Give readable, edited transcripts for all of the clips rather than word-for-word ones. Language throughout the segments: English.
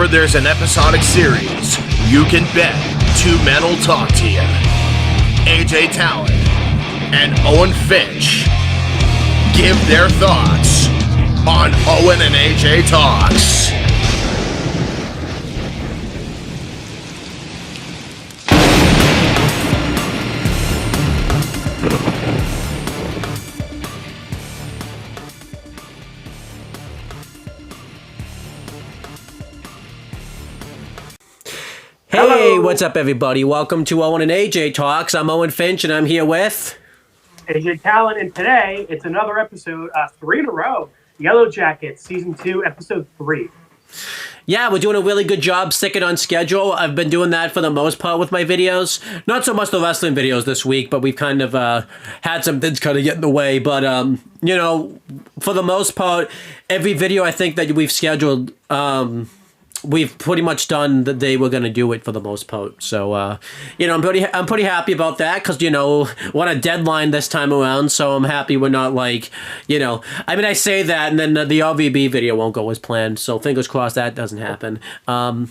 whenever there's an episodic series, you can bet two men will talk to you. AJ Talon and Owen Finch give their thoughts on Owen and AJ Talks. Hey, what's up, everybody? Welcome to Owen and AJ Talks. I'm Owen Finch, and I'm here with AJ Talon, and today it's another episode, 3 in a row. YellowJackets, Season 2, Episode 3. Yeah, we're doing a really good job sticking on schedule. I've been doing that for the most part with my videos. Not so much the wrestling videos this week, but we've kind of had some things kind of get in the way. But, you know, for the most part, every video I think that we've scheduled, we've pretty much done the day we're gonna do it for the most part. So, you know, I'm pretty happy about that because, you know, we're on a deadline this time around. So I'm happy we're not like, you know, I mean, I say that and then the RVB video won't go as planned. So fingers crossed that doesn't happen. And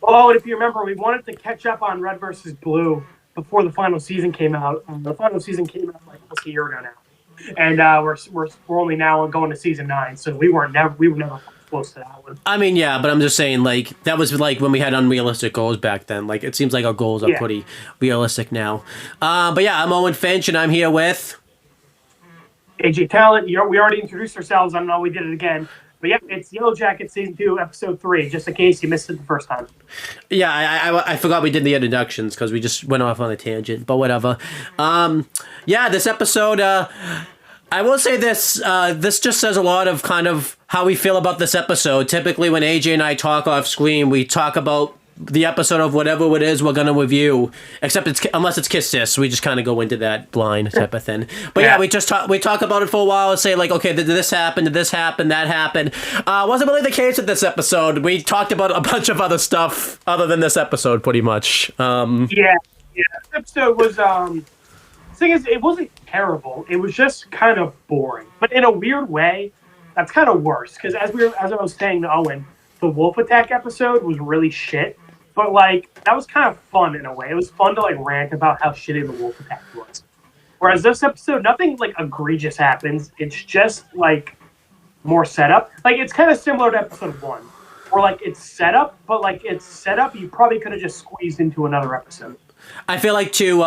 if you remember, we wanted to catch up on Red versus Blue before the final season came out. The final season came out like almost a year ago now, and we're only now going to season 9. So we were never close to that one. I mean, yeah, but I'm just saying, like, that was like when we had unrealistic goals back then. Like, it seems like our goals are pretty realistic now. But yeah, I'm Owen Finch, and I'm here with AJ Talent. We already introduced ourselves. I don't know, we did it again. But yeah, it's YellowJackets Season 2, Episode 3, just in case you missed it the first time. Yeah, I forgot we did the introductions because we just went off on a tangent, but whatever. Yeah, this episode, I will say this, this just says a lot of kind of how we feel about this episode. Typically when AJ and I talk off screen, we talk about the episode of whatever it is we're going to review, except unless it's Kiss This, we just kind of go into that blind type of thing. But yeah, we talk about it for a while and say like, okay, did this happen, that happened. Wasn't really the case with this episode. We talked about a bunch of other stuff other than this episode pretty much. Yeah, this episode was, the thing is, it wasn't terrible. It was just kind of boring. But in a weird way, that's kind of worse. Because as I was saying to Owen, the Wolf Attack episode was really shit. But, like, that was kind of fun in a way. It was fun to, like, rant about how shitty the Wolf Attack was. Whereas this episode, nothing, like, egregious happens. It's just, like, more setup. Like, it's kind of similar to episode 1. Where, like, it's setup, but, like, it's setup you probably could have just squeezed into another episode. I feel like, too,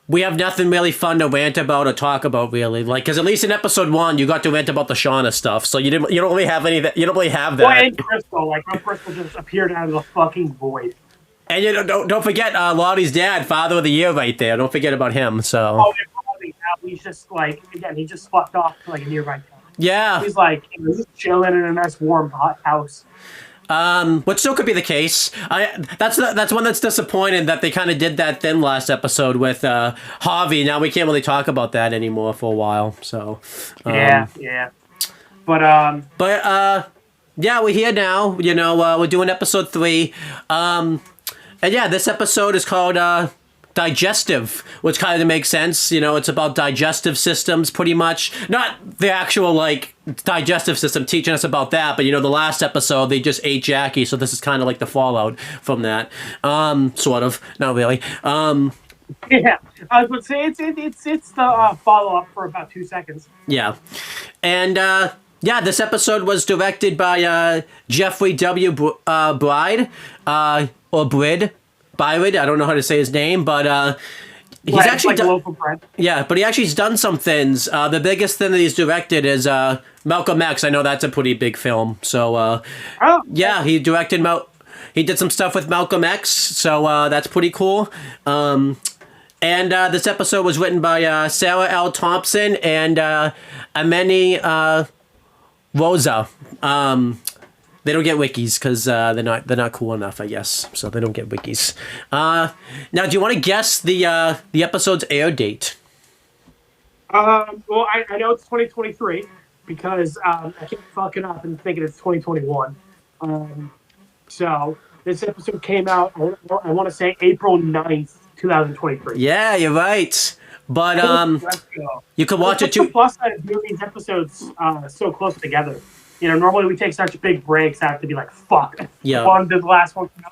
we have nothing really fun to rant about or talk about, really. Like, because at least in episode 1, you got to rant about the Shauna stuff, so you don't really have any. You don't really have that. Well, and Crystal, like, when Crystal just appeared out of the fucking void. And you don't forget Lottie's dad, Father of the Year, right there. Don't forget about him. So. Oh, he's just like he just fucked off to like a nearby town. Yeah. He's like he's chilling in a nice warm hot house. What still could be the case. That's one that's disappointing that they kind of did that thing last episode with Harvey. Now we can't really talk about that anymore for a while. So yeah. But yeah, we're here now. You know, we're doing episode 3. And yeah, this episode is called Digestif, which kind of makes sense. You know, it's about digestive systems, pretty much. Not the actual, like, digestive system teaching us about that, but, you know, the last episode, they just ate Jackie, so this is kind of like the fallout from that. Sort of. Not really. Yeah, I would say it's the follow-up for about 2 seconds. Yeah. And, yeah, this episode was directed by Jeffrey W. Bride, or Brid. Byron, I don't know how to say his name, but he's actually done. Yeah, but he actually's done some things. The biggest thing that he's directed is Malcolm X. I know that's a pretty big film. So yeah, he directed he did some stuff with Malcolm X. So that's pretty cool. And this episode was written by Sarah L. Thompson and Ameni Rosa. They don't get wikis because they're not cool enough, I guess. So they don't get wikis. Now, do you want to guess the episode's air date? Well, I know it's 2023 because I keep fucking up and thinking it's 2021. So this episode came out, I want to say April 9th, 2023. Yeah, you're right. But you could watch it too. Plus, I do these episodes so close together. Normally we take such big breaks. I have to be like, fuck. Yeah. When did the last one come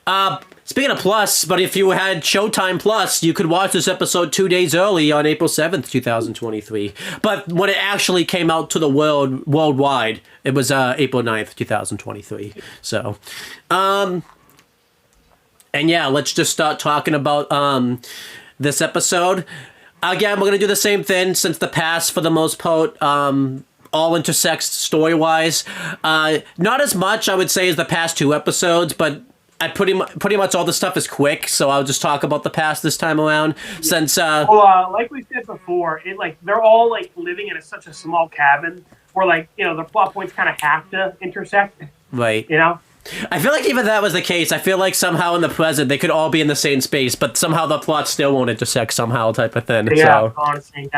out? Speaking of Plus, but if you had Showtime Plus, you could watch this episode 2 days early on April 7th, 2023. But when it actually came out to the worldwide, it was April 9th, 2023. So, and yeah, let's just start talking about this episode. Again, we're going to do the same thing since the past, for the most part, all intersects story-wise. Not as much, I would say, as the past 2 episodes, but I pretty much all the stuff is quick, so I'll just talk about the past this time around. Since like we said before, they're all like living in such a small cabin where the plot points kind of have to intersect. Right. I feel like even that was the case. I feel like somehow in the present they could all be in the same space, but somehow the plot still won't intersect somehow, type of thing. Yeah, honestly,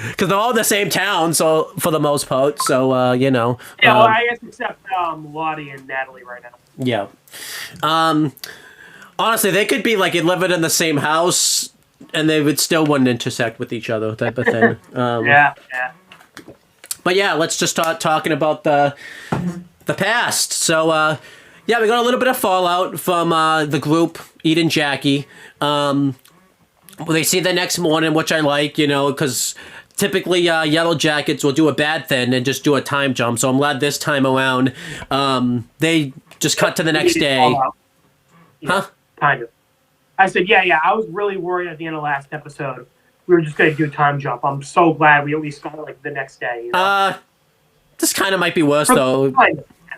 because they're all in the same town, so for the most part. So Yeah, well, I guess except Lottie and Natalie right now. Yeah. Honestly, they could be living in the same house, and they would still wouldn't intersect with each other, type of thing. Yeah. But yeah, let's just start talking about the past. So yeah, we got a little bit of fallout from the group, Eden and Jackie. They see the next morning, which I like, because typically YellowJackets will do a bad thing and just do a time jump. So I'm glad this time around they just cut to the next day. Yeah, kind of. I said, yeah. I was really worried at the end of last episode we were just going to do a time jump. I'm so glad we at least got the next day. This kind of might be worse, though.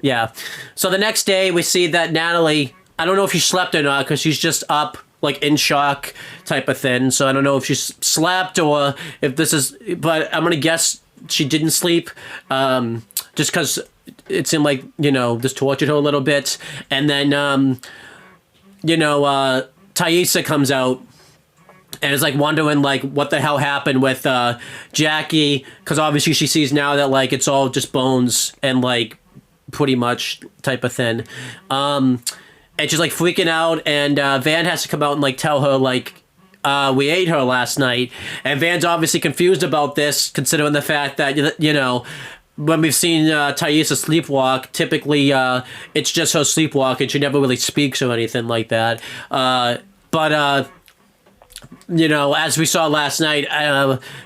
Yeah. So the next day we see that Natalie, I don't know if she slept or not, because she's just up, in shock type of thing. So I don't know if she slept or if this is, but I'm going to guess she didn't sleep, just because it seemed like, this tortured her a little bit. And then, Taissa comes out and is wondering what the hell happened with Jackie, because obviously she sees now that it's all just bones and pretty much type of thing. And she's freaking out, and Van has to come out and tell her we ate her last night, and Van's obviously confused about this, considering the fact that when we've seen Taissa sleepwalk, typically it's just her sleepwalking. She never really speaks or anything like that. But as we saw last night,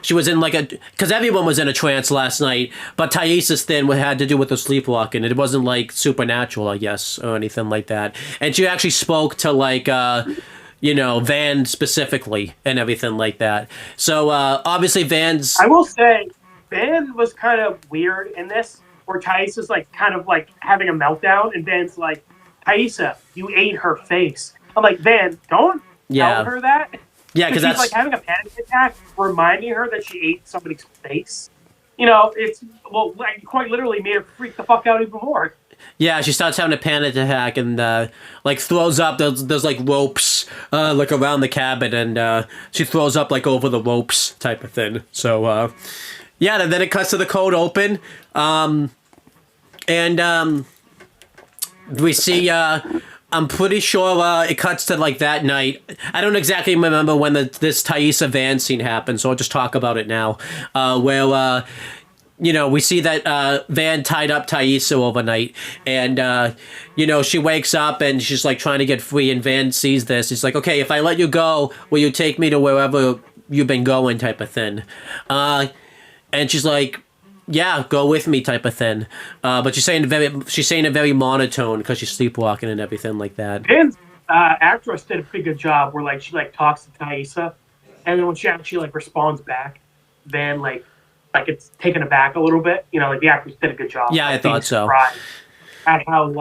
she was in because everyone was in a trance last night, but Taissa's thing had to do with the sleepwalking. It wasn't supernatural, I guess, or anything like that. And she actually spoke to Van specifically and everything like that. So obviously Van's... I will say, Van was kind of weird in this, where Taissa's having a meltdown, and Van's like, Taissa, you ate her face. I'm like, Van, don't tell her that. Yeah, because that's... she's having a panic attack, reminding her that she ate somebody's face. It's, quite literally made her freak the fuck out even more. Yeah, she starts having a panic attack and throws up. There's ropes around the cabin, and she throws up over the ropes type of thing. So yeah, and then it cuts to the cold open, and we see. I'm pretty sure it cuts to that night. I don't exactly remember when this Taissa Van scene happened, so I'll just talk about it now. Where we see that Van tied up Taissa overnight, and she wakes up and she's trying to get free, and Van sees this. He's like, okay, if I let you go, will you take me to wherever you've been going, type of thing. And she's like, yeah, go with me, type of thing. But she's saying it very monotone because she's sleepwalking and everything like that. Van's actress did a pretty good job where she talks to Taissa, and then when she actually responds back, Van it's taken aback a little bit. The actress did a good job. Yeah, I thought so. At how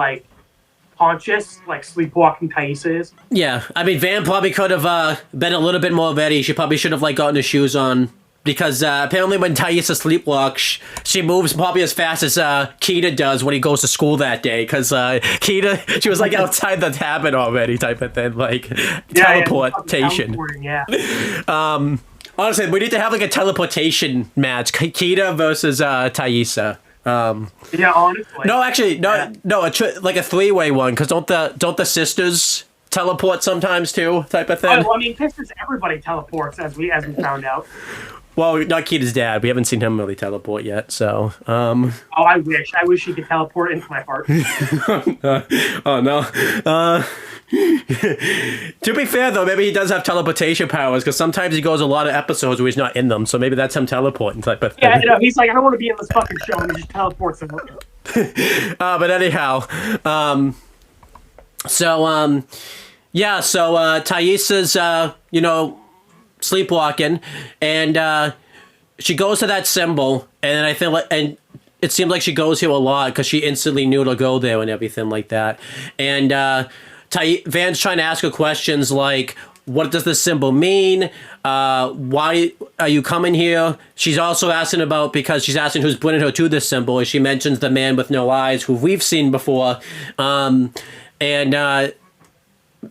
conscious sleepwalking Taissa is. Yeah, I mean Van probably could have been a little bit more ready. She probably should have gotten her shoes on. Because apparently when Taissa sleepwalks, she moves probably as fast as Keita does when he goes to school that day. Because Keita, she was outside the cabin already, type of thing, teleportation. Yeah. Honestly, we need to have a teleportation match, Keita versus Taissa. Yeah, honestly. No, actually, no, a three-way one. Because don't the sisters teleport sometimes too, type of thing? Oh, I mean, everybody teleports, as we found out. Well, not Kita's dad. We haven't seen him really teleport yet, so. Oh, I wish he could teleport into my heart. Oh no. To be fair though, maybe he does have teleportation powers because sometimes he goes a lot of episodes where he's not in them, so maybe that's him teleporting type of thing. Yeah, you know, he's like, I don't want to be in this fucking show, and he just teleports him. But anyhow, Thaisa's, sleepwalking, and she goes to that symbol, and I feel and it seems like she goes here a lot because she instantly knew to go there and everything like that. And Van's trying to ask her questions like, what does this symbol mean? Why are you coming here? She's also asking because she's asking who's bringing her to this symbol, and she mentions the man with no eyes who we've seen before.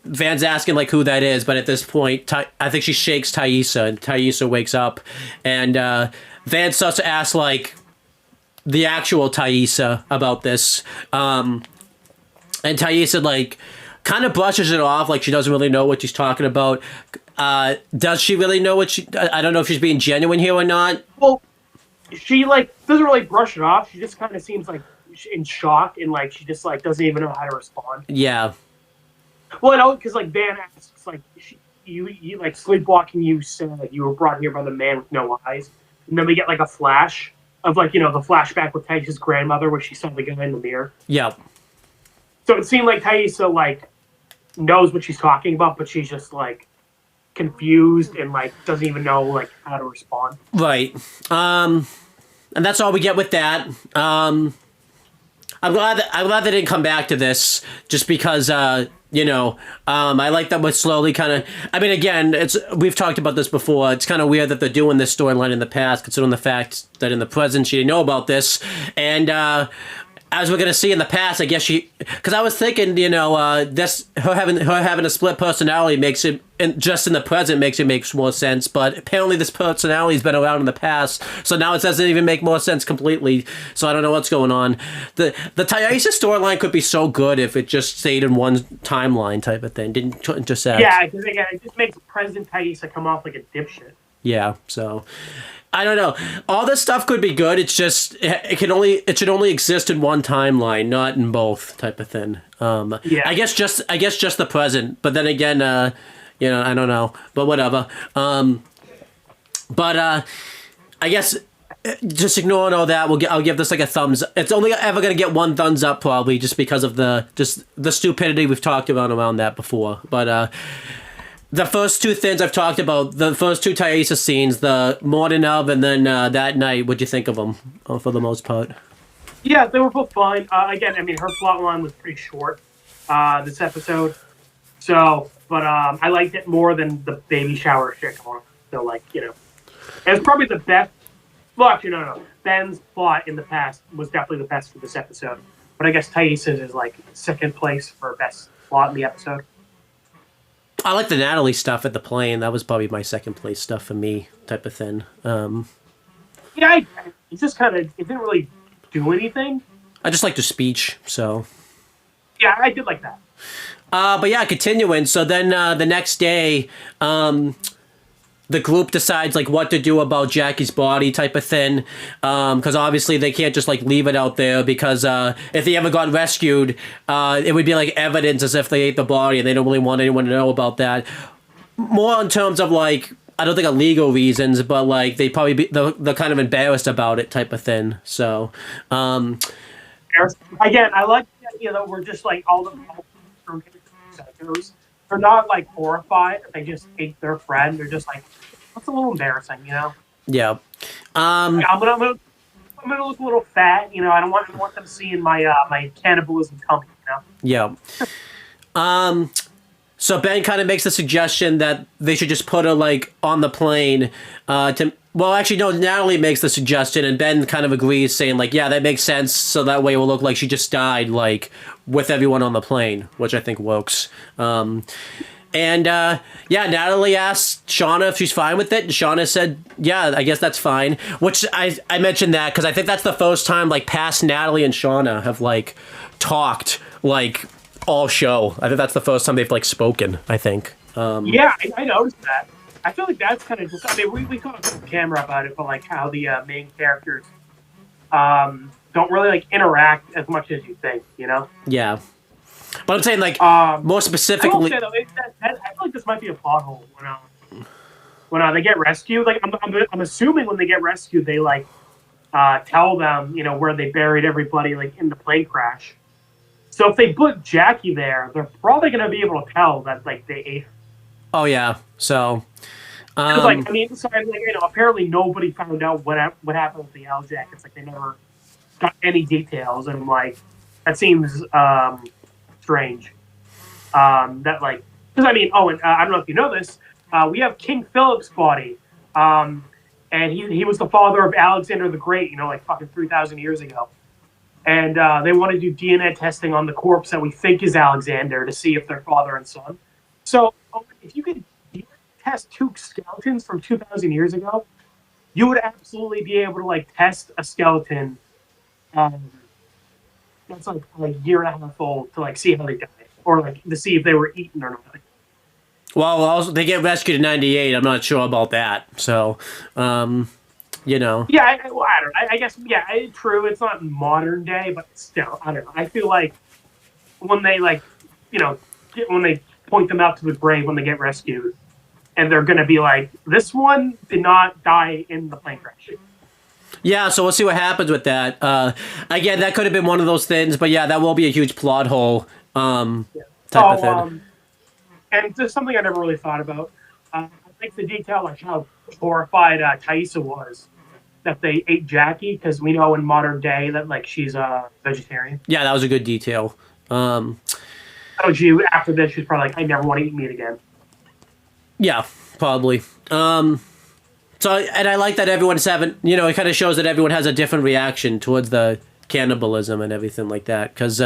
Van's asking like who that is, but at this point, I think she shakes Thaisa, and Thaisa wakes up, and Van starts to ask like the actual Thaisa about this, and Thaisa like kind of brushes it off, like she doesn't really know what she's talking about. Does she really know what she? I don't know if she's being genuine here or not. Well, she like doesn't really brush it off. She just kind of seems like in shock, and like she just like doesn't even know how to respond. Yeah. Well, no, because like Van asks, like you like sleepwalking. You said that you were brought here by the man with no eyes, and then we get like a flash of like the flashback with Thaisa's grandmother where she saw the guy in the mirror. Yeah. So it seemed like Thaisa like knows what she's talking about, but she's just like confused and like doesn't even know like how to respond. Right. And that's all we get with that. I'm glad they didn't come back to this just because I like that we're slowly kind of. I mean, again, we've talked about this before. It's kind of weird that they're doing this storyline in the past, considering the fact that in the present she didn't know about this, and as we're gonna see in the past, I guess because I was thinking, this her having a split personality makes it, just in the present makes more sense. But apparently, this personality's been around in the past, so now it doesn't even make more sense completely. So I don't know what's going on. The Thaisa storyline could be so good if it just stayed in one timeline type of thing. Didn't just act. Yeah, because again, it just makes President Thaisa come off like a dipshit. Yeah, so. I don't know. All this stuff could be good. It's just it should only exist in one timeline, not in both type of thing. Yeah. I guess just the present. But then again, I don't know. But whatever. I guess just ignoring all that, I'll give this like a thumbs. It's only ever gonna get one thumbs up probably, just because of the stupidity we've talked about around that before. But the first two things I've talked about, the first two Thaisa scenes, the morning of and then that night, what'd you think of them for the most part? Yeah, they were both fine. Again, I mean, her plot line was pretty short this episode. So, but I liked it more than the baby shower shit going on. So, like, it was probably the best. Well, actually, no. Ben's plot in the past was definitely the best for this episode. But I guess Thaisa's is, like, second place for best plot in the episode. I like the Natalie stuff at the plane. That was probably my second place stuff for me, type of thing. Yeah, it just kind of, it didn't really do anything. I just liked her speech, so. Yeah, I did like that. But yeah, continuing. So then the next day, the group decides like what to do about Jackie's body type of thing, because obviously they can't just like leave it out there, because if they ever got rescued, it would be like evidence as if they ate the body, and they don't really want anyone to know about that. More in terms of like, I don't think of legal reasons, but like they're kind of embarrassed about it type of thing. So again, I like the idea that we're just like all the psychos. They're not like horrified if they just ate their friend. They're just like, that's a little embarrassing, Yeah. I'm gonna look a little fat, I don't want them seeing my my cannibalism coming, Yeah. So Ben kind of makes the suggestion that they should just put her like on the plane Natalie makes the suggestion, and Ben kind of agrees, saying like, yeah, that makes sense, so that way it will look like she just died like with everyone on the plane, which I think works. Natalie asked Shauna if she's fine with it, and Shauna said, yeah, I guess that's fine, which I mentioned that because I think that's the first time like past Natalie and Shauna have like talked like all show. I think that's the first time they've like spoken, I think. Yeah, I noticed that. I feel like that's kind of just. I mean, we talked on camera about it, but like how the main characters don't really like interact as much as you think. You know? Yeah. But I'm saying, like, more I will specifically. say though, I feel like this might be a plot hole when they get rescued. Like, I'm assuming when they get rescued, they like tell them, you know, where they buried everybody, like in the plane crash. So if they put Jackie there, they're probably going to be able to tell that like they ate her. Oh yeah. So. Like, I mean, so, like, you know, apparently nobody found out what happened with the YellowJackets. Like, they never got any details, and like that seems strange. That like, because I mean, Owen, I don't know if you know this. We have King Philip's body, and he was the father of Alexander the Great. You know, like fucking 3,000 years ago. And they want to do DNA testing on the corpse that we think is Alexander to see if they're father and son. So, Owen, if you could test two skeletons from 2,000 years ago, you would absolutely be able to like test a skeleton that's like a year and a half old to like see how they died, or like to see if they were eaten or not. Well, also, they get rescued in '98. I'm not sure about that. So, you know. Yeah, I don't know. I guess, yeah, true. It's not modern day, but still, I don't know. I feel like when they like, you know, when they point them out to the grave when they get rescued, and they're going to be like, this one did not die in the plane crash. Yeah, so we'll see what happens with that. Again, that could have been one of those things, but yeah, that will be a huge plot hole type of thing. And there's something I never really thought about. I think the detail, like how horrified Thaisa was that they ate Jackie, because we know in modern day that like she's a vegetarian. Yeah, that was a good detail. So after this, she's probably like, I never want to eat meat again. Yeah, probably. So, and I like that everyone's having, you know, it kind of shows that everyone has a different reaction towards the cannibalism and everything like that. Because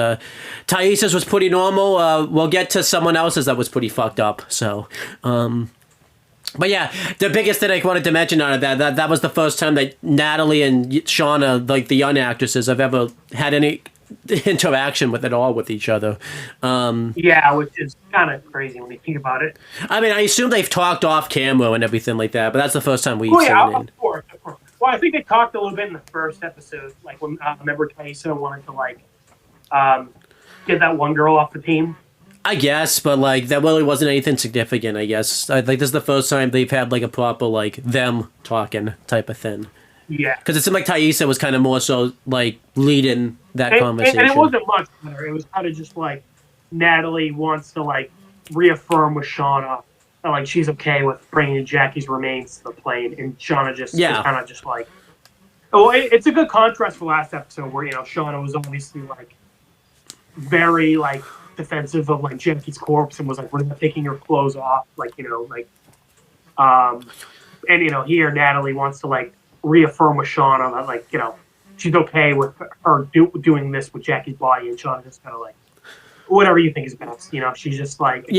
Thaisa's was pretty normal. We'll get to someone else's that was pretty fucked up. So, but yeah, the biggest thing I wanted to mention out of that was the first time that Natalie and Shauna, like the young actresses, have ever had any interaction with at all with each other. Yeah, which is kind of crazy when you think about it. I mean, I assume they've talked off camera and everything like that, but that's the first time we've seen it. Of course. Well, I think they talked a little bit in the first episode, like when remember Thaisa wanted to like get that one girl off the team. I guess, but like that really wasn't anything significant. I guess like this is the first time they've had like a proper like them talking type of thing. Yeah, because it seemed like Thaisa was kind of more so like leading that conversation. And it wasn't much better. It was kind of just like Natalie wants to like reaffirm with Shauna that like she's okay with bringing Jackie's remains to the plane, and Shauna just is kind of just like, oh, it's a good contrast for last episode where, you know, Shauna was obviously like very like defensive of like Jackie's corpse and was like, we're not taking your clothes off, like, you know, like and you know, here Natalie wants to like reaffirm with Shauna that like, you know, she's okay with her doing this with Jackie's body, and Shauna just kind of like, whatever you think is best, you know. She's just like, so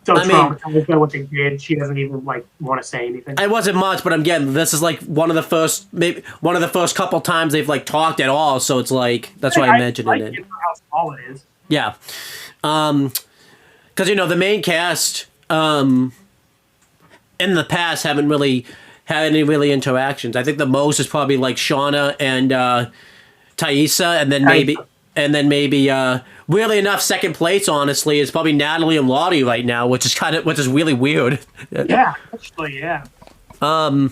traumatized by what they did. She doesn't even like want to say anything. It wasn't much, but again, this is like one of the first couple times they've like talked at all. So it's like that's why I mentioned it. For how small it is. Yeah, because you know the main cast in the past haven't really had any really interactions. I think the most is probably like Shauna and Thaisa, and then maybe weirdly enough, second place honestly is probably Natalie and Lottie right now, which is really weird. Yeah, actually, yeah. Well,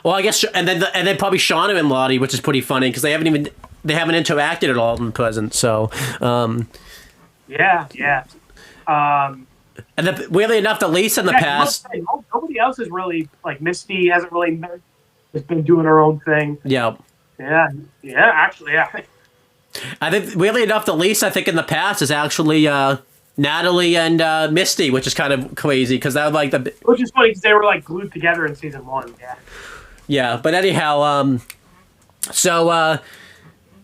I guess, and then probably Shauna and Lottie, which is pretty funny because they haven't interacted at all in present. So, yeah. And then, weirdly enough, the Lisa in the past. Nobody else is really like Misty hasn't really has been doing her own thing. Yeah. Actually, yeah. I think weirdly enough, the Lisa I think in the past is actually Natalie and Misty, which is kind of crazy because that was like which is funny because they were like glued together in season 1. Yeah. Yeah, but anyhow,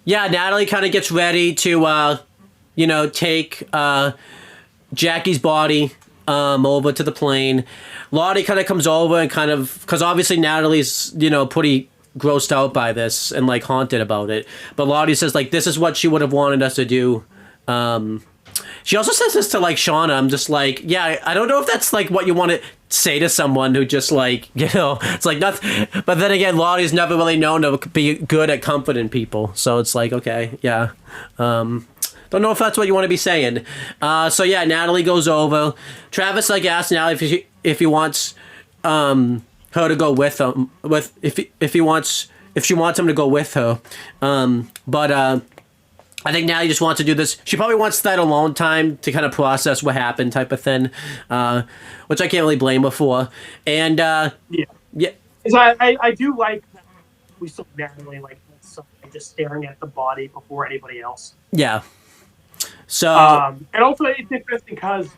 Natalie kind of gets ready to take Jackie's body over to the plane. Lottie kind of comes over and kind of, because obviously Natalie's, pretty grossed out by this and like haunted about it. But Lottie says like, this is what she would have wanted us to do. She also says this to like Shauna. I'm just like, yeah, I don't know if that's like what you want to say to someone who just like, it's like nothing. But then again, Lottie's never really known to be good at comforting people, so it's like, okay, yeah. Don't know if that's what you want to be saying. So yeah, Natalie goes over. Travis like asks Natalie if he wants her to go with him, if she wants him to go with her. But I think Natalie just wants to do this. She probably wants that alone time to kind of process what happened, type of thing, which I can't really blame her for. And yeah. So I do like that we saw Natalie like just staring at the body before anybody else. Yeah. So and also it's interesting because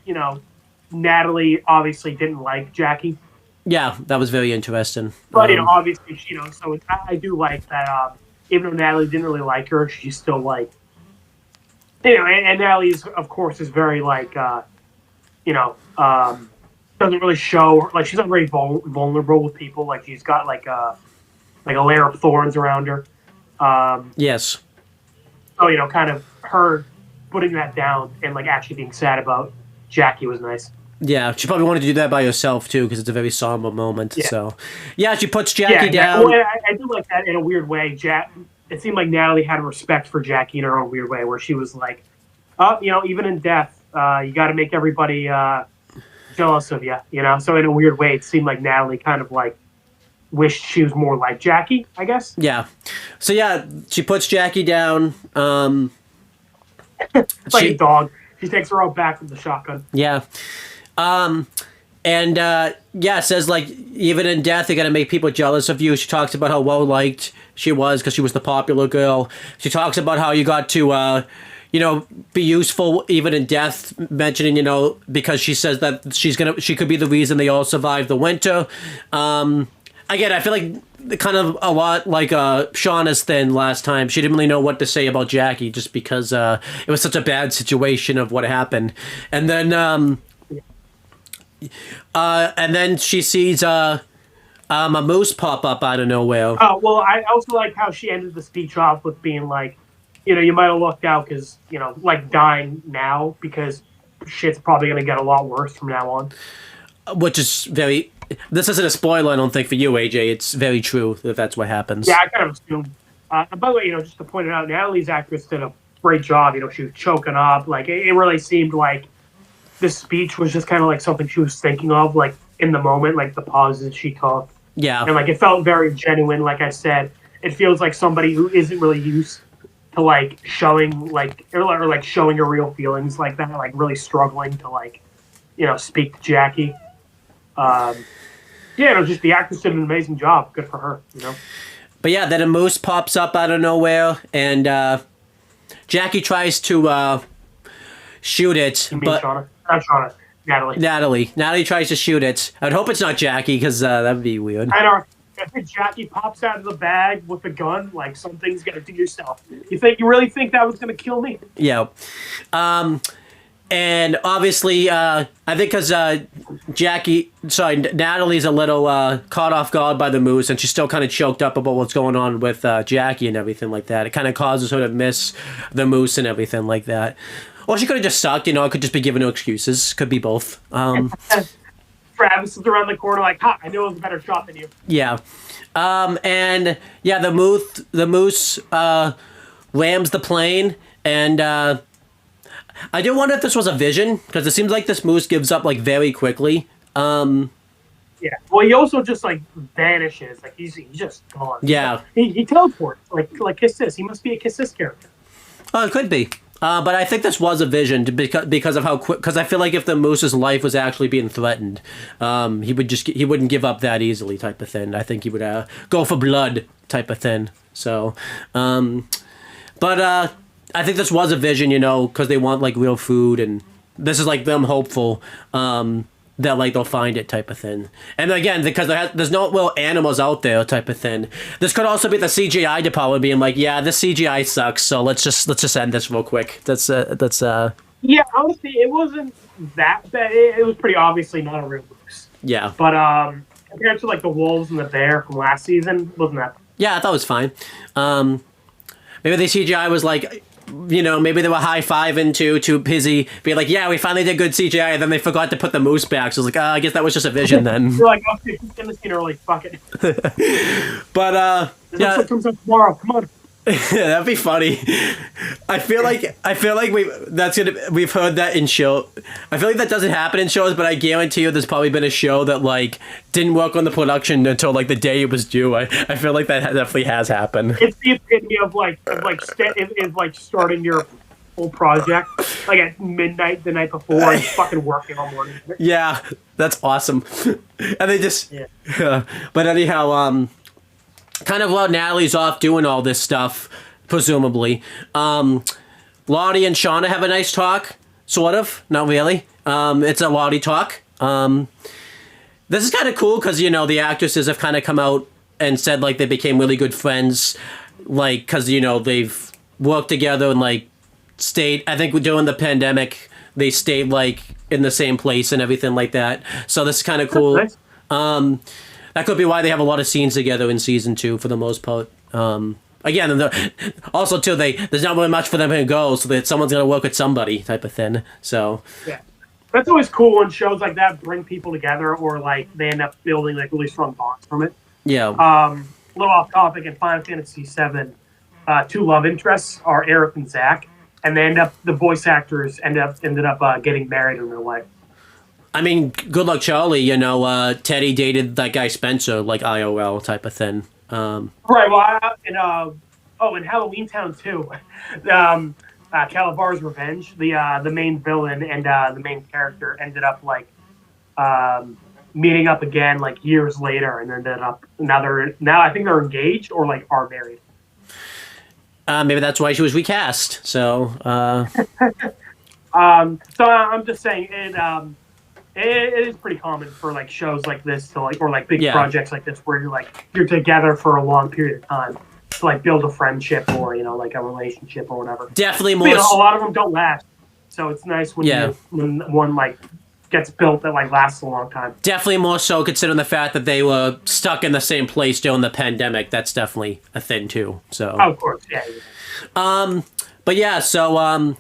Natalie obviously didn't like Jackie. Yeah, that was very interesting. But obviously so I do like that. Even though Natalie didn't really like her, she's still like. And Natalie of course is very like doesn't really show like she's not very vulnerable with people, like she's got like a layer of thorns around her. Yes. So kind of her putting that down and like actually being sad about Jackie was nice. Yeah, she probably wanted to do that by herself too because it's a very somber moment. Yeah. So yeah, she puts Jackie down. Well, I do like that in a weird way. It seemed like Natalie had a respect for Jackie in her own weird way, where she was like, "Oh, even in death, you got to make everybody jealous of you." So in a weird way, it seemed like Natalie kind of like wished she was more like Jackie, I guess. Yeah. So yeah, she puts Jackie down. It's like a dog. She takes her out back with the shotgun. Yeah. And says like even in death you're gonna make people jealous of you. She talks about how well liked she was because she was the popular girl. She talks about how you got to be useful even in death, mentioning because she says that she could be the reason they all survived the winter. Again, I feel like kind of a lot like Shauna's thing last time. She didn't really know what to say about Jackie just because it was such a bad situation of what happened. And then she sees a moose pop up out of nowhere. Oh, well, I also like how she ended the speech off with being like, you might have lucked out because, like dying now because shit's probably going to get a lot worse from now on. Which is very... This isn't a spoiler, I don't think, for you, AJ. It's very true that that's what happens. Yeah, I kind of assumed. And by the way, just to point it out, Natalie's actress did a great job. She was choking up. Like, it really seemed like this speech was just kind of like something she was thinking of, like, in the moment, like the pauses she took. Yeah. And, like, it felt very genuine. Like I said, it feels like somebody who isn't really used to, like, showing, like, or like, showing her real feelings like that, like, really struggling to, like, speak to Jackie. Just the actress did an amazing job. Good for her, But yeah, then a moose pops up out of nowhere, and Jackie tries to shoot it. You mean Shauna? Not Shauna. Natalie. Natalie tries to shoot it. I'd hope it's not Jackie, because that would be weird. I know. If Jackie pops out of the bag with a gun, like, something's gonna do yourself. You really think that was gonna kill me? Yeah. And obviously, I think because Natalie's a little caught off guard by the moose, and she's still kind of choked up about what's going on with Jackie and everything like that. It kind of causes her to miss the moose and everything like that. Or she could have just sucked, it could just be giving her excuses. Could be both. Travis is around the corner like, ha, I knew it was a better shot than you. Yeah. And yeah, the moose rams the plane, and I do wonder if this was a vision, because it seems like this moose gives up, like, very quickly. Yeah. Well, he also just, like, vanishes. Like, he's just gone. Yeah. He teleports. Like Kiss Sis. He must be a Kiss Sis character. Oh, it could be. But I think this was a vision because of how quick... Because I feel like if the moose's life was actually being threatened, he wouldn't give up that easily, type of thing. I think he would go for blood, type of thing. So, but I think this was a vision, because they want, like, real food, and this is, like, them hopeful that, like, they'll find it, type of thing. And again, because there's no real animals out there, type of thing. This could also be the CGI department being like, yeah, this CGI sucks, so let's just end this real quick. That's Yeah, honestly, it wasn't that bad. It was pretty obviously not a real moose. Yeah. But compared to, like, the wolves and the bear from last season, wasn't that? Yeah, I thought it was fine. Maybe the CGI was like, maybe they were high-fiving too busy being like, yeah, we finally did good CGI, and then they forgot to put the moose back. So I was like, I guess that was just a vision then. You're like, okay, in the scene early, fuck it. But This episode comes out tomorrow. Come on. that'd be funny. I feel like we've heard that in show. I feel like that doesn't happen in shows, but I guarantee you there's probably been a show that like didn't work on the production until like the day it was due. I feel like that definitely has happened. It's the epitome of starting your full project like at midnight the night before and fucking working all morning. Yeah, that's awesome. And they just but anyhow, kind of while Natalie's off doing all this stuff, presumably, Lottie and Shauna have a nice talk, sort of, not really. It's a Lottie talk. This is kind of cool because, the actresses have kind of come out and said, like, they became really good friends, like, because, they've worked together and, like, stayed, I think during the pandemic, they stayed, like, in the same place and everything like that. So this is kind of cool. Nice. That could be why they have a lot of scenes together in season 2 for the most part. Again, also too, there's not really much for them to go, so that someone's gonna work with somebody type of thing. So yeah, that's always cool when shows like that bring people together, or like they end up building like really strong bonds from it. Yeah. A little off topic, in Final Fantasy VII, 2 love interests are Aerith and Zack, and the voice actors ended up getting married in real life. I mean, good luck, Charlie. Teddy dated that guy Spencer, like IOL type of thing. Right. Well, in Halloween Town 2, Calabar's Revenge, the main villain and the main character ended up like meeting up again like years later, and ended up now I think they're engaged or like are married. Maybe that's why she was recast. So. So I'm just saying it is pretty common for like shows like this to like, or like big projects like this where you're together for a long period of time to like build a friendship or like a relationship or whatever. Definitely more. But, a lot of them don't last, so it's nice when when one like gets built that like lasts a long time. Definitely more so considering the fact that they were stuck in the same place during the pandemic. That's definitely a thing too. So of course, yeah. But yeah, so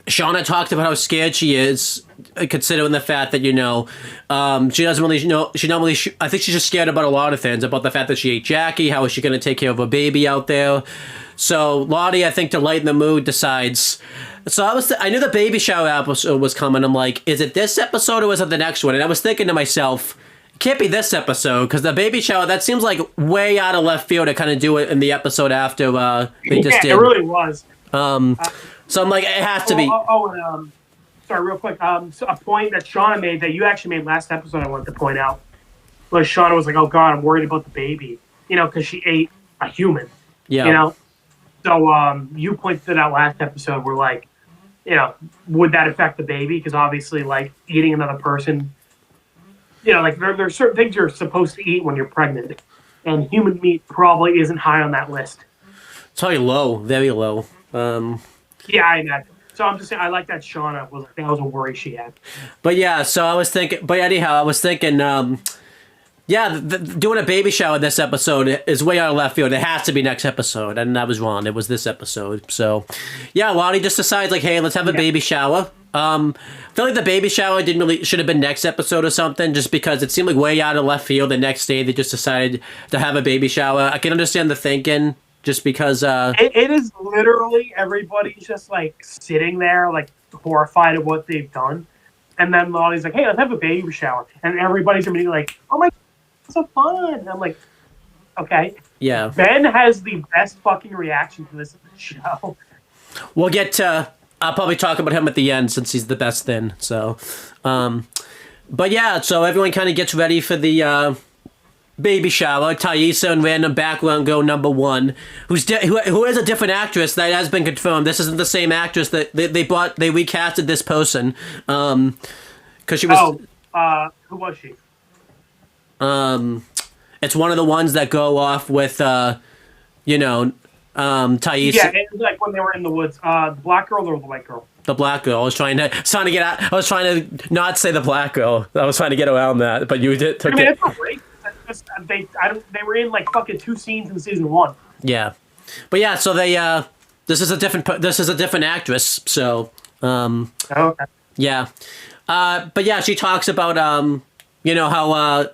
Shauna talked about how scared she is, considering the fact that, she doesn't really know, I think she's just scared about a lot of things, about the fact that she ate Jackie, how is she going to take care of her baby out there. So Lottie, I think to lighten the mood, decides, so I knew the baby shower episode was coming. I'm like, is it this episode or is it the next one? And I was thinking to myself, it can't be this episode, because the baby shower, that seems like way out of left field to kind of do it in the episode after they just did. It really was. So I'm like, it has to be. Sorry, real quick. So a point that Shauna made that you actually made last episode I wanted to point out was Shauna was like, oh God, I'm worried about the baby. Because she ate a human. Yeah. So you pointed out last episode where like, would that affect the baby? Because obviously like eating another person, like there's certain things you're supposed to eat when you're pregnant. And human meat probably isn't high on that list. It's probably low, very low. Yeah, I imagine. So I'm just saying, I like that Shauna that was a worry she had. But yeah, so I was thinking, doing a baby shower this episode is way out of left field. It has to be next episode, and I was wrong. It was this episode. So yeah, Lottie just decides like, hey, let's have a baby shower. I feel like the baby shower should have been next episode or something, just because it seemed like way out of left field. The next day they just decided to have a baby shower. I can understand the thinking. Just because it is literally everybody's just like sitting there like horrified at what they've done, and then Lottie's like, "Hey, let's have a baby shower," and everybody's immediately like, "Oh my, so fun!" And I'm like, "Okay." Yeah. Ben has the best fucking reaction to this show. We'll get to. I'll probably talk about him at the end since he's the best then. So, but yeah, so everyone kind of gets ready for the. Baby shower. Thaisa and random background girl number 1, who is a different actress that has been confirmed. This isn't the same actress that they recasted this person. Because she was. Who was she? It's one of the ones that go off with, Thaisa. Yeah, it was like when they were in the woods. The black girl or the white girl? The black girl. I was trying to get out. I was trying to not say the black girl. I was trying to get around that, but you did. It's not great. They were in like fucking 2 scenes in season 1. Yeah, but yeah, so they This is a different actress. So, Okay. yeah. But yeah, she talks about how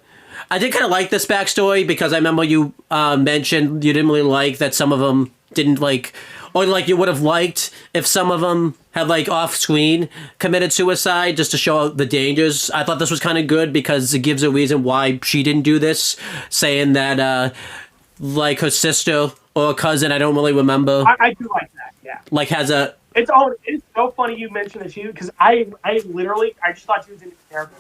I did kind of like this backstory because I remember you mentioned you didn't really like that some of them didn't like, or like you would have liked if some of them had like off screen committed suicide just to show the dangers. I thought this was kind of good because it gives a reason why she didn't do this, saying that like her sister or cousin, I don't really remember. I do like that. Yeah. Like has a. It's so funny you mentioned that because I just thought she was in the character.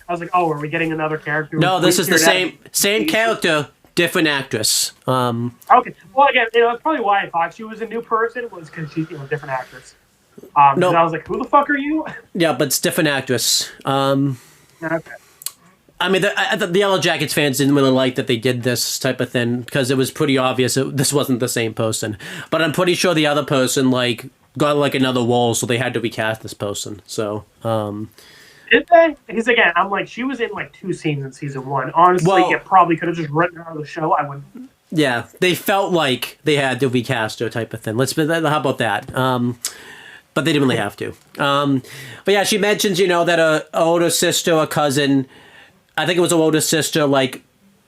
I was like, oh, are we getting another character? No, this is the same character, different actress. Okay. Well, again, that's probably why I thought she was a new person was because she's a different actress. No. I was like, who the fuck are you? Yeah, but it's different actress. Okay. I mean, the YellowJackets fans didn't really like that they did this type of thing because it was pretty obvious this wasn't the same person. But I'm pretty sure the other person like got like another role, so they had to recast this person. So. Did they? Because again, I'm like, she was in like 2 scenes in season 1. Honestly, it probably could have just written her out of the show. I wouldn't. Yeah, they felt like they had to recast her type of thing. How about that? But they didn't really have to. But yeah, she mentions, that her older sister or cousin, I think it was her older sister, like,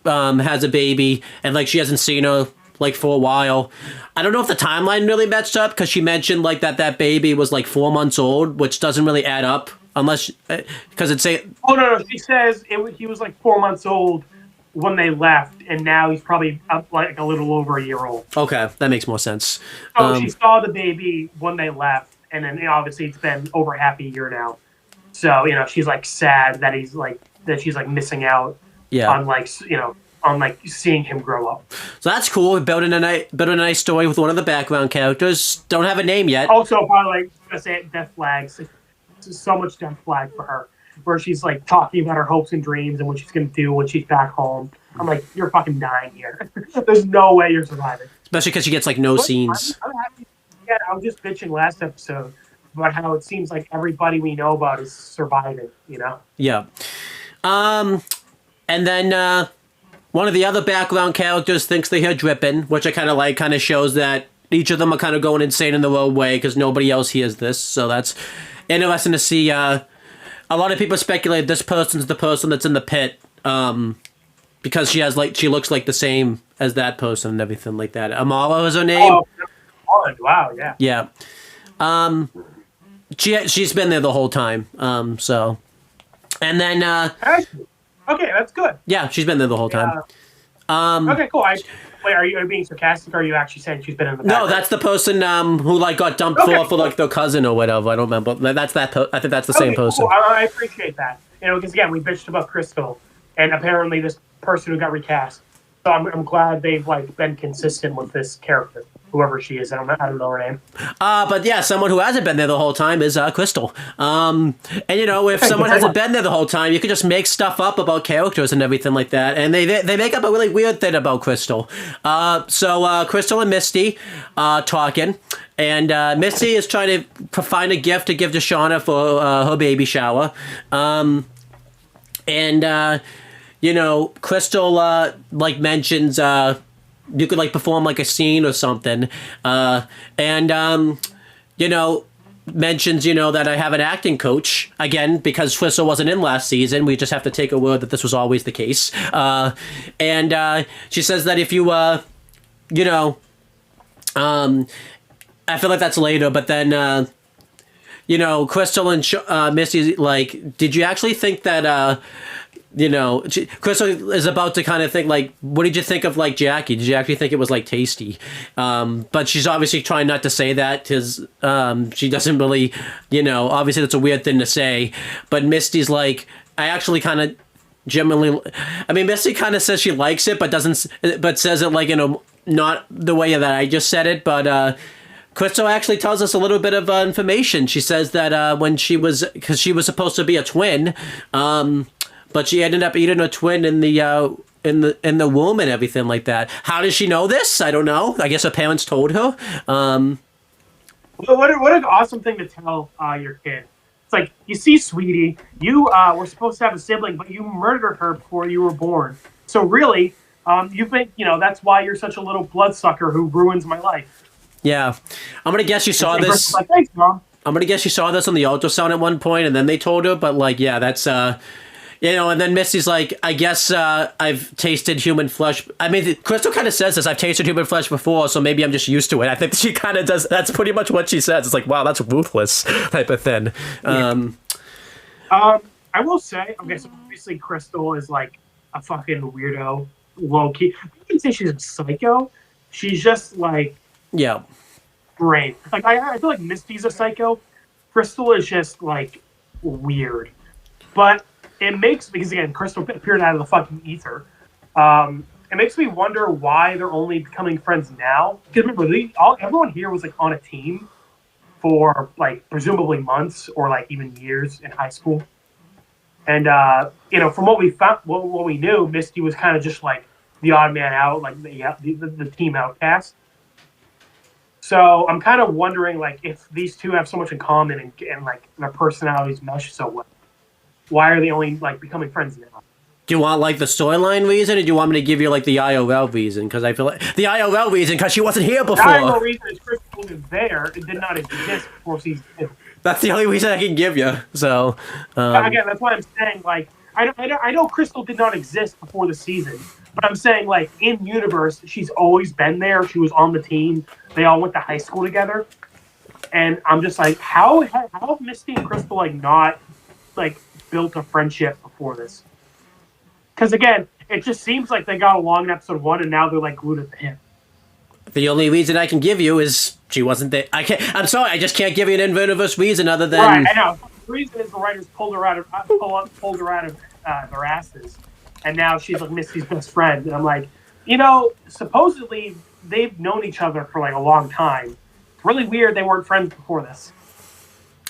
has a baby, and like she hasn't seen her like for a while. I don't know if the timeline really matched up because she mentioned like that baby was like 4 months old, which doesn't really add up. Unless, because it's a... Oh, no. She says he was like 4 months old when they left, and now he's probably up like a little over a year old. Okay, that makes more sense. So she saw the baby when they left, and then obviously it's been over half a year now. So, she's like sad that she's like missing out on like seeing him grow up. So that's cool. Building a nice story with one of the background characters. Don't have a name yet. Also, probably like, gonna say it, death flags. So much death flag for her, where she's like talking about her hopes and dreams and what she's gonna do when she's back home. I'm like, you're fucking dying here. There's no way you're surviving. Especially because she gets like no scenes. I'm happy. Yeah, I was just bitching last episode about how it seems like everybody we know about is surviving. Yeah. And then one of the other background characters thinks they hear dripping, which I kind of like. Kind of shows that each of them are kind of going insane in their own way because nobody else hears this. So that's interesting to see. A lot of people speculate this person's the person that's in the pit because she looks like the same as that person and everything like that. Amala is her name. Oh, wow, yeah. Yeah. She's been there the whole time. So, and then okay, that's good. Yeah, she's been there the whole time. Okay, cool. Wait, are you being sarcastic, or are you actually saying she's been in the background? No, that's the person who like got dumped for like their cousin or whatever. I don't remember. That's that. I think that's the same person. Cool. I appreciate that. Because again, we bitched about Crystal, and apparently this person who got recast. So I'm glad they've like been consistent with this character, whoever she is. I don't know her name. But yeah, someone who hasn't been there the whole time is Crystal. And if someone hasn't been there the whole time, you can just make stuff up about characters and everything like that. And they make up a really weird thing about Crystal. So Crystal and Misty talking, and Misty is trying to find a gift to give to Shauna for her baby shower. Crystal like mentions you could like perform like a scene or something, mentions that I have an acting coach again because Crystal wasn't in last season. We just have to take a word that this was always the case. She says that if you I feel like that's later, but then Crystal and Misty like, did you actually think that Crystal is about to kind of think like, what did you think of like Jackie? Did you actually think it was like tasty? But she's obviously trying not to say that because she doesn't really, obviously that's a weird thing to say. But Misty's like, I actually kind of genuinely, Misty kind of says she likes it, but says it like in a not the way that I just said it, but. Crystal actually tells us a little bit of information. She says that because she was supposed to be a twin, but she ended up eating a twin in the womb and everything like that. How does she know this? I don't know. I guess her parents told her. What an awesome thing to tell your kid. It's like, you see, sweetie, you were supposed to have a sibling, but you murdered her before you were born. So really, you've been, that's why you're such a little bloodsucker who ruins my life. Yeah. I'm gonna guess you saw And this. Crystal's like, thanks, Mom. I'm gonna guess you saw this on the ultrasound at one point, and then they told her. But like, yeah, that's and then Misty's like, I guess I've tasted human flesh. I mean, Crystal kind of says this. I've tasted human flesh before, so maybe I'm just used to it. I think she kind of does. That's pretty much what she says. It's like, wow, that's ruthless type of thing. I will say, okay, so obviously Crystal is like a fucking weirdo, low key. I wouldn't say she's a psycho. She's just like Yeah. brain. Like I feel like Misty's a psycho. Crystal is just like weird. But it makes, because again, Crystal appeared out of the fucking ether. It makes me wonder why they're only becoming friends now. Because remember, everyone here was like on a team for like presumably months or like even years in high school. And from what we found, what we knew, Misty was kind of just like the odd man out, like the team outcast. So I'm kind of wondering, like, if these two have so much in common and like their personalities mesh so well, why are they only like becoming friends now? Do you want like the storyline reason, or do you want me to give you like the IRL reason? Because I feel like the IRL reason, because she wasn't here before. The IRL reason is Crystal was there. It did not exist before season 2. That's the only reason I can give you. So again, that's why I'm saying, like, I know Crystal did not exist before the season, but I'm saying, like, in universe, she's always been there. She was on the team. They all went to high school together, and I'm just like, how have Misty and Crystal like not like built a friendship before this? Because again, it just seems like they got along in episode 1, and now they're like glued at the hip. the only reason I can give you is she wasn't there. I'm sorry, I just can't give you an invertiverse reason other than. Right, I know. The reason is the writers pulled her out of their asses, and now she's like Misty's best friend. And I'm like, supposedly they've known each other for like a long time. It's really weird they weren't friends before this.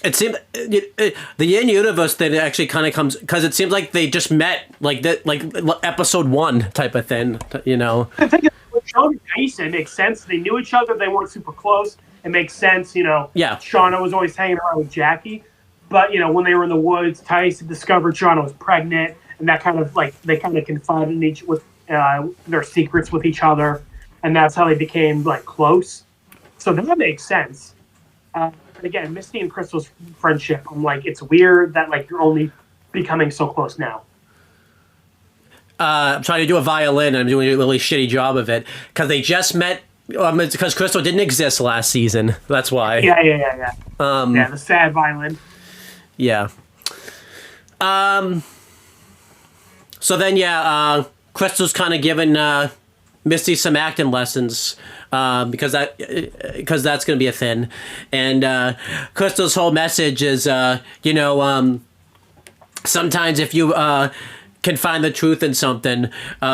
It seems the in-universe thing actually kind of comes because it seems like they just met like that, like episode 1 type of thing. The thing is, with Sean and Tyson makes sense. They knew each other. They weren't super close. It makes sense, Yeah. Shauna was always hanging around with Jackie, but when they were in the woods, Tyson discovered Shauna was pregnant, and that kind of like they kind of confided in their secrets with each other, and that's how they became like close. So that makes sense. Again, Misty and Crystal's friendship, I'm like, it's weird that like you're only becoming so close now. I'm trying to do a violin, and I'm doing a really shitty job of it because they just met. It's because Crystal didn't exist last season. That's why. Yeah. The sad violin. Yeah. So then, Crystal's kind of giving Misty some acting lessons. Because that's going to be a thing. And Crystal's whole message is, sometimes if you can find the truth in something,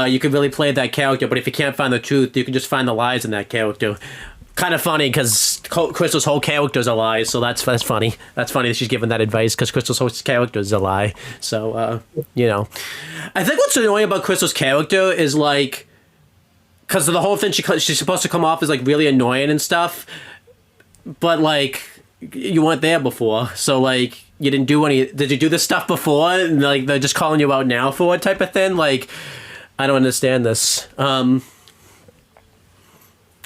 you can really play that character. But if you can't find the truth, you can just find the lies in that character. Kind of funny because Crystal's whole character is a lie, so that's funny. That's funny that she's giving that advice because Crystal's whole character is a lie. So, I think what's annoying about Crystal's character is like, because the whole thing, she's supposed to come off as like really annoying and stuff, but like you weren't there before, so like you didn't do any. Did you do this stuff before? And like they're just calling you out now for it type of thing. Like I don't understand this. I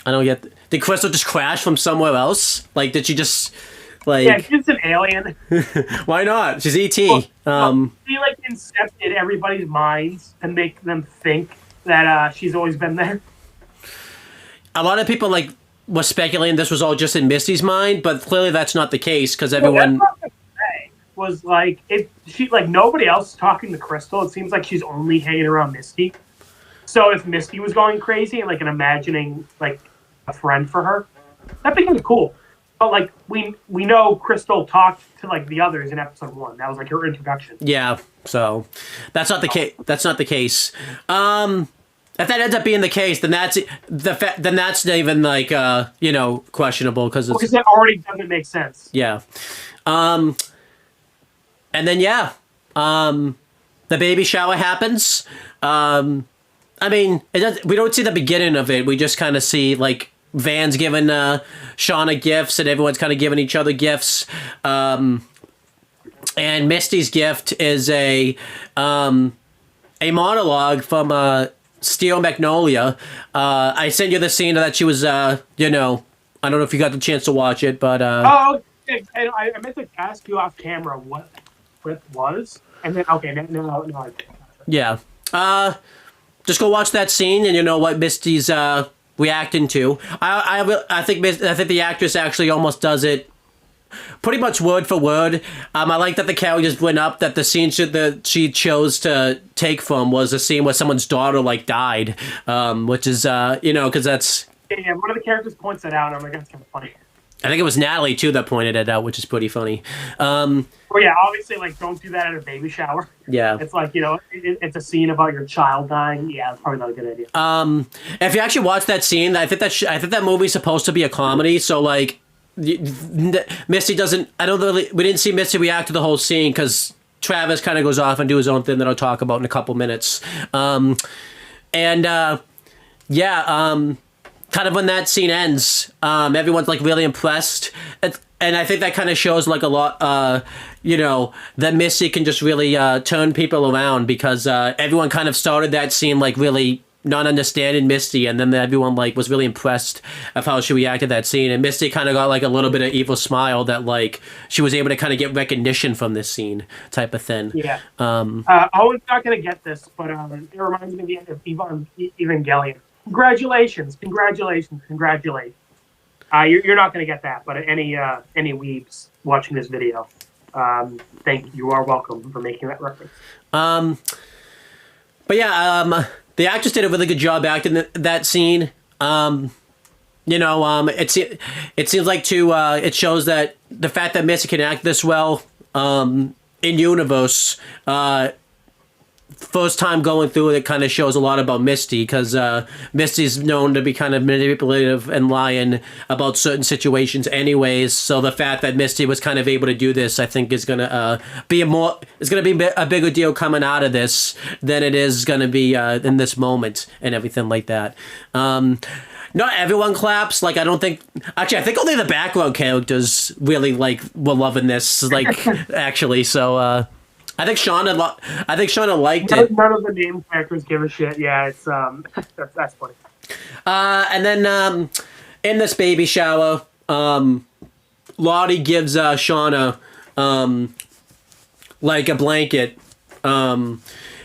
don't get. Did Crystal just crash from somewhere else? Like did she just like? Yeah, she's an alien. Why not? She's ET. She like incepted everybody's minds and make them think that she's always been there. A lot of people like were speculating this was all just in Misty's mind, but clearly that's not the case because everyone was like she like nobody else is talking to Crystal. It seems like she's only hanging around Misty. So if Misty was going crazy and like imagining like a friend for her, that'd be kind of cool. But like we know Crystal talked to like the others in episode 1. That was like her introduction. Yeah, so that's not the case. That's not the case. If that ends up being the case, then that's then that's not even like questionable because that already doesn't make sense. Yeah, and then the baby shower happens. I mean, we don't see the beginning of it. We just kind of see like Van's giving Shauna gifts, and everyone's kind of giving each other gifts. And Misty's gift is a monologue from Steel Magnolia. I sent you the scene that she was, I don't know if you got the chance to watch it, but Oh, okay. And I meant to ask you off camera what it was, and then okay, no. yeah. Just go watch that scene, and you know what Misty's reacting to. I think the actress actually almost does it pretty much word for word. I like that the characters went up that the scene that she chose to take from was a scene where someone's daughter like died, which is because that's. Yeah, one of the characters points it out, and I'm like, that's kind of funny. I think it was Natalie too that pointed it out, which is pretty funny. Well, yeah, obviously, like, don't do that at a baby shower. Yeah, it's like it's a scene about your child dying. Yeah, it's probably not a good idea. If you actually watch that scene, I think that movie's supposed to be a comedy, so like. Misty doesn't. We didn't see Misty react to the whole scene because Travis kind of goes off and do his own thing that I'll talk about in a couple minutes. Kind of when that scene ends, everyone's like really impressed, and I think that kind of shows like a lot. That Misty can just really turn people around because everyone kind of started that scene like really. Not understanding Misty, and then everyone like was really impressed of how she reacted to that scene, and Misty kind of got like a little bit of evil smile that like she was able to kind of get recognition from this scene type of thing. Yeah. Owen's not gonna get this, but it reminds me of the end of Evangelion. Congratulations. You're not gonna get that, but any weebs watching this video, thank you. You are welcome for making that reference. The actress did a really good job acting that scene. It seems like it shows that the fact that Misty can act this well in universe, first time going through it kind of shows a lot about Misty because Misty's known to be kind of manipulative and lying about certain situations anyways. So the fact that Misty was kind of able to do this, I think, is gonna be a bigger deal coming out of this than it is gonna be in this moment and everything like that. Not everyone claps. Like I think only the background characters really like were loving this. Like actually, so. I think Shauna liked it. None of the name characters give a shit. Yeah, it's that's funny. And then in this baby shower, Lottie gives Shauna like a blanket, and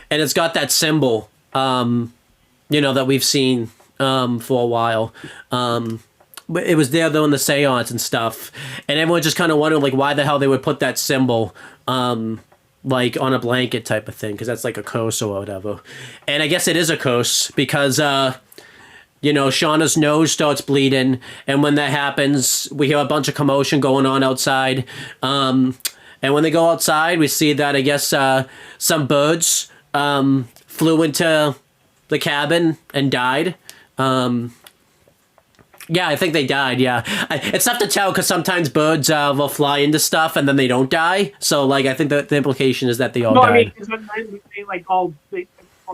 it's got that symbol, that we've seen for a while. It was there though in the seance and stuff, and everyone just kind of wondered like why the hell they would put that symbol. Like on a blanket type of thing because that's like a curse or whatever, and I guess it is a curse because Shauna's nose starts bleeding, and when that happens we hear a bunch of commotion going on outside, and when they go outside we see that I guess some birds flew into the cabin and died. Yeah, I think they died, yeah. It's tough to tell because sometimes birds will fly into stuff and then they don't die. So, like, I think that the implication is that they all died. I mean, because when everyone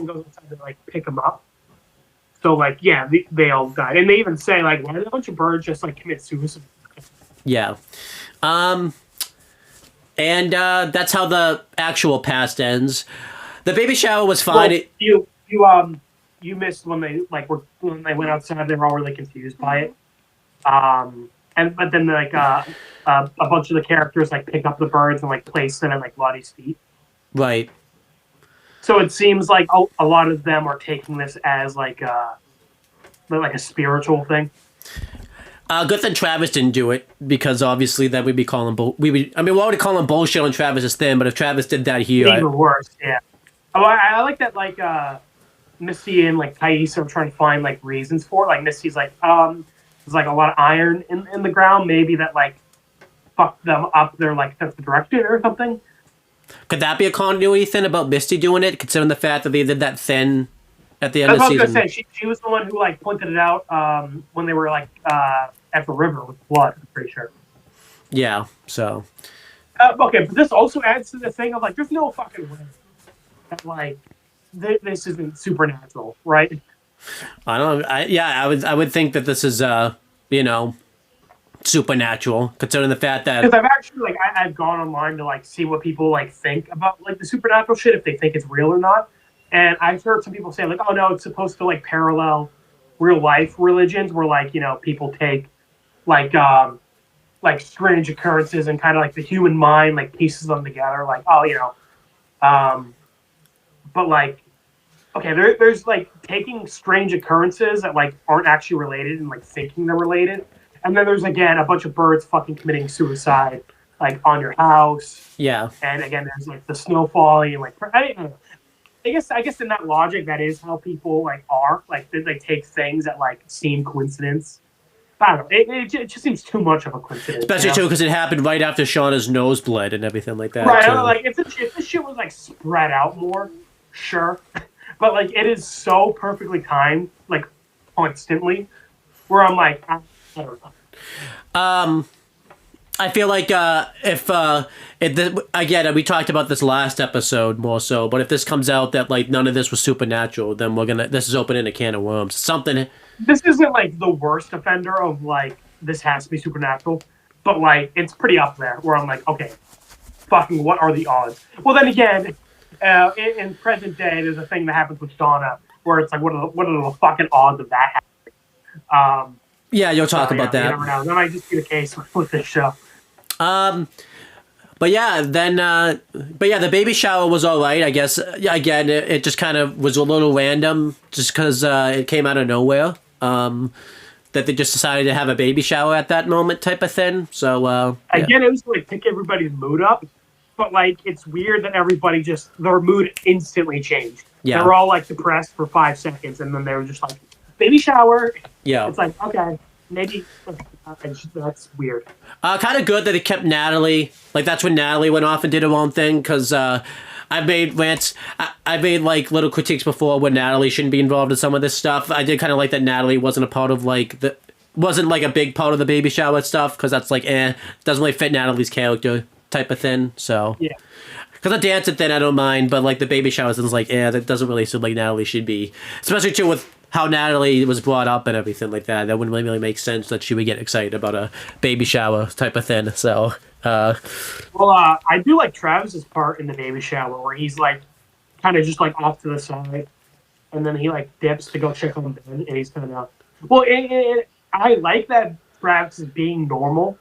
goes outside to, like, pick them up. So, like, yeah, they all died. And they even say, like, why did a bunch of birds just, like, commit suicide? Yeah. And that's how the actual past ends. The baby shower was fine. Well, you missed when they went outside. They were all really confused by it. But then like a bunch of the characters like pick up the birds and like place them at like Lottie's feet. Right. So it seems like a lot of them are taking this as like a spiritual thing. Good thing Travis didn't do it because obviously that would be calling we already call him bullshit on Travis's thing, but if Travis did that here, even worse. Yeah. Oh, I like that. Like Misty and like Thais are trying to find like reasons for it. Like Misty's like, there's like a lot of iron in the ground. Maybe that like fucked them up. They're like that's the director or something. Could that be a continuity thing about Misty doing it, considering the fact that they did that thing at the end of the season? I was gonna say she was the one who like pointed it out when they were like at the river with blood. I'm pretty sure. Yeah. So. Okay, but this also adds to the thing of like, there's no fucking way that like. This isn't supernatural, right? I don't know. I would think that this is supernatural, considering the fact that because I've actually like I've gone online to like see what people like think about like the supernatural shit, if they think it's real or not. And I've heard some people say like, oh no, it's supposed to like parallel real life religions where like people take like strange occurrences and kind of like the human mind like pieces them together. Like, oh, but like, okay, there's like taking strange occurrences that like aren't actually related and like thinking they're related, and then there's again a bunch of birds fucking committing suicide like on your house. Yeah. And again, there's like the snow falling and like I guess in that logic, that is how people like are. Like they take things that like seem coincidence. I don't know. It just seems too much of a coincidence. Especially too because it happened right after Shauna's nose bled and everything like that. Right. Too. Like if this shit was like spread out more, sure. But like it is so perfectly timed, like constantly, where I'm like, I don't know. I feel like again, we talked about this last episode more so, but if this comes out that like none of this was supernatural, then this is opening a can of worms. Something. This isn't like the worst offender of like this has to be supernatural, but like it's pretty up there where I'm like, okay, fucking what are the odds? Well, then again, in present day, there's a thing that happens with Shauna where it's like, what are the fucking odds of that happening? Yeah, you'll talk about that. You never know. That might just be the case with this show. But yeah, the baby shower was all right. I guess again, it just kind of was a little random, just because it came out of nowhere. That they just decided to have a baby shower at that moment, type of thing. So again, it was to like pick everybody's mood up, but like it's weird that everybody just their mood instantly changed. Yeah, they were all like depressed for 5 seconds, and then they were just like baby shower. Yeah, it's like okay, maybe. That's weird. Kind of good that it kept Natalie. Like that's when Natalie went off and did her own thing. Because I've made rants. I've made like little critiques before where Natalie shouldn't be involved in some of this stuff. I did kind of like that Natalie wasn't a part of wasn't like a big part of the baby shower stuff. Because that's like doesn't really fit Natalie's character type of thing. So yeah. Because the dancing thing I don't mind, but like the baby shower thing's like that doesn't really seem like Natalie should be, especially too with how Natalie was brought up and everything like that. That wouldn't really make sense that she would get excited about a baby shower type of thing. So, I do like Travis's part in the baby shower where he's like kind of just like off to the side, and then he like dips to go check on Ben, and he's kind of I like that Travis is being normal,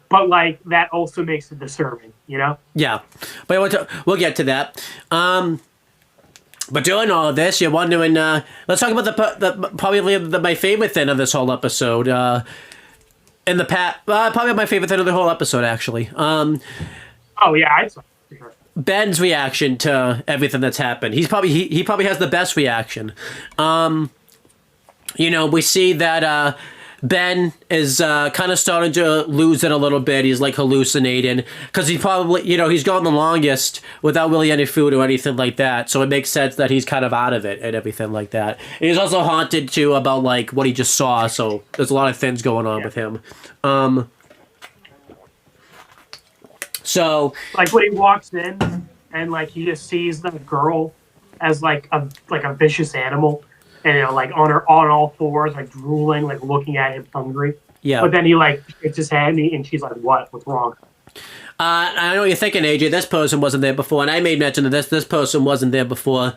but like that also makes it disturbing, you know? Yeah, but we'll get to that. But during all of this, you're wondering. Let's talk about probably my favorite thing of this whole episode. In the past, probably my favorite thing of the whole episode, actually. Oh yeah, I'd say for sure. Ben's reaction to everything that's happened. He probably has the best reaction. We see that Ben is kind of starting to lose it a little bit. He's like hallucinating because he probably, he's gone the longest without really any food or anything like that. So it makes sense that he's kind of out of it and everything like that. And he's also haunted too about like what he just saw. So there's a lot of things going on with him. So like when he walks in and like he just sees the girl as like a vicious animal. And like on all fours, like drooling, like looking at him hungry. Yeah. But then he like it's his hand, and she's like, "What? What's wrong?" I know what you're thinking, AJ. This person wasn't there before, and I made mention of this. This person wasn't there before.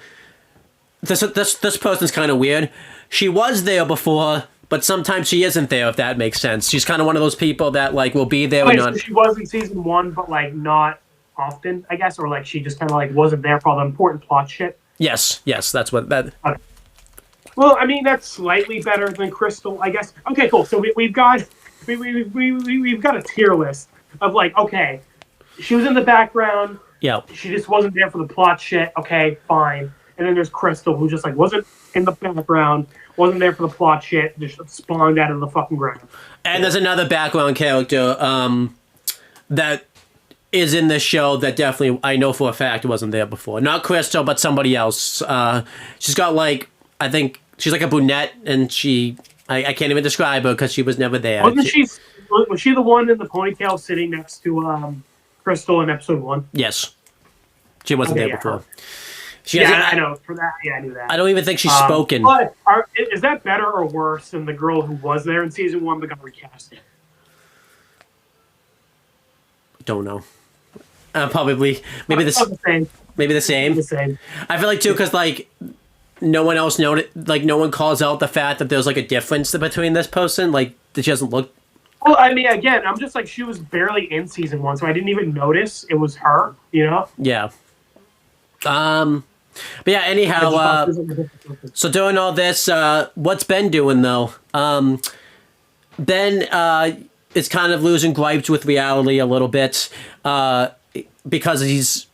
This person's kind of weird. She was there before, but sometimes she isn't there. If that makes sense, she's kind of one of those people that like will be there. So she was in season 1, but like not often, I guess, or like she just kind of like wasn't there for all the important plot shit. Yes, that's what that. Okay. Well, I mean that's slightly better than Crystal, I guess. Okay, cool. So we've got a tier list of like, okay, she was in the background. Yeah. She just wasn't there for the plot shit. Okay, fine. And then there's Crystal, who just like wasn't in the background, wasn't there for the plot shit, just spawned out of the fucking ground. And there's another background character that is in this show that definitely I know for a fact wasn't there before. Not Crystal, but somebody else. She's got like, I think she's like a brunette, and I can't even describe her because she was never there. Was she the one in the ponytail sitting next to Crystal in episode 1? Yes. She wasn't there before. I know. For that, I knew that. I don't even think she's spoken. But is that better or worse than the girl who was there in season 1 but got recast? Don't know. Probably. Maybe the same. Maybe the same. I feel like too, because like no one else noted. Like no one calls out the fact that there's like a difference between this person. Like that she doesn't look Well, I mean, again, I'm just like, she was barely in season 1, so I didn't even notice it was her, you know? Yeah. But yeah, anyhow, so doing all this, what's Ben doing though? Ben is kind of losing gripes with reality a little bit, because he's,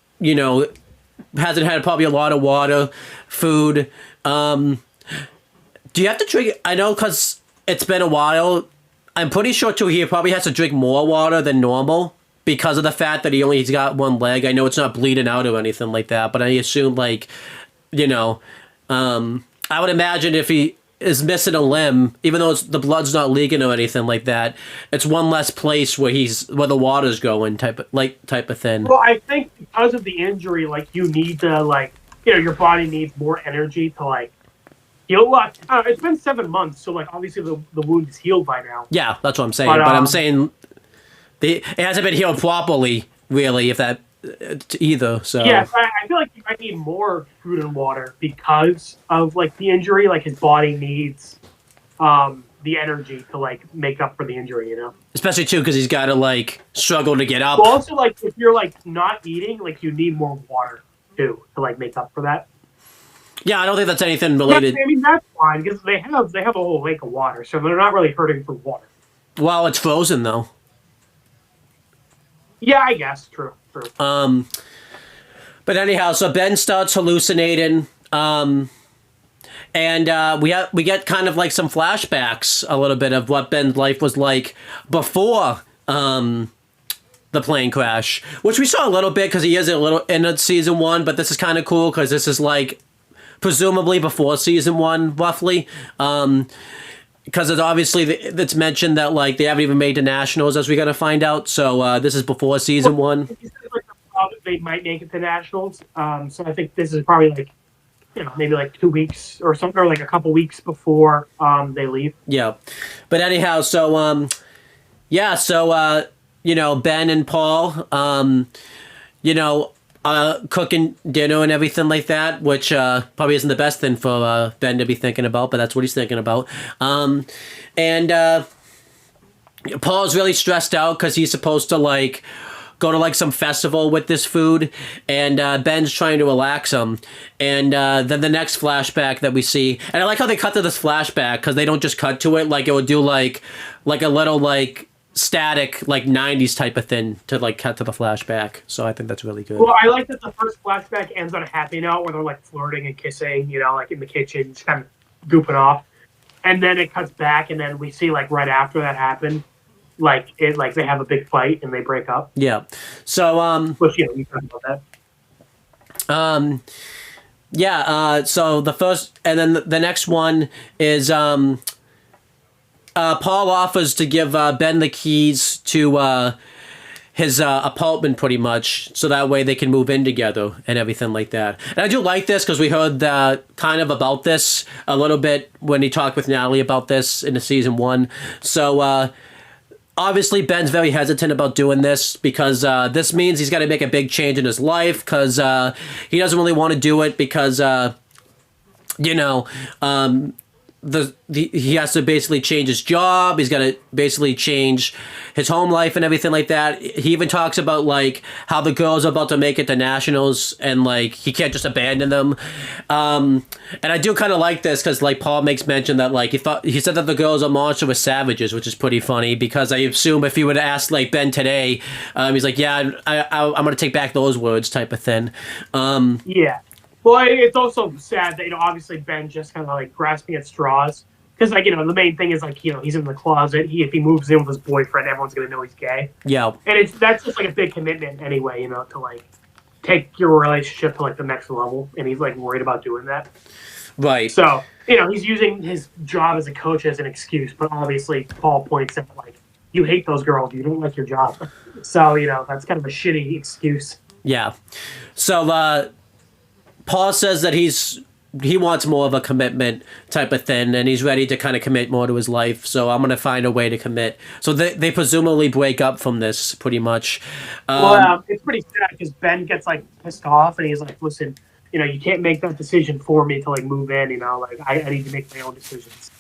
hasn't had probably a lot of water, food. Do you have to drink? I know because it's been a while. I'm pretty sure too he probably has to drink more water than normal because of the fact that he's got one leg. I know it's not bleeding out or anything like that, but I assume I would imagine if he is missing a limb, even though the blood's not leaking or anything like that, it's one less place where the water's going type of thing. Well, I think because of the injury, you need to your body needs more energy to heal. It's been 7 months, so obviously the wound is healed by now. Yeah, that's what I'm saying. But I'm saying it hasn't been healed properly, really, if that either. So yeah, I feel like you might need more food and water because of the injury. His body needs the energy to make up for the injury. Especially too because he's got to struggle to get up. Well, also if you're not eating, you need more water too to make up for that. Yeah, I don't think that's anything related. I mean, that's fine because they have a whole lake of water, so they're not really hurting for water. Well, it's frozen though. Yeah, I guess true. But anyhow, so Ben starts hallucinating, and we get kind of some flashbacks, a little bit of what Ben's life was like before the plane crash, which we saw a little bit because he is a little in season 1, but this is kind of cool because this is presumably before season 1, roughly. Because it's obviously it's mentioned that they haven't even made the nationals, as we're gonna find out. So this is before season 1. They might make it to nationals. So I think this is probably maybe 2 weeks or something, or a couple weeks before they leave. Yeah, but anyhow, so Ben and Paul, cooking dinner and everything like that, which probably isn't the best thing for Ben to be thinking about, but that's what he's thinking about. And Paul's really stressed out because he's supposed to go to some festival with this food, and Ben's trying to relax him. And then the next flashback that we see, and I like how they cut to this flashback because they don't just cut to it, it would do a little static 90s type of thing to cut to the flashback. So I think that's really good. Well, I like that the first flashback ends on a happy note where they're flirting and kissing, in the kitchen, just kind of goofing off, and then it cuts back, and then we see right after that happened, they have a big fight and they break up. Yeah. So which you talked about that. So the first, and then the next one is Paul offers to give Ben the keys to his apartment, pretty much, so that way they can move in together and everything like that. And I do like this because we heard kind of about this a little bit when he talked with Natalie about this in the season 1. So obviously Ben's very hesitant about doing this because this means he's got to make a big change in his life because he doesn't really want to do it because he has to basically change his job. He's got to basically change his home life and everything like that. He even talks about how the girls are about to make it to nationals and he can't just abandon them. And I do kind of like this because Paul makes mention that he said that the girls are monstrous savages, which is pretty funny because I assume if he would ask Ben today, he's yeah, I'm gonna take back those words type of thing. Yeah. Well, it's also sad that obviously Ben just kind of grasping at straws because the main thing is he's in the closet. If he moves in with his boyfriend, everyone's gonna know he's gay. Yeah, and that's just a big commitment anyway. To take your relationship to the next level, and he's worried about doing that. Right. So he's using his job as a coach as an excuse, but obviously Paul points out you hate those girls, you don't like your job, so that's kind of a shitty excuse. Yeah. So Paul says that he wants more of a commitment type of thing, and he's ready to kind of commit more to his life. So I'm going to find a way to commit. So they presumably break up from this pretty much. It's pretty sad because Ben gets pissed off, and he's listen, you can't make that decision for me to move in. I need to make my own decisions.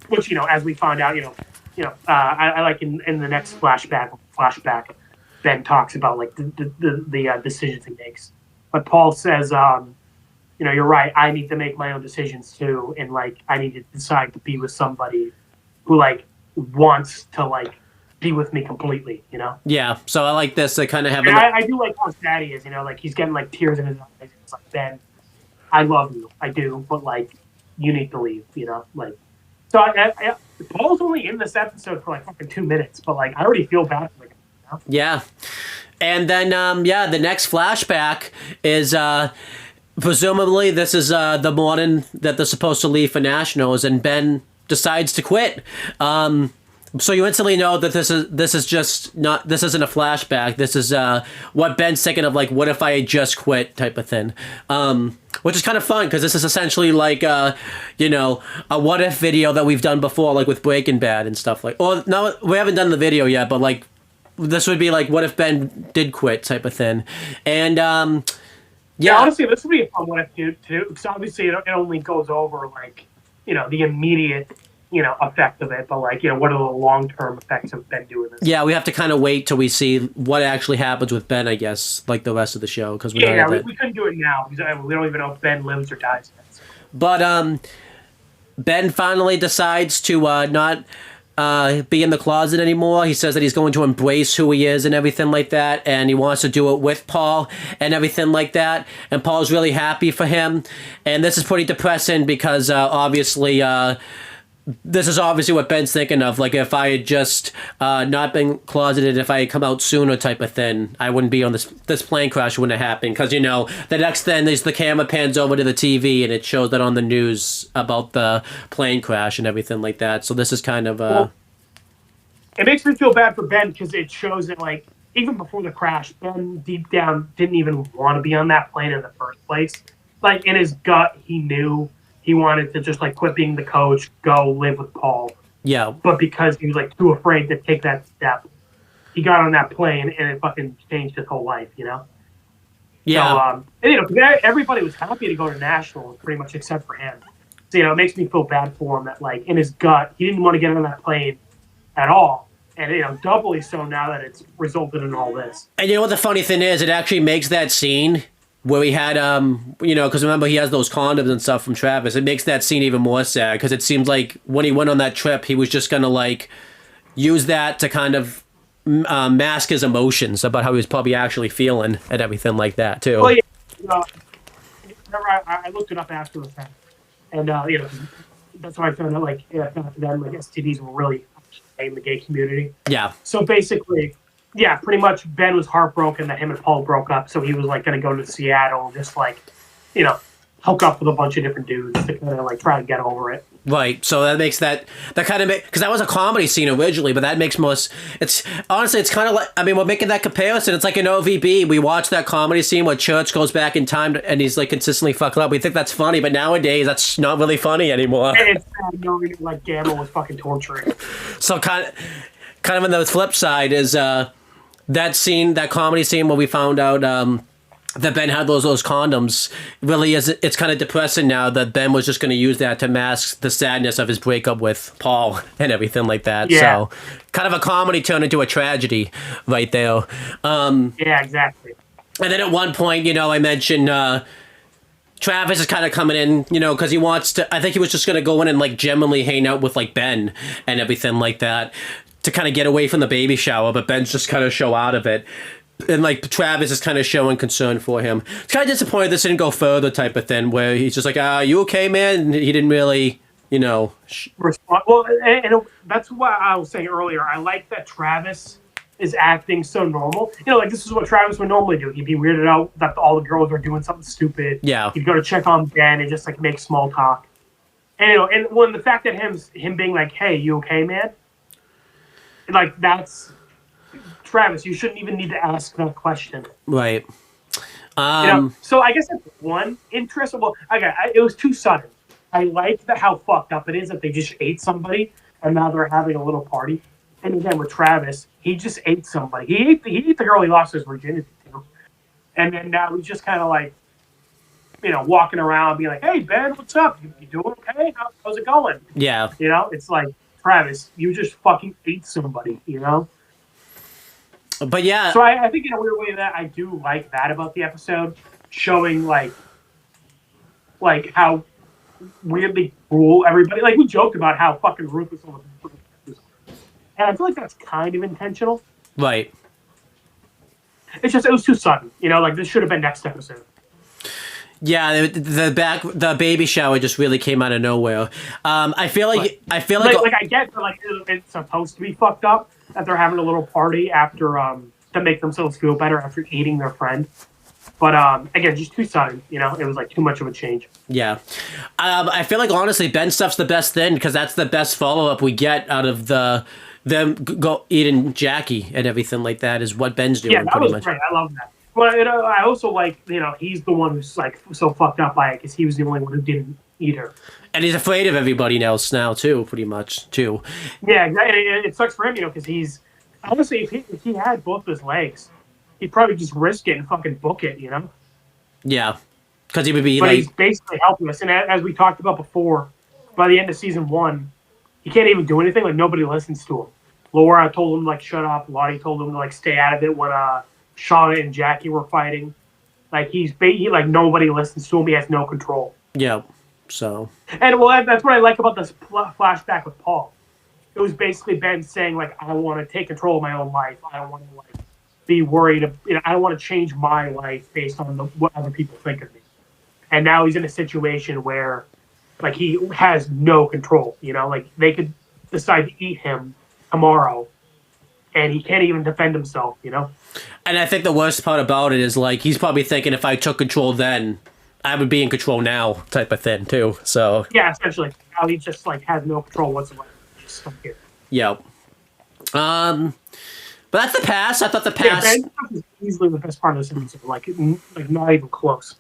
Which as we found out, I like in the next flashback, Ben talks about like the decisions he makes. But Paul says, you're right. I need to make my own decisions too, and like I need to decide to be with somebody who like wants to like be with me completely. Yeah. So I like this. I kind of have. I do like how sad he is. Like he's getting like tears in his eyes. It's like, Ben, I love you, I do, but like you need to leave. Like so. Paul's only in this episode for like fucking 2 minutes, but like I already feel bad for him. Yeah. And then the next flashback is presumably this is the morning that they're supposed to leave for nationals, and Ben decides to quit. So you instantly know that this isn't a flashback. This is what Ben's thinking of, like, what if I had just quit type of thing. Which is kind of fun because this is essentially like a what if video that we've done before, like with Breaking Bad and stuff like. Or no, we haven't done the video yet, but like this would be like what if Ben did quit type of thing. And yeah, honestly, this would be a fun what if too, because obviously it only goes over like the immediate effect of it, but like what are the long-term effects of Ben doing this? Yeah, we have to kind of wait till we see what actually happens with Ben, I guess, like the rest of the show, because we couldn't do it now because we don't even know if Ben lives or dies yet. So. But Ben finally decides to not be in the closet anymore. He says that he's going to embrace who he is and everything like that, and he wants to do it with Paul and everything like that. And Paul's really happy for him. And this is pretty depressing because obviously. This is obviously what Ben's thinking of. Like, if I had just not been closeted, if I had come out sooner type of thing, I wouldn't be on this plane crash wouldn't have happened. Because, the next thing is the camera pans over to the TV and it shows that on the news about the plane crash and everything like that. So this is kind of... Well, it makes me feel bad for Ben because it shows that, like, even before the crash, Ben deep down didn't even want to be on that plane in the first place. Like, in his gut, he knew... He wanted to just like quit being the coach, go live with Paul. Yeah. But because he was like too afraid to take that step, he got on that plane and it fucking changed his whole life, Yeah. So, everybody was happy to go to nationals pretty much except for him. So, it makes me feel bad for him that like in his gut, he didn't want to get on that plane at all. And, doubly so now that it's resulted in all this. And you know what the funny thing is? It actually makes that scene where we had, because remember he has those condoms and stuff from Travis. It makes that scene even more sad because it seems like when he went on that trip, he was just going to, like, use that to kind of mask his emotions about how he was probably actually feeling and everything like that, too. Well, yeah. I looked it up after the fact. And, that's why I found out, like, after that, like, STDs were really in the gay community. Yeah. So basically... Yeah, pretty much Ben was heartbroken that him and Paul broke up, so he was like going to go to Seattle and just like, hook up with a bunch of different dudes to kind of like try to get over it. Right, so that makes that kind of because that was a comedy scene originally, but that makes most. It's honestly, it's kind of like we're making that comparison. It's like an OVB. We watch that comedy scene where Church goes back in time and he's like consistently fucking up. We think that's funny, but nowadays that's not really funny anymore. And it's knowing like Gamble was fucking torturing. So kind of on the flip side is. That comedy scene where we found out that Ben had those condoms, really it's kind of depressing now that Ben was just going to use that to mask the sadness of his breakup with Paul and everything like that. Yeah. So kind of a comedy turned into a tragedy right there. Yeah, exactly. And then at one point, I mentioned Travis is kind of coming in, because he wants to. I think he was just going to go in and like genuinely hang out with like Ben and everything like that. To kind of get away from the baby shower, but Ben's just kind of show out of it. And, like, Travis is kind of showing concern for him. It's kind of disappointed this didn't go further type of thing, where he's just like, you okay, man? And he didn't really, respond. Well, and that's what I was saying earlier. I like that Travis is acting so normal. Like, this is what Travis would normally do. He'd be weirded out that all the girls are doing something stupid. Yeah. He'd go to check on Ben and just, like, make small talk. And, and when the fact that him being like, hey, you okay, man? Like, that's Travis. You shouldn't even need to ask that question. Right. So I guess that's one interest. Well, it was too sudden. I like how fucked up it is that they just ate somebody and now they're having a little party. And again, with Travis, he just ate somebody. He ate the girl he lost his virginity to. And then now he's just kind of like, walking around being like, hey, Ben, what's up? You doing okay? How's it going? Yeah. It's like, Travis, you just fucking ate somebody, you know? But yeah. So I think in a weird way that I do like that about the episode, showing like how weirdly cruel everybody. Like we joked about how fucking ruthless all the, and I feel like that's kind of intentional. Right. It's just it was too sudden, you know. Like this should have been next episode. Yeah, the baby shower just really came out of nowhere. I feel like I get that like it's supposed to be fucked up that they're having a little party after to make themselves feel better after eating their friend. But again, just too sudden, you know. It was like too much of a change. Yeah, I feel like honestly, Ben stuff's the best thing because that's the best follow up we get out of them go eating Jackie and everything like that is what Ben's doing. Yeah, that was great. I love that. But I also like, you know, he's the one who's like so fucked up by it because he was the only one who didn't eat her. And he's afraid of everybody else now too, pretty much too. Yeah, it sucks for him, you know, because he's honestly if he had both his legs, he'd probably just risk it and fucking book it, you know. Yeah, because he would be. But like... he's basically helpless, and as we talked about before, by the end of season 1, he can't even do anything. Like nobody listens to him. Laura told him like shut up. Lottie told him to like stay out of it when Shauna and Jackie were fighting. Like he like nobody listens to him. He has no control. Yeah. So. And well, that's what I like about this flashback with Paul. It was basically Ben saying like, I want to take control of my own life. I don't want to like be worried. You know, I don't want to change my life based on what other people think of me. And now he's in a situation where like he has no control. You know, like they could decide to eat him tomorrow, and he can't even defend himself. You know. And I think the worst part about it is like he's probably thinking if I took control then, I would be in control now, type of thing too. So yeah, essentially, now he just like has no control whatsoever. Just stuck here. Yep. But that's the past. I thought the past. Yeah, Ben is easily the best part of this episode. Like not even close.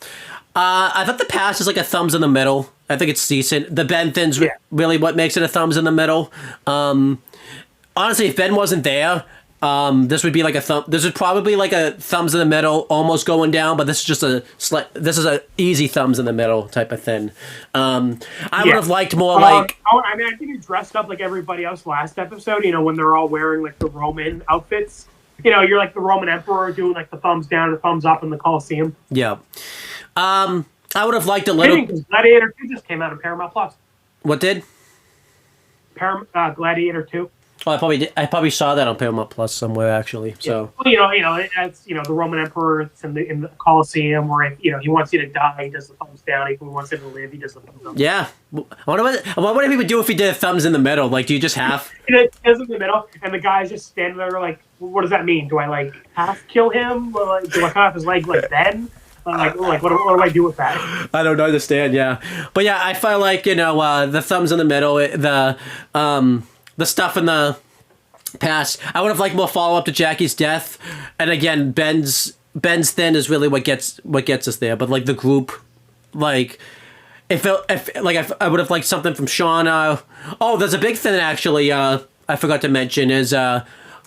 I thought the past is like a thumbs in the middle. I think it's decent. The Ben thing's really what makes it a thumbs in the middle. Honestly, if Ben wasn't there, this would be like a thumb. This is probably like a thumbs in the middle, almost going down. But this is just this is a easy thumbs in the middle type of thing. I would have liked more like. I mean, I think he dressed up like everybody else last episode. You know, when they're all wearing like the Roman outfits. You know, you're like the Roman emperor doing like the thumbs down and thumbs up in the Colosseum. Yeah. I would have liked a little. Gladiator 2 just came out in Paramount Plus. What did? Gladiator 2. Oh, I probably saw that on Paramount Plus somewhere actually. So well, it's the Roman emperor in the Colosseum where he wants you to die, he does the thumbs down. If he wants you to live, he does the thumbs up. Yeah, what would he would do if he did thumbs in the middle? Like, do you just half? It is in the middle, and the guy's just standing there like, what does that mean? Do I like half kill him? Or, like, do I cut off his leg like then? What do I do with that? I don't understand. Yeah, but yeah, I felt like the thumbs in the middle, the stuff in the past. I would have liked more follow up to Jackie's death, and again, Ben's thing is really what gets us there. But like the group, like if I would have liked something from Shauna. Oh, there's a big thing actually. I forgot to mention is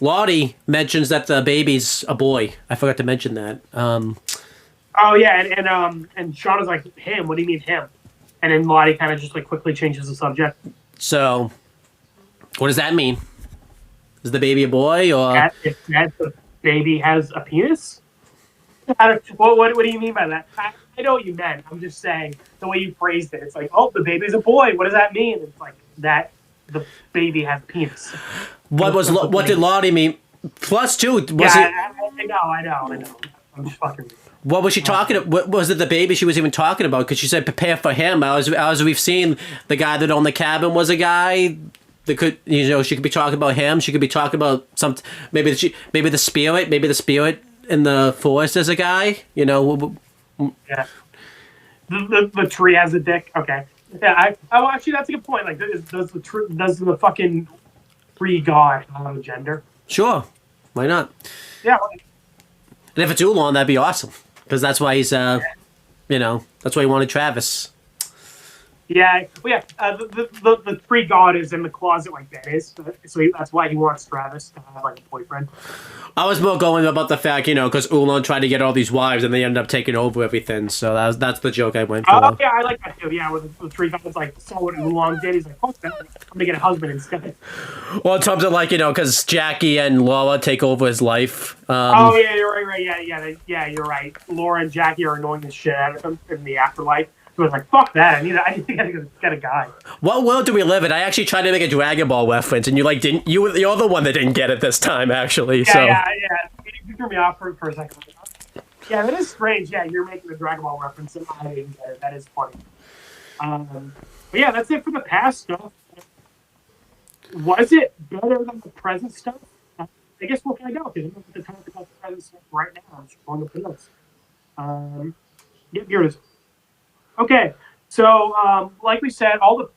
Lottie mentions that the baby's a boy. I forgot to mention that. Oh yeah, and Shauna's like, him. What do you mean him? And then Lottie kind of just like quickly changes the subject. So. What does that mean? Is the baby a boy or? If the baby has a penis? What do you mean by that? I know what you meant. I'm just saying the way you phrased it. It's like, oh, the baby's a boy. What does that mean? It's like that the baby has a penis. What did Lottie mean? Plus two. I know. I'm just fucking. What was she talking about? What was it the baby she was even talking about? Because she said prepare for him. As we've seen, the guy that owned the cabin was a guy. She could be talking about him. She could be talking about maybe the spirit in the forest is a guy. Yeah. The tree has a dick. Okay. Yeah. Actually, that's a good point. Like, does the fucking tree god have a gender? Sure. Why not? Yeah. And if it's Oolong, that'd be awesome. Because that's why he's that's why he wanted Travis. Yeah, well, yeah. The tree god is in the closet like that is, so that's why he wants Travis to have like a boyfriend. I was more going about the fact, because Ulan tried to get all these wives and they ended up taking over everything. So that's the joke I went for. Oh yeah, I like that too. Yeah, with the tree god's like saw what Oolong did. He's like, fuck that, I'm gonna get a husband instead. Well, in terms of like, because Jackie and Laura take over his life. Oh yeah, you're right. Yeah, you're right. Laura and Jackie are annoying the shit out of him in the afterlife. So I was like, fuck that. I need to get a guy. What world do we live in? I actually tried to make a Dragon Ball reference, and you like didn't. You're the one that didn't get it this time, actually. Yeah. You threw me off for a second. Yeah, that is strange. Yeah, you're making a Dragon Ball reference, and I didn't get it. That is funny. But yeah, that's it for the past stuff. Was it better than the present stuff? I guess we'll find out because I'm going to talk about the present stuff right now. I'm just pulling up the notes. Here it is. Okay, so like we said, all the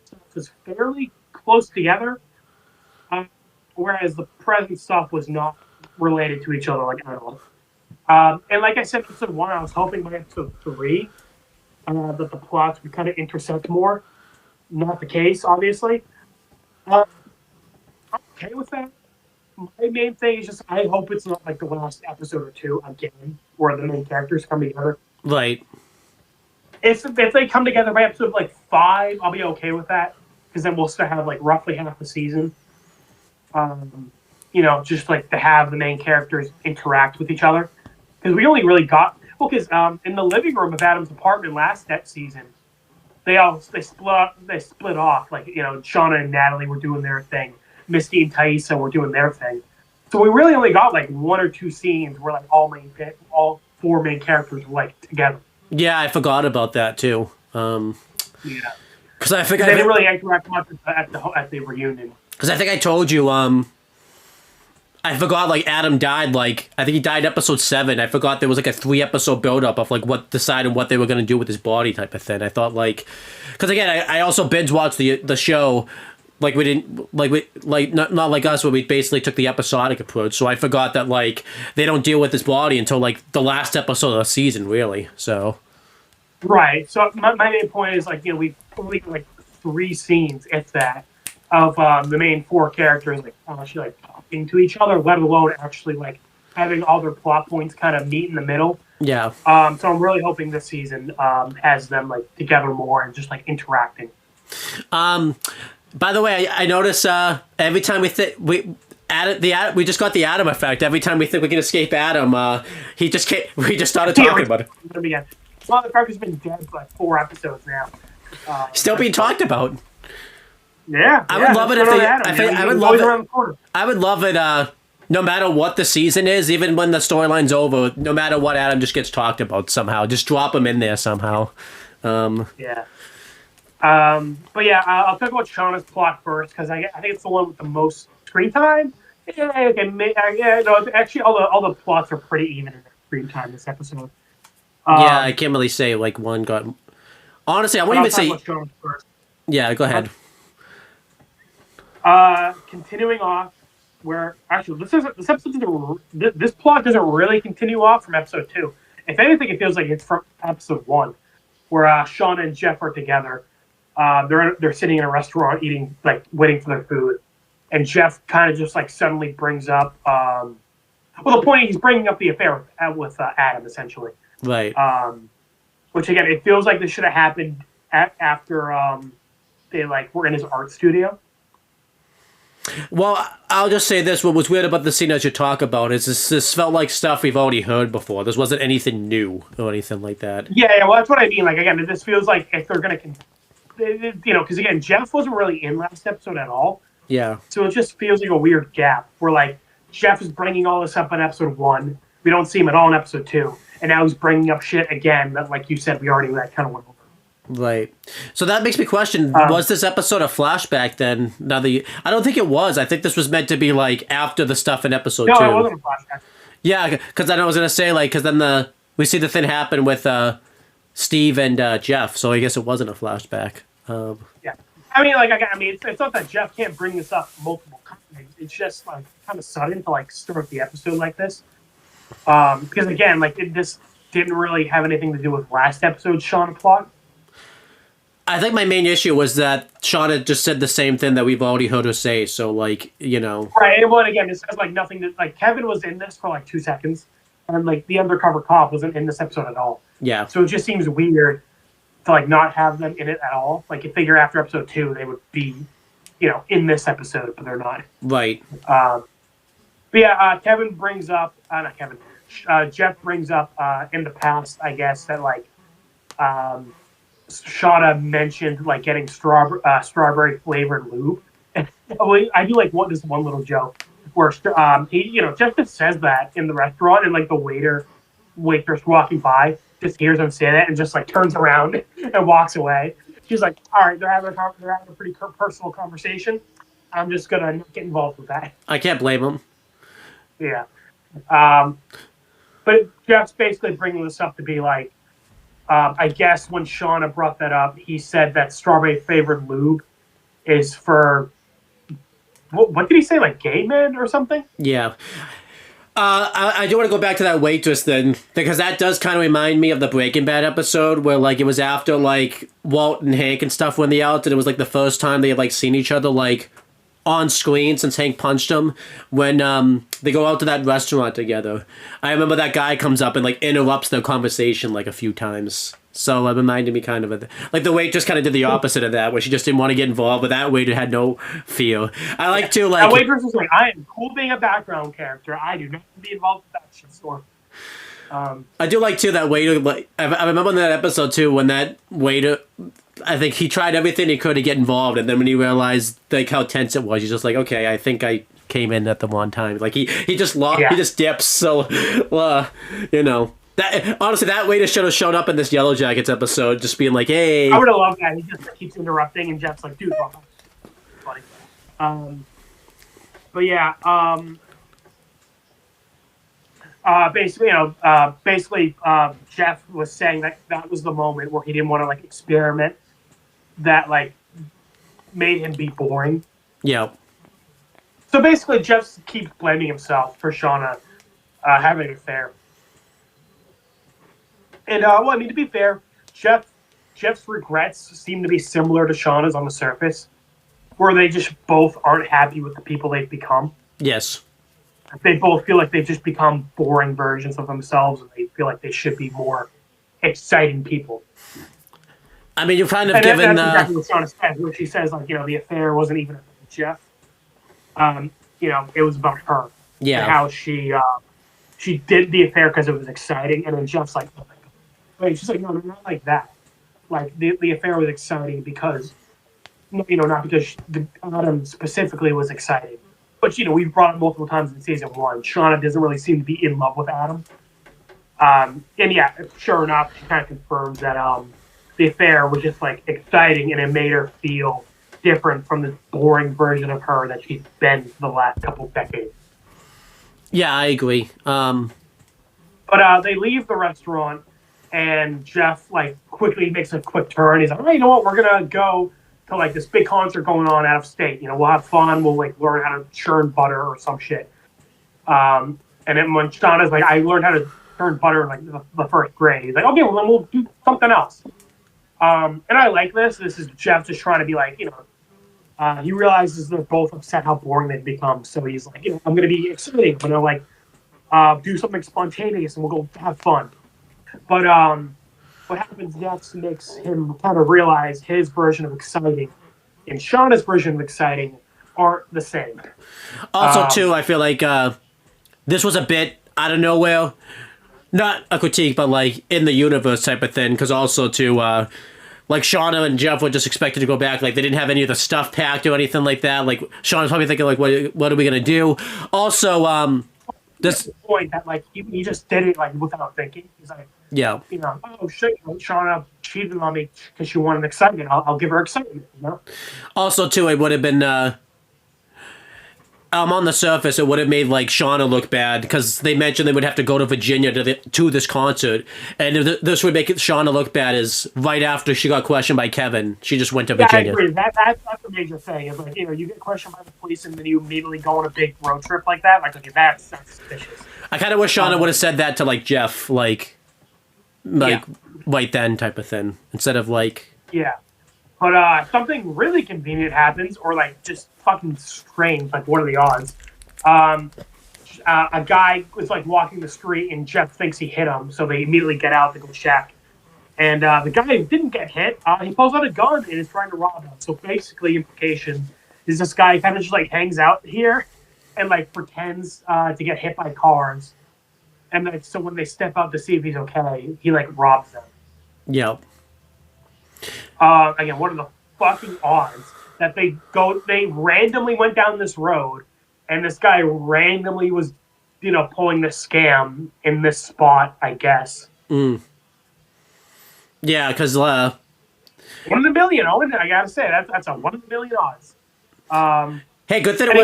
stuff is fairly close together, whereas the present stuff was not related to each other like at all. And like I said, episode 1, I was hoping by episode 3 that the plots would kind of intersect more. Not the case, obviously. I'm okay with that. My main thing is just I hope it's not like the last episode or 2 again, where the main characters come together. Right. If they come together by episode like 5, I'll be okay with that because then we'll still have like roughly half the season. Just like to have the main characters interact with each other because we only really got because in the living room of Adam's apartment last season, they split off. Like Shauna and Natalie were doing their thing, Misty and Taissa were doing their thing. So we really only got like 1 or 2 scenes where like all 4 main characters were like together. Yeah, I forgot about that too. Yeah, because I think they didn't really interact much at the reunion. Because I think I told you, I forgot like Adam died. Like I think he died episode 7. I forgot there was like a 3-episode buildup of like what decided what they were gonna do with his body type of thing. I thought like, because again, I also binge watched the show. Like we didn't not like us where we basically took the episodic approach. So I forgot that like they don't deal with his body until like the last episode of the season, really. So right. So my main point is like we've only got like 3 scenes, if that, of the main 4 characters like actually like talking to each other, let alone actually like having all their plot points kind of meet in the middle. yeah. So I'm really hoping this season has them like together more and just like interacting. By the way, I notice every time we just got the Adam effect. Every time we think we can escape Adam, we just started talking about it. Well, the character's been dead for like 4 episodes now. Still being talked about. Yeah, I would love it if they. I would love it. I would love it. No matter what the season is, even when the storyline's over, no matter what, Adam just gets talked about somehow. Just drop him in there somehow. Yeah. But yeah, I'll talk about Shauna's plot first because I think it's the one with the most screen time. Yeah, okay, no, actually, all the plots are pretty even in their screen time this episode. Yeah, I can't really say like one got. Honestly, I wouldn't even say. Shauna's first. Yeah, go ahead. Continuing off, where actually this plot doesn't really continue off from episode 2. If anything, it feels like it's from episode 1, where Shauna and Jeff are together. They're sitting in a restaurant eating, like waiting for their food, and Jeff kind of just like suddenly brings up. The point he's bringing up the affair with Adam essentially. Right. Which again, it feels like this should have happened after they like were in his art studio. Well, I'll just say this. What was weird about the scene as you talk about is this felt like stuff we've already heard before. This wasn't anything new or anything like that. Yeah, well, that's what I mean. Like, again, this feels like if they're going to, because, again, Jeff wasn't really in last episode at all. Yeah. So it just feels like a weird gap where, like, Jeff is bringing all this up in episode 1. We don't see him at all in episode 2. And now he's bringing up shit again that, like you said, we already kind of went over. Right. So that makes me question, was this episode a flashback then? I don't think it was. I think this was meant to be like after the stuff in episode 2. No, it wasn't a flashback. Yeah, because I was going to say like, because then we see the thing happen with Steve and Jeff, so I guess it wasn't a flashback. Yeah. I mean, it's not that Jeff can't bring this up multiple times. It's just like kind of sudden to like start the episode like this. Because again, like didn't really have anything to do with last episode's Shauna plot. I think my main issue was that Shauna just said the same thing that we've already heard her say. So, like, you know. Right, and well, again, this has, like, nothing to... Like, Kevin was in this for, like, 2 seconds, and, like, the undercover cop wasn't in this episode at all. Yeah. So it just seems weird to, like, not have them in it at all. Like, you figure after episode 2, they would be, you know, in this episode, but they're not. Right. But yeah, Kevin brings up... not Kevin. Jeff brings up in the past, I guess, that, like... Shauna mentioned like getting strawberry flavored lube, and I do like this one little joke where he, you know, Justin says that in the restaurant, and like the waitress walking by just hears him say that and just like turns around and walks away. She's like, all right, they're having a pretty personal conversation. I'm just gonna not get involved with that. I can't blame him. Yeah, but Jeff's basically bringing this up to be like. I guess when Shauna brought that up, he said that strawberry flavored lube is for what did he say, like gay men or something? Yeah. I do want to go back to that waitress then, because that does kind of remind me of the Breaking Bad episode where like it was after like Walt and Hank and stuff went out, and it was like the first time they had like seen each other like on screen since Hank punched him, when they go out to that restaurant together. I remember that guy comes up and like interrupts their conversation like a few times. So it reminded me kind of like the waitress kind of did the opposite of that, where she just didn't want to get involved, but that waiter had no fear. I like to like... That waitress was like, I am cool being a background character. I do not want to be involved with that shit store. I do like too that waiter. Like I remember in that episode too when that waiter, I think he tried everything he could to get involved, and then when he realized like how tense it was, he's just like, okay, I think I came in at the wrong time. Like he just lost, he just dips. So, you know, that honestly that waiter should have shown up in this YellowJackets episode, just being like, hey. I would have loved that. He just keeps interrupting, and Jeff's like, dude, funny. But yeah, basically, Jeff was saying that was the moment where he didn't want to like experiment that like made him be boring. Yeah. So basically, Jeff keeps blaming himself for Shauna having an affair. And well, I mean, to be fair, Jeff's regrets seem to be similar to Shauna's on the surface, where they just both aren't happy with the people they've become. Yes. They both feel like they've just become boring versions of themselves, and they feel like they should be more exciting people. I mean, you've kind of given... That's exactly what Shauna says, where she says, like, you know, the affair wasn't even about Jeff. You know, it was about her. Yeah. And how she did the affair because it was exciting, and then Jeff's like, oh my God. Wait, she's like, no, not like that. Like, the affair was exciting because, you know, not because Adam specifically was exciting. But, you know, we've brought it multiple times in season 1. Shauna doesn't really seem to be in love with Adam. And yeah, sure enough, she kind of confirms that the affair was just, like, exciting, and it made her feel different from the boring version of her that she's been for the last couple of decades. Yeah, I agree. But they leave the restaurant, and Jeff, like, quickly makes a quick turn. He's like, hey, you know what, we're going to go to like this big concert going on out of state. You know, we'll have fun. We'll like learn how to churn butter or some shit. And then when Shauna's like, I learned how to churn butter in like the first grade. He's like, okay, well then we'll do something else. And I like this. This is Jeff just trying to be like, you know, he realizes they're both upset how boring they've become. So he's like, you know, I'm going to be exciting. I'm going to like do something spontaneous and we'll go have fun. But what happens next makes him kind of realize his version of exciting and Shauna's version of exciting aren't the same. Also, too, I feel like this was a bit out of nowhere. Not a critique, but like in the universe type of thing. Because also, too, like Shauna and Jeff were just expected to go back. Like they didn't have any of the stuff packed or anything like that. Like Shauna's probably thinking, like, what are we going to do? Also, this point that like he just did it like without thinking. He's like, yeah, you know, oh shit, you know, Shauna cheated on me because she wanted excitement. I'll give her excitement, you know. Also, too, it would have been on the surface, it would have made like Shauna look bad because they mentioned they would have to go to Virginia to this concert, and this would make Shauna look bad. Is right after she got questioned by Kevin, she just went to Virginia. I agree. That's a major thing. Is like, you know, you get questioned by the police and then you immediately go on a big road trip like that. Like, okay, that's suspicious. I kind of wish Shauna would have said that to like Jeff, like, like right then type of thing instead of like. Yeah. But something really convenient happens, or like just fucking strange. Like, what are the odds? A guy was like walking the street, and Jeff thinks he hit him, so they immediately get out to go check. And the guy who didn't get hit, he pulls out a gun and is trying to rob him. So basically, implication is this guy kind of just like hangs out here and like pretends to get hit by cars, and then, so when they step out to see if he's okay, he like robs them. Yep. Again, what are the fucking odds that they randomly went down this road, and this guy randomly was, pulling this scam in this spot, I guess. Yeah, because 1 in a million, Owen. I gotta say that's a 1 in a million odds. Hey, good that it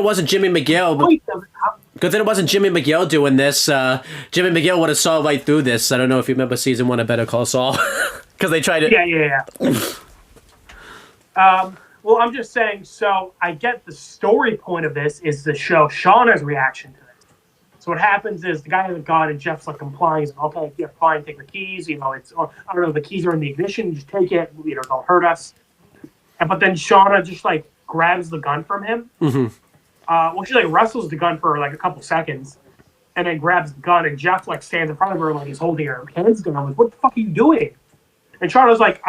wasn't Jimmy McGill. Good that it wasn't Jimmy McGill doing this. Jimmy McGill would have saw right through this. I don't know if you remember season 1 of Better Call Saul, because they tried it. Yeah. Well, I'm just saying. So I get the story point of this is to show Shauna's reaction to this. So what happens is the guy has a gun, and Jeff's like complying. He's like, okay, yeah, fine, take the keys. It's, I don't know, the keys are in the ignition. Just take it. Don't hurt us. But then Shauna just like grabs the gun from him. Well, she like wrestles the gun for like a couple seconds, and then grabs the gun. And Jeff like stands in front of her like he's holding her hands down. I'm like, what the fuck are you doing? And Shauna's like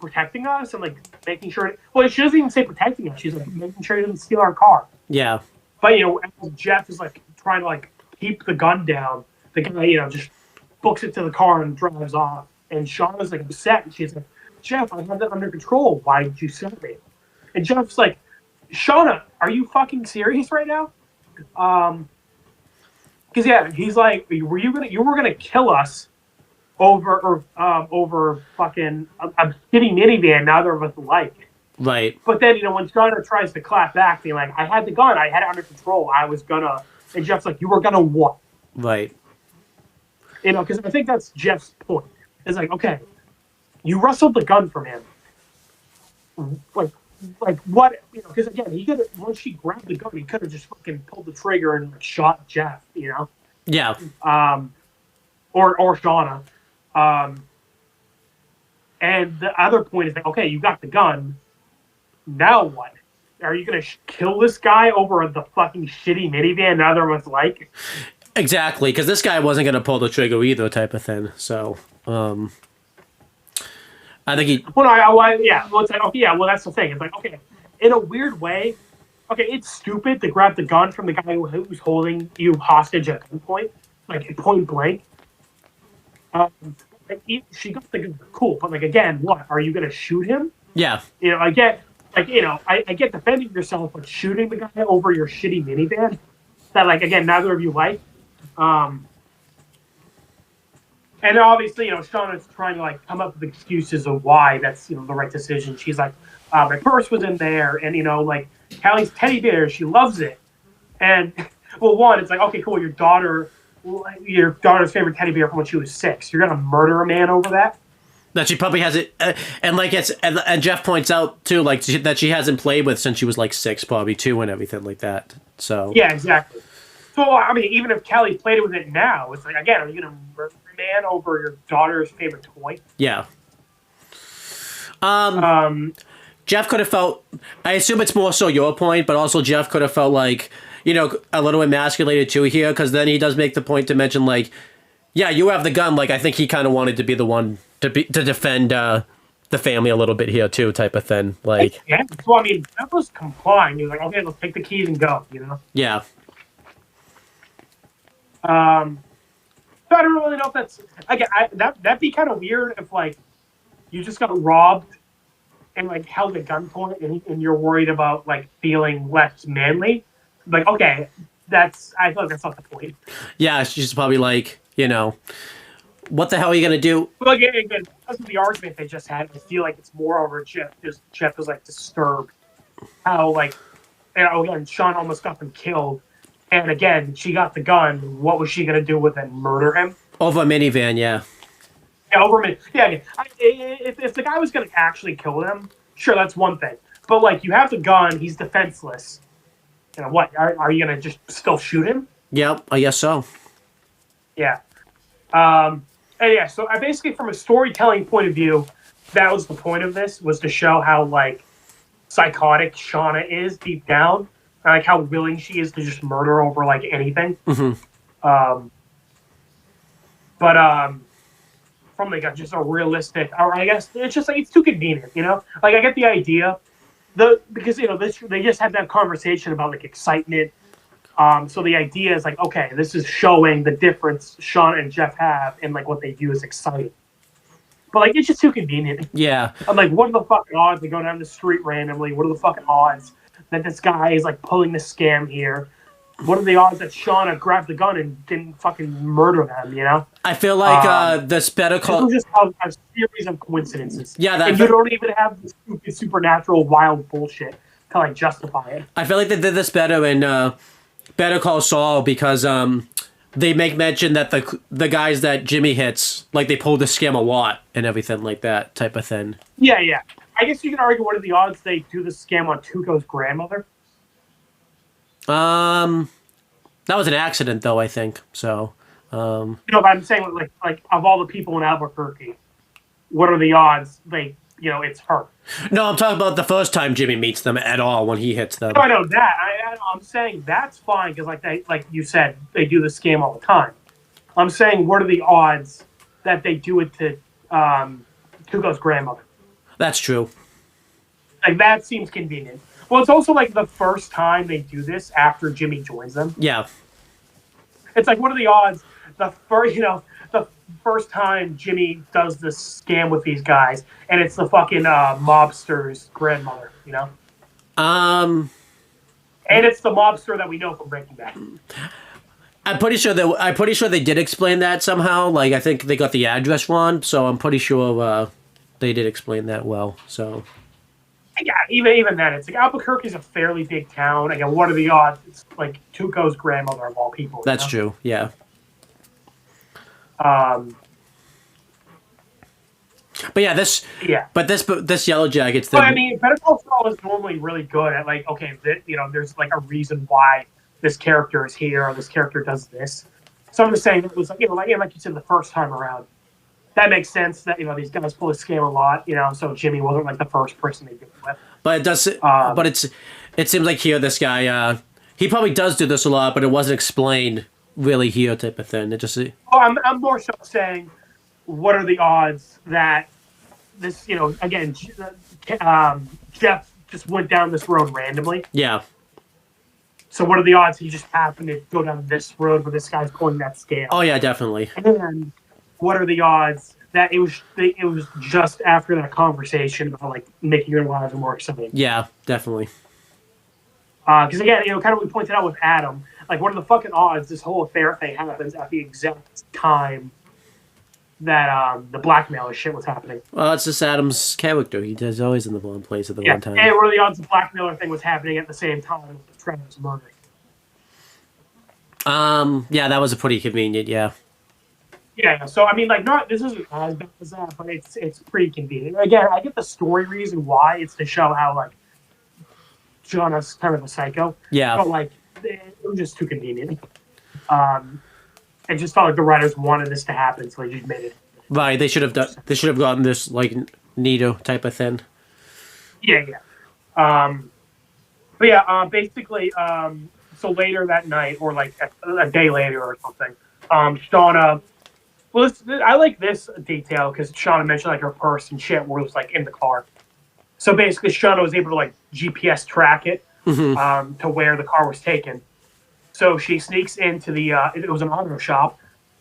protecting us and like making sure. Well, she doesn't even say protecting us. She's like making sure he doesn't steal our car. Yeah. But as Jeff is like trying to like keep the gun down, the guy just books it to the car and drives off. And Shauna's like upset. And she's like, Jeff, I have that under control. Why did you send me? And Jeff's like, Shauna, are you fucking serious right now? Because he's like, you were gonna kill us over fucking a shitty minivan neither of us like. Right. But then when Shauna tries to clap back, being like, I had the gun, I had it under control, I was gonna, and Jeff's like, you were gonna what? Right. Because I think that's Jeff's point. It's like, okay, you wrestled the gun from him. Like what? Because again, he could have, once she grabbed the gun, he could have just fucking pulled the trigger and like, shot Jeff. Yeah. Or Shauna. And the other point is like, okay, you got the gun. Now what? Are you gonna kill this guy over the fucking shitty minivan neither of us like? Exactly, because this guy wasn't gonna pull the trigger either, type of thing. So, I think he. Well, it's like, okay, well, that's the thing. It's like, okay, in a weird way, okay, it's stupid to grab the gun from the guy who's holding you hostage at gunpoint, like point blank. She got the gun, cool, but like again, what are you gonna shoot him? Yeah. I get, I get defending yourself, but shooting the guy over your shitty minivan that, like, again, neither of you like. And obviously, Shauna's trying to like come up with excuses of why that's the right decision. She's like, my purse was in there, and like Callie's teddy bear, she loves it. And well, one, it's like, okay, cool, your daughter's favorite teddy bear from when she was 6. You're gonna murder a man over that? That she probably has it, and Jeff points out too, like that she hasn't played with since she was like 6, probably too, and everything like that. So yeah, exactly. So I mean, even if Callie played with it now, it's like, again, are you gonna murder a man over your daughter's favorite toy? Yeah. Jeff could have felt. I assume it's more so your point, but also Jeff could have felt like a little emasculated too here, because then he does make the point to mention like, yeah, you have the gun. Like I think he kind of wanted to be the one to defend the family a little bit here too, type of thing. Like yeah. So I mean, Jeff was complying. He was like, okay, let's take the keys and go. Yeah. So I don't really know if that's that'd be kind of weird if like you just got robbed and like held at gunpoint and you're worried about like feeling less manly. Like, okay, I feel like that's not the point. Yeah, she's probably like, what the hell are you gonna do? But like, again, because of the argument they just had, I feel like it's more over Jeff because Jeff was like disturbed how like again Sean almost got them killed. And again, she got the gun. What was she going to do with it? Murder him? Over a minivan, yeah. Yeah, over a minivan. Yeah, if the guy was going to actually kill him, sure, that's one thing. But, like, you have the gun. He's defenseless. What? Are you going to just still shoot him? Yep, I guess so. Yeah. And yeah, so I basically, from a storytelling point of view, that was the point of this, was to show how, like, psychotic Shauna is deep down, and, like, how willing she is to just murder over, like, anything. Um, but from, like, just a realistic, or I guess it's just, like, it's too convenient, you know? Like, I get the idea, because, you know, they just had that conversation about, like, excitement. So the idea is like, okay, this is showing the difference Sean and Jeff have in, like, what they view as exciting. But, like, it's just too convenient. Yeah. I'm like, what are the fucking odds they go down the street randomly? What are the fucking odds that this guy is, like, pulling the scam here? What are the odds that Shauna grabbed the gun and didn't fucking murder them, you know? I feel like this Better Call... This is just a series of coincidences. Yeah, and you don't even have the stupid supernatural wild bullshit to, like, justify it. I feel like they did this better in Better Call Saul because they make mention that the guys that Jimmy hits, like, they pulled the scam a lot and everything like that type of thing. Yeah, yeah. I guess you can argue what are the odds they do the scam on Tuco's grandmother? That was an accident, though, I think. So, No, but I'm saying, like of all the people in Albuquerque, what are the odds it's her? No, I'm talking about the first time Jimmy meets them at all when he hits them. No, I know that. I'm saying that's fine because, like you said, they do the scam all the time. I'm saying, what are the odds that they do it to Tuco's grandmother? That's true. Like, that seems convenient. Well, it's also, like, the first time they do this after Jimmy joins them. Yeah. It's like, what are the odds the first time Jimmy does this scam with these guys, and it's the fucking mobster's grandmother, you know? And it's the mobster that we know from Breaking Bad. I'm pretty sure they did explain that somehow. Like, I think they got the address wrong, so I'm pretty sure they did explain that well. So. Yeah, even then, it's like Albuquerque's a fairly big town. Again, what are the odds? It's like Tuco's grandmother of all people. That's true. Yeah. But yeah, this YellowJackets. But I mean, Better Call Saul is normally really good at, like, okay, there's, like, a reason why this character is here or this character does this. So I'm just saying it was, like, like you said the first time around. That makes sense that, these guys pull a scam a lot, so Jimmy wasn't, like, the first person they did it with. But it does. But it seems like here this guy he probably does do this a lot, but it wasn't explained really here type of thing. It just. I'm more so saying, what are the odds that this, again, Jeff just went down this road randomly. Yeah. So what are the odds he just happened to go down this road where this guy's pulling that scam? Oh yeah, definitely. And what are the odds that it was just after that conversation about, like, making your lives more exciting? Yeah, definitely. Because again, kind of we pointed out with Adam, like, what are the fucking odds this whole affair thing happens at the exact time that the blackmailer shit was happening? Well, it's just Adam's character. He's always in the wrong place at the wrong time. And what are the odds the blackmailer thing was happening at the same time as Trevor's murder? Yeah, that was a pretty convenient. Yeah. Yeah, so I mean, like, this isn't as bad as that, but it's pretty convenient. Again, I get the story reason why it's to show how, like, Jonah's kind of a psycho. Yeah. But, like, it was just too convenient. It just felt like the writers wanted this to happen, so they just made it. Right, they should have gotten this, like, Nito type of thing. Yeah. But yeah, basically, so later that night, or like a day later or something, Shauna. Well, I like this detail because Shauna mentioned, like, her purse and shit was, like, in the car. So basically, Shauna was able to, like, GPS track it to where the car was taken. So she sneaks into the. It was an auto shop.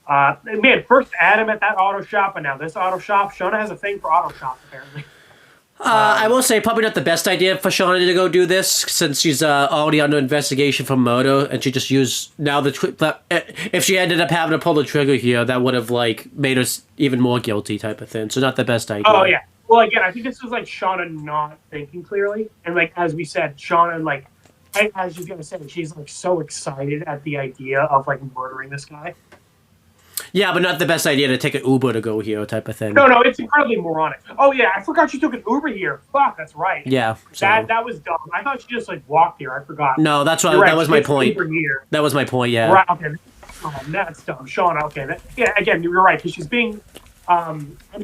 Man, first Adam at that auto shop, and now this auto shop. Shauna has a thing for auto shops, apparently. I will say probably not the best idea for Shauna to go do this since she's already under investigation for murder, and she just used now if she ended up having to pull the trigger here, that would have, like, made us even more guilty type of thing. So not the best idea. Oh yeah. Well, again, I think this was, like, Shauna not thinking clearly, and, like, as we said, Shauna, like, as you're gonna say, she's, like, so excited at the idea of, like, murdering this guy. Yeah, but not the best idea to take an Uber to go here type of thing. No, it's incredibly moronic. Oh yeah, I forgot she took an Uber here. Fuck, that's right. Yeah. So. That was dumb. I thought she just, like, walked here. I forgot. No, that's why right, that was my point. Uber here. That was my point, yeah. Right, okay. That's dumb. Shauna, okay. Yeah, again, you're right, because she's being,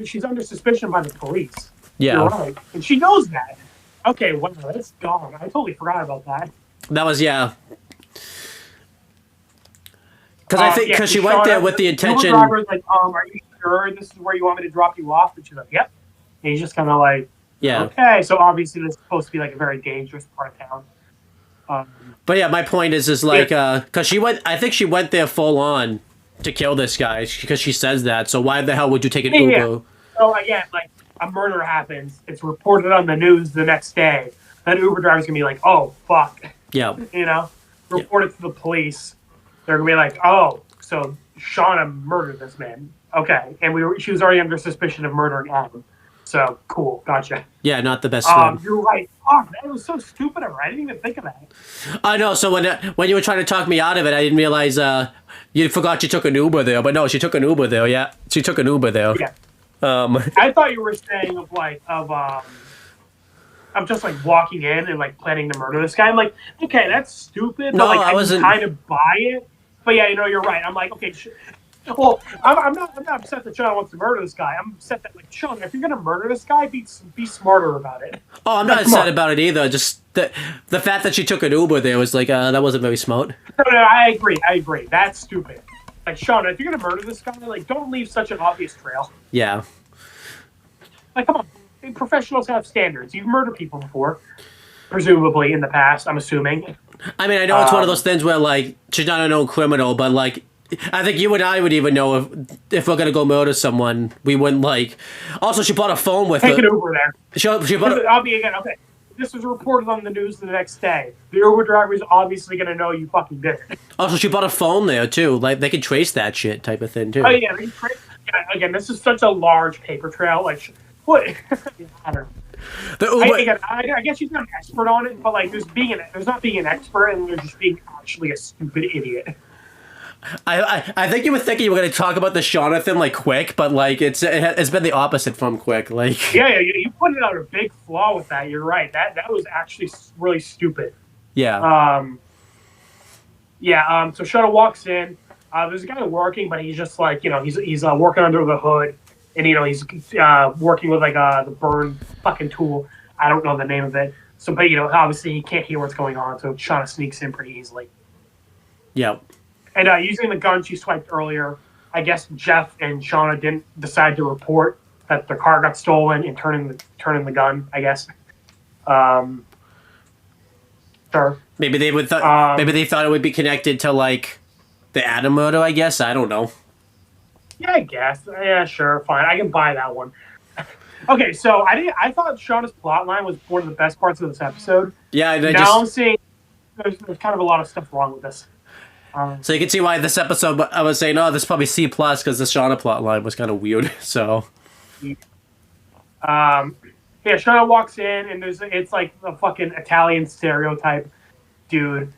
she's under suspicion by the police. Yeah. You're right. And she knows that. Okay, wow, that's dumb. I totally forgot about that. That was, yeah. Because I think, because she went there with the intention. The driver's like, are you sure this is where you want me to drop you off? And she's like, yep. And he's just kind of like, yeah. Okay, so obviously this is supposed to be like a very dangerous part of town. But yeah, my point is like, because I think she went there full on to kill this guy, because she says that. So why the hell would you take an Uber? Yeah. So again, like, a murder happens, it's reported on the news the next day. That Uber driver's gonna be like, oh, fuck. Yeah. You know? Report it to the police. They're gonna be like, oh, so Shauna murdered this man. Okay. And she was already under suspicion of murdering Adam. So, cool. Gotcha. Yeah, not the best friend. You're right. Oh, that was so stupid of her. I didn't even think of that. I know. So when you were trying to talk me out of it, I didn't realize you forgot you took an Uber there. But no, she took an Uber there. Yeah, she took an Uber there. Yeah. I thought you were saying of just like walking in and like planning to murder this guy. I'm like, okay, that's stupid. No, but like, I wasn't. Kind of buy it. But yeah, you're right. I'm like, okay. Well, I'm not upset that Shauna wants to murder this guy. I'm upset that, like, Shauna, if you're gonna murder this guy, be smarter about it. Oh, I'm not upset about it either. Just the fact that she took an Uber there was like, that wasn't very smart. No, I agree. That's stupid. Like, Shauna, if you're gonna murder this guy, like, don't leave such an obvious trail. Yeah. Like, come on. Professionals have standards. You've murdered people before, presumably in the past. I'm assuming. I mean, I know it's one of those things where like she's not a known criminal, but like. I think you and I would even know if we're gonna go murder someone, we wouldn't like. Also, she bought a phone with her. Take an Uber there. She bought. I'll be again. Okay, this was reported on the news the next day. The Uber driver is obviously gonna know you fucking did it. Also, she bought a phone there too. Like they could trace that shit type of thing too. Oh yeah, again, this is such a large paper trail. Like what? I don't know. The Uber. I guess she's not an expert on it, but like there's not being an expert, and there's just being actually a stupid idiot. I think you were thinking you were going to talk about the Shauna thing like quick, but like it's been the opposite from quick. Like yeah, you pointed out a big flaw with that. You're right. That was actually really stupid. Yeah. So Shauna walks in. There's a guy working, but he's just like he's working under the hood, and he's working with like the burn fucking tool. I don't know the name of it. So, but obviously he can't hear what's going on. So Shauna sneaks in pretty easily. Yeah. And using the gun she swiped earlier, I guess Jeff and Shauna didn't decide to report that their car got stolen and turning the gun, I guess. Sure. Maybe they thought it would be connected to like the Adam murder, I guess. I don't know. Yeah, I guess. Yeah, sure, fine. I can buy that one. Okay, so I thought Shauna's plotline was one of the best parts of this episode. Yeah, I'm seeing there's kind of a lot of stuff wrong with this. So you can see why this episode, I was saying, this is probably C+, because the Shauna plotline was kind of weird, so. Shauna walks in, and it's like a fucking Italian stereotype dude.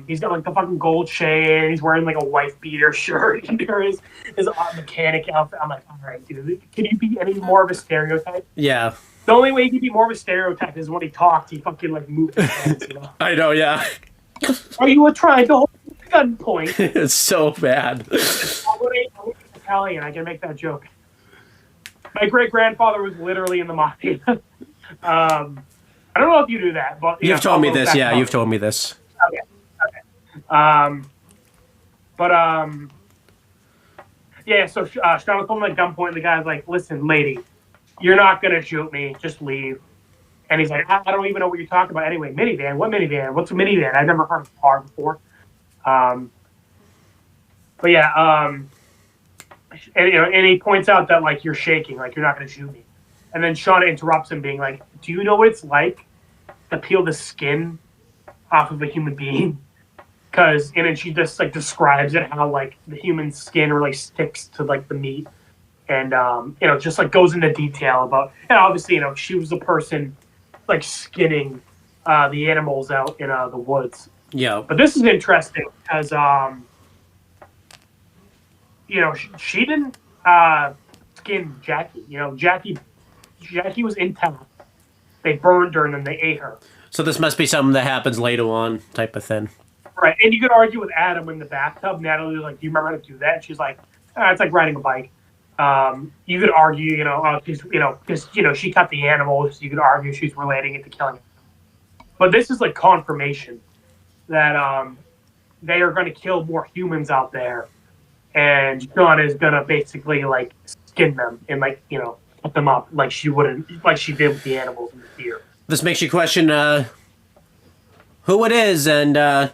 He's got like the fucking gold chain, he's wearing like a wife beater shirt, and his mechanic outfit. I'm like, all right, dude, can you be any more of a stereotype? Yeah. The only way he can be more of a stereotype is when he talked, he fucking like moved his hands, I know, yeah. Are you trying to hold gunpoint? It's so bad. I'm Italian. I can make that joke. My great grandfather was literally in the mafia. I don't know if you do that, but you've told me this. Yeah, you've told me this. Okay. So Shauna told him at gunpoint. The guy's like, "Listen, lady, you're not gonna shoot me. Just leave." And he's like, I don't even know what you're talking about. Anyway, minivan. What minivan? What's a minivan? I've never heard of a car before. And he points out that like you're shaking, like you're not going to shoot me. And then Shauna interrupts him, being like, "Do you know what it's like to peel the skin off of a human being?" And then she just like describes it, how like the human skin really sticks to like the meat, and just like goes into detail about. And obviously, she was the person like skinning the animals out in the woods. Yeah. But this is interesting because she didn't skin Jackie. Jackie was intact. They burned her and then they ate her. So this must be something that happens later on, type of thing. Right, and you could argue with Adam in the bathtub. Natalie was like, "Do you remember how to do that?" And she's like, "It's like riding a bike." You could argue, she's, because she cut the animals. You could argue she's relating it to killing them. But this is like confirmation that they are going to kill more humans out there, and Shauna is going to basically like skin them and put them up like she wouldn't, like she did with the animals in the theater. This makes you question who it is, and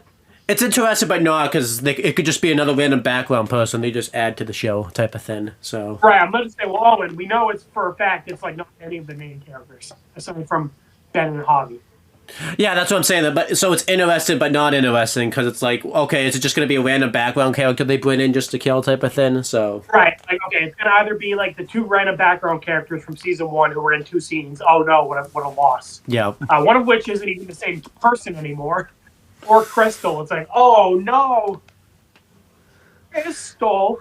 it's interesting, but not because it could just be another random background person they just add to the show type of thing. So right, I'm going to say, well, Owen, we know it's for a fact it's like not any of the main characters aside from Ben and Javi. Yeah, that's what I'm saying. But so it's interesting, but not interesting because it's like, okay, is it just going to be a random background character they bring in just to kill type of thing? So right, like okay, it's going to either be like the two random background characters from season 1 who were in 2 scenes. Oh no, what a loss! Yeah, one of which isn't even the same person anymore. Or Crystal. It's like, oh no, Crystal.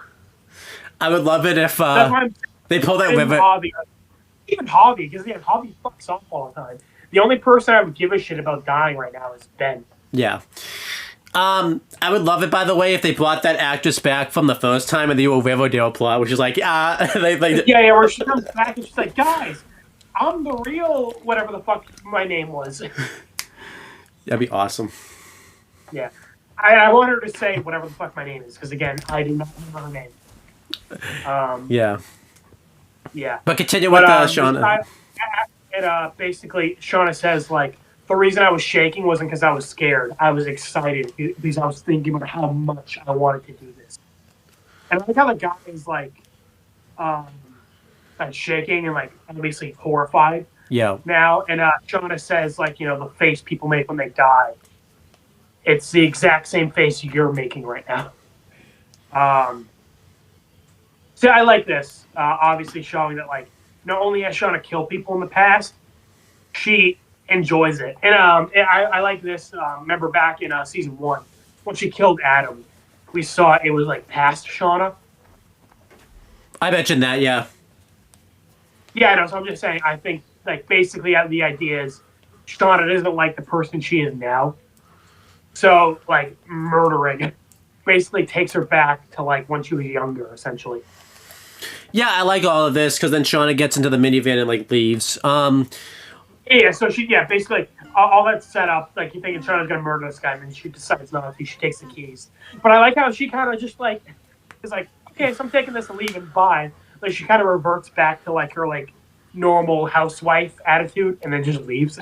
I would love it if they pull that river. Even Javi, because Javi fucks off all the time. The only person I would give a shit about dying right now is Ben. Yeah. I would love it, by the way, if they brought that actress back from the first time in the old Riverdale plot, which is like, yeah, where she comes back and she's like, guys, I'm the real whatever the fuck my name was. That'd be awesome. Yeah. I want her to say whatever the fuck my name is, because again, I do not know her name. Yeah. Yeah. But continue with Shauna. Basically, Shauna says, like, the reason I was shaking wasn't because I was scared. I was excited because I was thinking about how much I wanted to do this. And I like how the guy is, like shaking and, like, obviously horrified. Yeah. Now, and Shauna says, like, the face people make when they die. It's the exact same face you're making right now. So I like this. Obviously showing that, like, not only has Shauna killed people in the past, she enjoys it. And I like this. Remember back in season 1, when she killed Adam, we saw it was, like, past Shauna. I mentioned that, yeah. Yeah, I know. So I'm just saying, I think, like, basically the idea is Shauna doesn't like the person she is now. So, like, murdering basically takes her back to, like, when she was younger, essentially. Yeah, I like all of this because then Shauna gets into the minivan and, like, leaves. Yeah, so basically all that's set up. Like, you think Shauna's gonna murder this guy, and then she decides not to. She takes the keys. But I like how she kind of just, like, is like, okay, so I'm taking this and leaving. Bye. Like, she kind of reverts back to, like, her, like, normal housewife attitude, and then just leaves.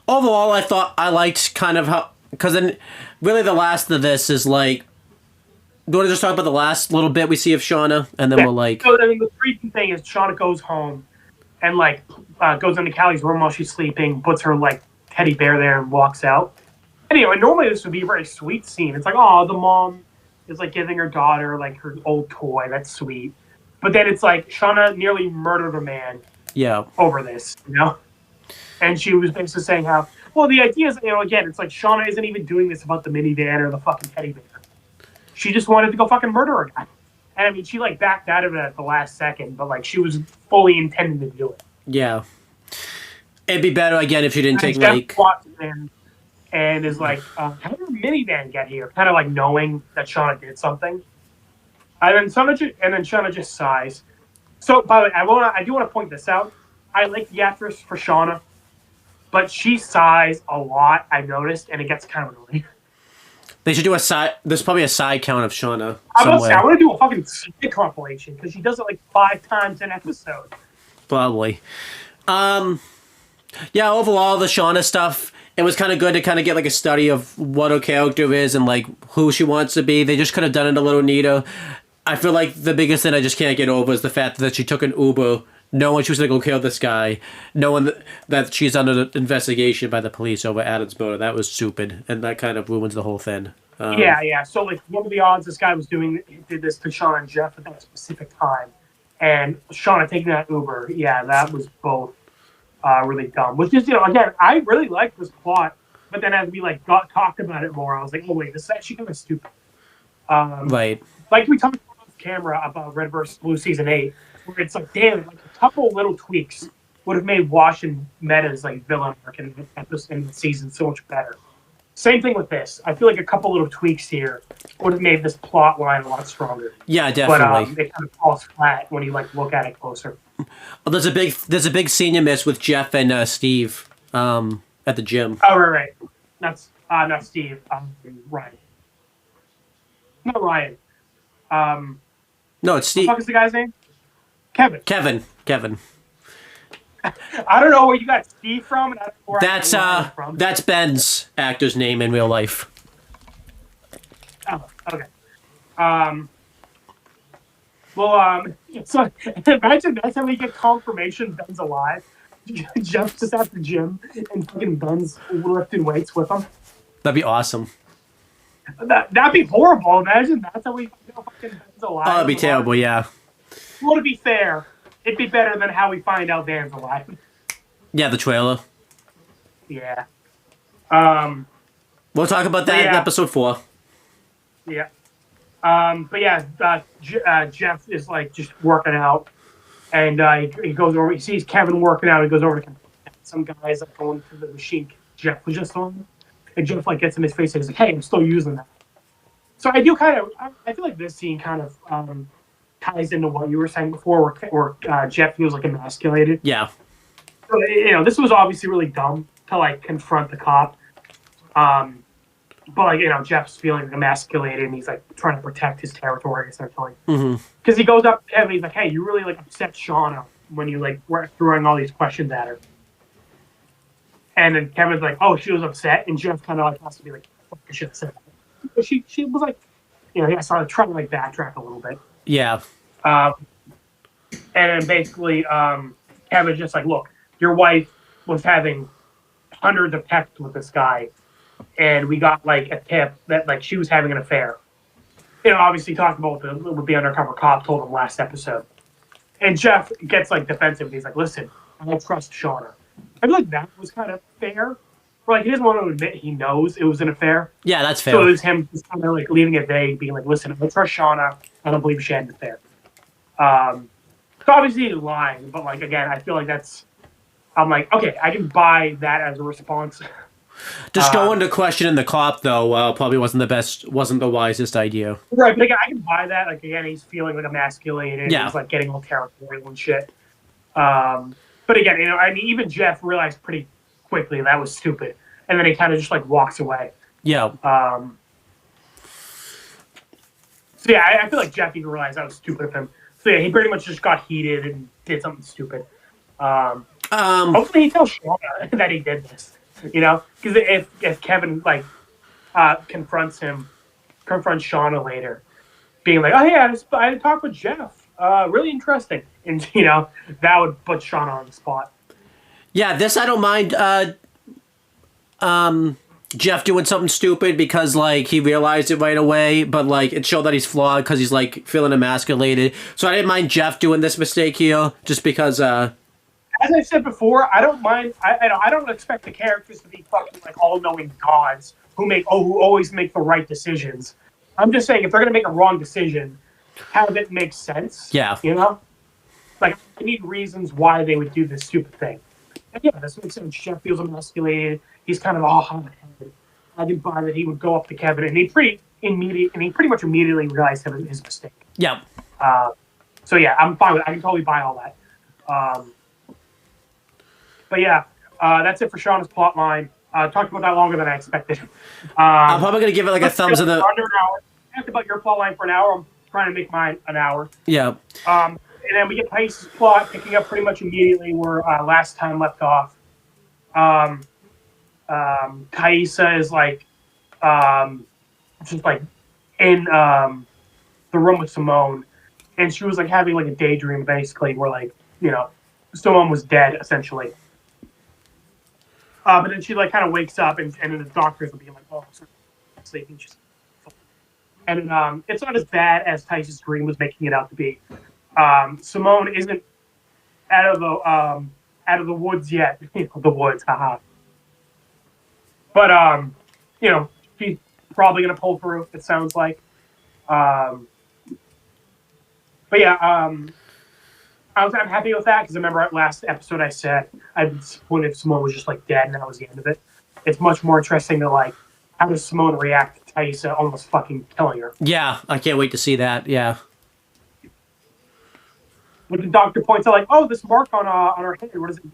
Overall, I liked kind of how, because then really the last of this is like, do you want to just talk about the last little bit we see of Shauna, and then we'll like. So I mean, the creepy thing is Shauna goes home, and like goes into Callie's room while she's sleeping, puts her like teddy bear there, and walks out. Anyway, normally this would be a very sweet scene. It's like, oh, the mom is like giving her daughter like her old toy. That's sweet. But then it's like Shauna nearly murdered a man. Yeah. Over this, And she was basically saying how, well, the idea is, again, it's like Shauna isn't even doing this about the minivan or the fucking teddy bear. She just wanted to go fucking murder a guy. And I mean, she like backed out of it at the last second, but like she was fully intending to do it. Yeah. It'd be better again if you didn't take Jeff like. walks in and is like, how did the minivan get here? Kind of like knowing that Shauna did something. And then Shauna just sighs. So, by the way, I do want to point this out. I like the actress for Shauna, but she sighs a lot, I noticed, and it gets kind of annoying. They should do a side. There's probably a side count of Shauna. I want to do a fucking stick compilation because she does it like 5 times an episode. Probably. Yeah, overall, the Shauna stuff, it was kind of good to kind of get like a study of what her character is and like who she wants to be. They just could have done it a little neater. I feel like the biggest thing I just can't get over is the fact that she took an Uber knowing she was going to go kill this guy, knowing that she's under investigation by the police over Adam's murder. That was stupid, and that kind of ruins the whole thing. Yeah. So, like, what were the odds this guy did this to Shauna and Jeff at that specific time? And Shauna taking that Uber, yeah, that was both really dumb. Which is, again, I really liked this plot, but then as we, like, talked about it more, I was like, oh, wait, this is actually kind of stupid. Right. Like we talked off camera about Red vs. Blue Season 8, where it's like, damn, like a couple little tweaks would have made Wash and Meta's like villain arc in the season so much better. Same thing with this. I feel like a couple little tweaks here would have made this plot line a lot stronger. Yeah, definitely. But it kind of falls flat when you like look at it closer. Oh, there's a big scene you missed with Jeff and Steve at the gym. Oh, right. That's not Steve. Ryan. Not Ryan. No, it's Steve. What the fuck is the guy's name? Kevin. Kevin. I don't know where you got Steve from, and I don't know where I got Ryan from. That's Ben's actor's name in real life. Oh, okay. Well, so imagine that's how we get confirmation Ben's alive. Jeff's just at the gym and fucking Ben's lifting weights with him. That'd be awesome. That'd be horrible. Imagine that's how we find out fucking Ben's alive. Oh, that'd be terrible, yeah. Well, to be fair, it'd be better than how we find out Dan's alive. Yeah, the trailer. Yeah. We'll talk about that in episode 4. Yeah. But yeah, Jeff is like just working out, and he goes over. He sees Kevin working out. He goes over to some guys like going to the machine Jeff was just on, and Jeff like gets in his face and he's like, "Hey, I'm still using that." So I feel like this scene kind of ties into what you were saying before, where Jeff feels like emasculated. Yeah. So, this was obviously really dumb to like confront the cop. But like, Jeff's feeling emasculated and he's like trying to protect his territory essentially. Because he goes up to Kevin and he's like, "Hey, you really like upset Shauna when you like were throwing all these questions at her." And then Kevin's like, "Oh, she was upset," and Jeff kind of like has to be like, "Fuck, I should have said that." But she was like, I started trying to like backtrack a little bit. Yeah. And then basically, Kevin's just like, "Look, your wife was having hundreds of texts with this guy, and we got like a tip that like she was having an affair." Obviously talking about what the undercover cop told him last episode. And Jeff gets like defensive. He's like, "Listen, I don't trust Shauna." I feel like that was kind of fair. Or like he doesn't want to admit he knows it was an affair. Yeah, that's fair. So it was him just kind of like leaving it vague, being like, "Listen, I don't trust Shauna. I don't believe she had an affair." So obviously he's lying, but like again, I feel like I'm like, okay, I can buy that as a response. Just going to questioning the cop though, probably wasn't the wisest idea. Right, but again, I can buy that. Like again, he's feeling like emasculated. Yeah. He's like getting all territorial and shit. But again, even Jeff realized pretty quickly that was stupid, and then he kind of just like walks away. Yeah. So yeah, I feel like Jeff even realized that was stupid of him. So yeah, he pretty much just got heated and did something stupid. Hopefully he tells Shauna that he did this. Because if Kevin like confronts Shauna later, being like, "Oh yeah, I talked with Jeff. Really interesting," and that would put Shauna on the spot. Yeah, this I don't mind. Jeff doing something stupid because like he realized it right away, but like it showed that he's flawed because he's like feeling emasculated. So I didn't mind Jeff doing this mistake here, just because. As I said before, I don't mind. I don't expect the characters to be fucking like all-knowing gods who always make the right decisions. I'm just saying if they're gonna make a wrong decision, have it make sense. Yeah. Like I need reasons why they would do this stupid thing. And yeah, this makes sense. Jeff feels emasculated. He's kind of all hot-headed. I can buy that he would go up to Kevin, and he pretty much immediately realized his mistake. Yeah. So yeah, I'm fine with it. I can totally buy all that. But yeah, that's it for Shauna's plot line. Talked about that longer than I expected. I'm probably gonna give it like a thumbs in the. Under an hour. I talked about your plot line for an hour. I'm trying to make mine an hour. Yeah. And then we get Pace's plot picking up pretty much immediately where last time left off. Thaisa is like, just like in the room with Simone, and she was like having like a daydream basically where like Simone was dead essentially. But then she like kind of wakes up and then the doctors will be like, "Oh, sorry, sleeping." She's and it's not as bad as Thaisa's dream was making it out to be. Simone isn't out of the woods yet. The woods, haha. But she's probably gonna pull through. It sounds like. But yeah, I'm happy with that because remember last episode I said I'd be disappointed if Simone was just like dead and that was the end of it. It's much more interesting to like how does Simone react to Taissa almost fucking killing her? Yeah, I can't wait to see that. Yeah. When the doctor points out, like, oh, this mark on her head, what is it?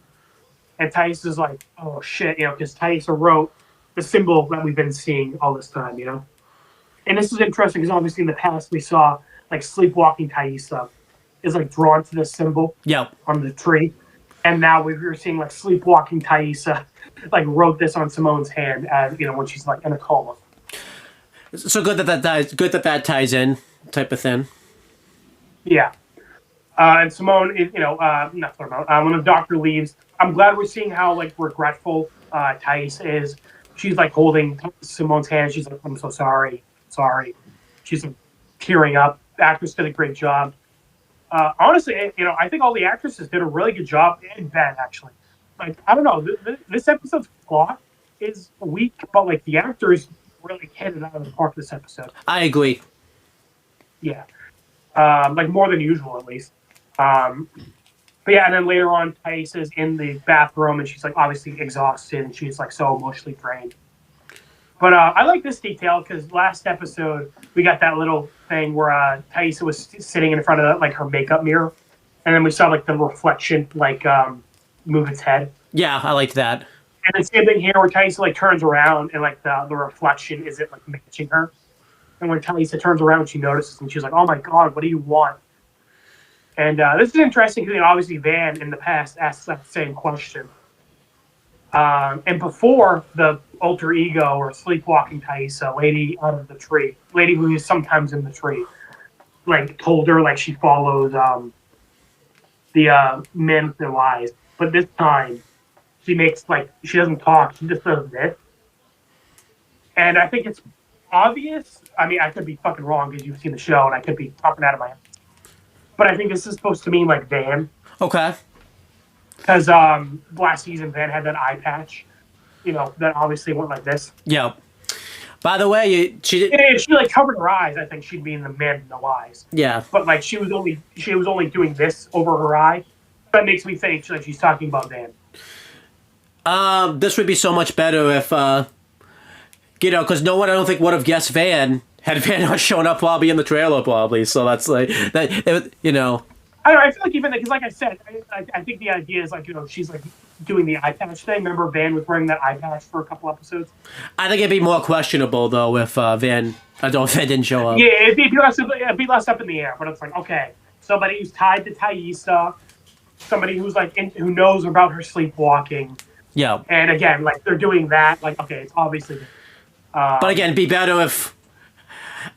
And Taissa's like, oh shit, because Taissa wrote the symbol that we've been seeing all this time, And this is interesting because obviously in the past we saw like sleepwalking Taissa is like drawn to this symbol on the tree, and now we're seeing like sleepwalking Taissa like wrote this on Simone's hand as when she's like in a coma. So good that ties in, type of thing. Yeah. And Simone is, not Simone. When the doctor leaves, I'm glad we're seeing how like regretful Thais is. She's like holding Simone's hand. She's like, "I'm so sorry, sorry." She's like, tearing up. The actress did a great job. Honestly, I think all the actresses did a really good job, and Ben actually. Like, I don't know, this episode's plot is weak, but like the actors really hit it out of the park this episode. I agree. Yeah, like more than usual at least. But yeah, and then later on, Thais is in the bathroom, and she's like obviously exhausted, and she's like so emotionally drained. But I like this detail because last episode we got that little thing where Thais was sitting in front of like her makeup mirror, and then we saw like the reflection like move its head. Yeah, I liked that. And the same thing here where Thais like turns around and like the reflection isn't like matching her. And when Thais turns around, she notices and she's like, "Oh my god, what do you want?" And this is interesting because obviously Van in the past asked that same question. And before the alter ego or sleepwalking Taissa, lady out of the tree, lady who is sometimes in the tree, like told her like she follows the men with their lies. But this time she makes like she doesn't talk, she just does this. And I think it's obvious. I mean, I could be fucking wrong because you've seen the show and I could be talking out of my ass. But I think this is supposed to mean like Van. Okay. Because last season Van had that eye patch, that obviously went like this. Yeah. By the way, she did. If she like covered her eyes, I think she'd be in the man in no eyes. Yeah. But like she was only doing this over her eye. That makes me think she's talking about Van. This would be so much better if because no one I don't think would have guessed Van had Van not shown up probably in the trailer probably. So that's like that. I don't know. I feel like even because, like I said, I think the idea is like she's like doing the eye patch thing. Remember, Van was wearing that eye patch for a couple episodes. I think it'd be more questionable though if Van didn't show up. Yeah, it'd be less up in the air. But it's like, okay, somebody who's tied to Taissa, somebody who's like who knows about her sleepwalking. Yeah. And again, like they're doing that. Like, okay, it's obviously. But again, it'd be better if.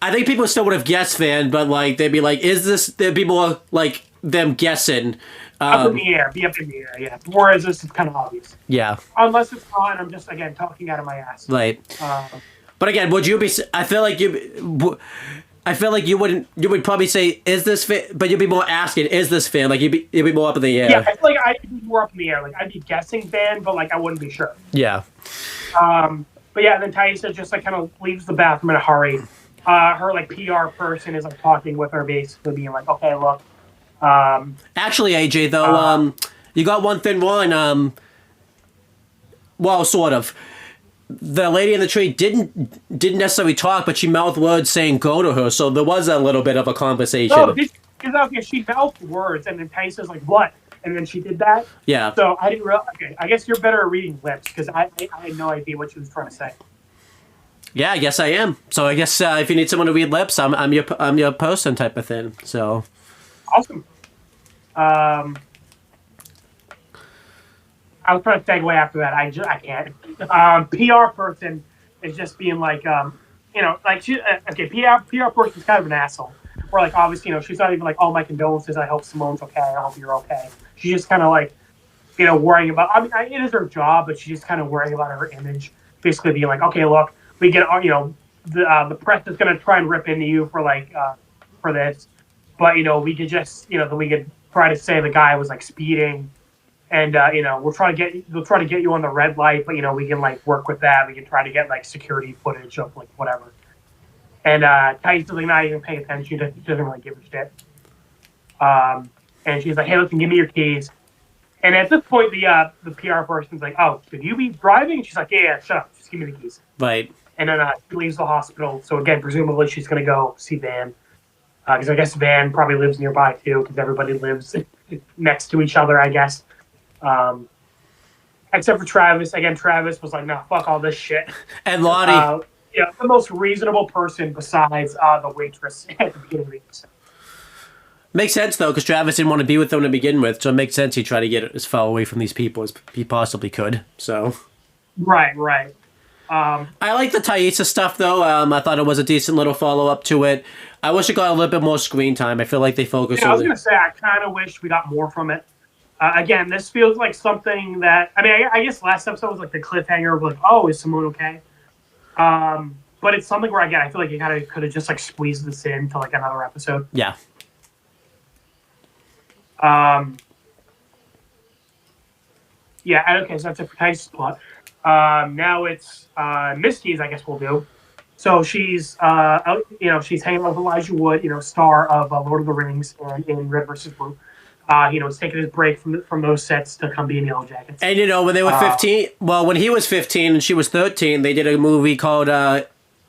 I think people still would have guessed Van, but like they'd be like, "Is this?" There'd be more like them guessing. Up in the air, be up in the air, yeah. Whereas this is kind of obvious. Yeah. Unless it's not, I'm just again talking out of my ass. Right. But again, would you be? I feel like you wouldn't. You would probably say, "Is this Van?" But you'd be more asking, "Is this Van?" Like you'd be more up in the air. Yeah, I feel like I'd be more up in the air. Like I'd be guessing Van, but like I wouldn't be sure. Yeah. But yeah, then Taissa just like kind of leaves the bathroom in a hurry. Her like PR person is like talking with her, basically being like, "Okay, look." Actually, AJ, though, you got one thing wrong. Well, sort of. The lady in the tree didn't necessarily talk, but she mouthed words saying "go" to her, so there was a little bit of a conversation. Oh, she mouthed words, and then Taissa's like, "What?" And then she did that. Yeah. So I didn't realize. Okay, I guess you're better at reading lips because I had no idea what she was trying to say. Yeah, I guess I am. So I guess if you need someone to read lips, I'm your person type of thing. So. Awesome. I was trying to segue after that. I can't. PR person is just being like, like she. Okay, PR person's kind of an asshole. Or like obviously, she's not even like, "Oh, my condolences. I hope Simone's okay. I hope you're okay." She's just kind of like, worrying about. I mean, it is her job, but she's just kind of worrying about her image. Basically, being like, "Okay, look, we get, the press is going to try and rip into you for like for this, but we could just, we could try to say the guy was like speeding, and we'll try to get you on the red light, but we can like work with that. We can try to get like security footage of like whatever." And Taissa's like not even paying attention. She doesn't really give a shit. And she's like, "Hey, listen, give me your keys." And at this point, the PR person's like, "Oh, should you be driving?" And she's like, "Yeah, shut up. Just give me the keys." Right. and then she leaves the hospital. So again, presumably she's going to go see Van, because I guess Van probably lives nearby too, because everybody lives next to each other, I guess. Except for Travis. Again, Travis was like, "No, fuck all this shit." And Lottie. Yeah, the most reasonable person besides the waitress at the beginning of the episode. Makes sense, though, because Travis didn't want to be with them to begin with, so it makes sense he tried to get as far away from these people as he possibly could, so... Right. I like the Thaisa stuff, though. I thought it was a decent little follow-up to it. I wish it got a little bit more screen time. I feel like they focused on I was going to say, I kind of wish we got more from it. Again, this feels like something that... I mean, I guess last episode was like the cliffhanger of like, oh, is Simone okay? But it's something where, again, I feel like you kind of could have just like squeezed this in to like another episode. Yeah. Yeah, okay, so that's it for Tyson's plot. Now it's Misty's, I guess we'll do. So she's, she's hanging out with Elijah Wood, star of Lord of the Rings and in Red vs. Blue. He's taking his break from those sets to come be in YellowJackets. And, when they were 15, when he was 15 and she was 13, they did a movie called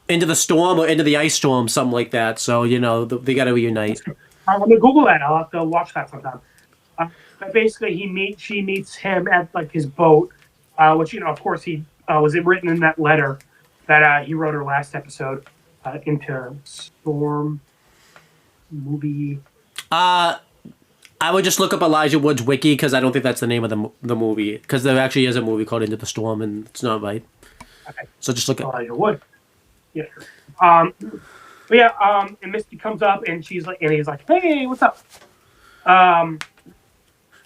Into the Storm or Into the Ice Storm, something like that. So, they got to reunite. I'm going to Google that. I'll have to watch that sometime. But basically, she meets him at like his boat, which of course he was written in that letter that he wrote her last episode, Into Storm movie. I would just look up Elijah Wood's wiki because I don't think that's the name of the movie, because there actually is a movie called Into the Storm and it's not right. Okay. So just look at Elijah Wood. Yeah. But yeah. And Misty comes up and he's like, "Hey, what's up?"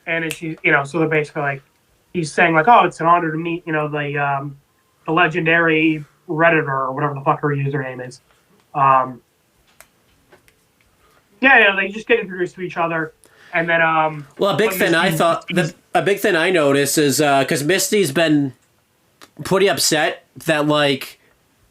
And she, so they're basically like, he's saying like, "Oh, it's an honor to meet, the legendary Redditor or whatever the fuck her username is." They just get introduced to each other, and then a big thing I noticed is because Misty's been pretty upset that like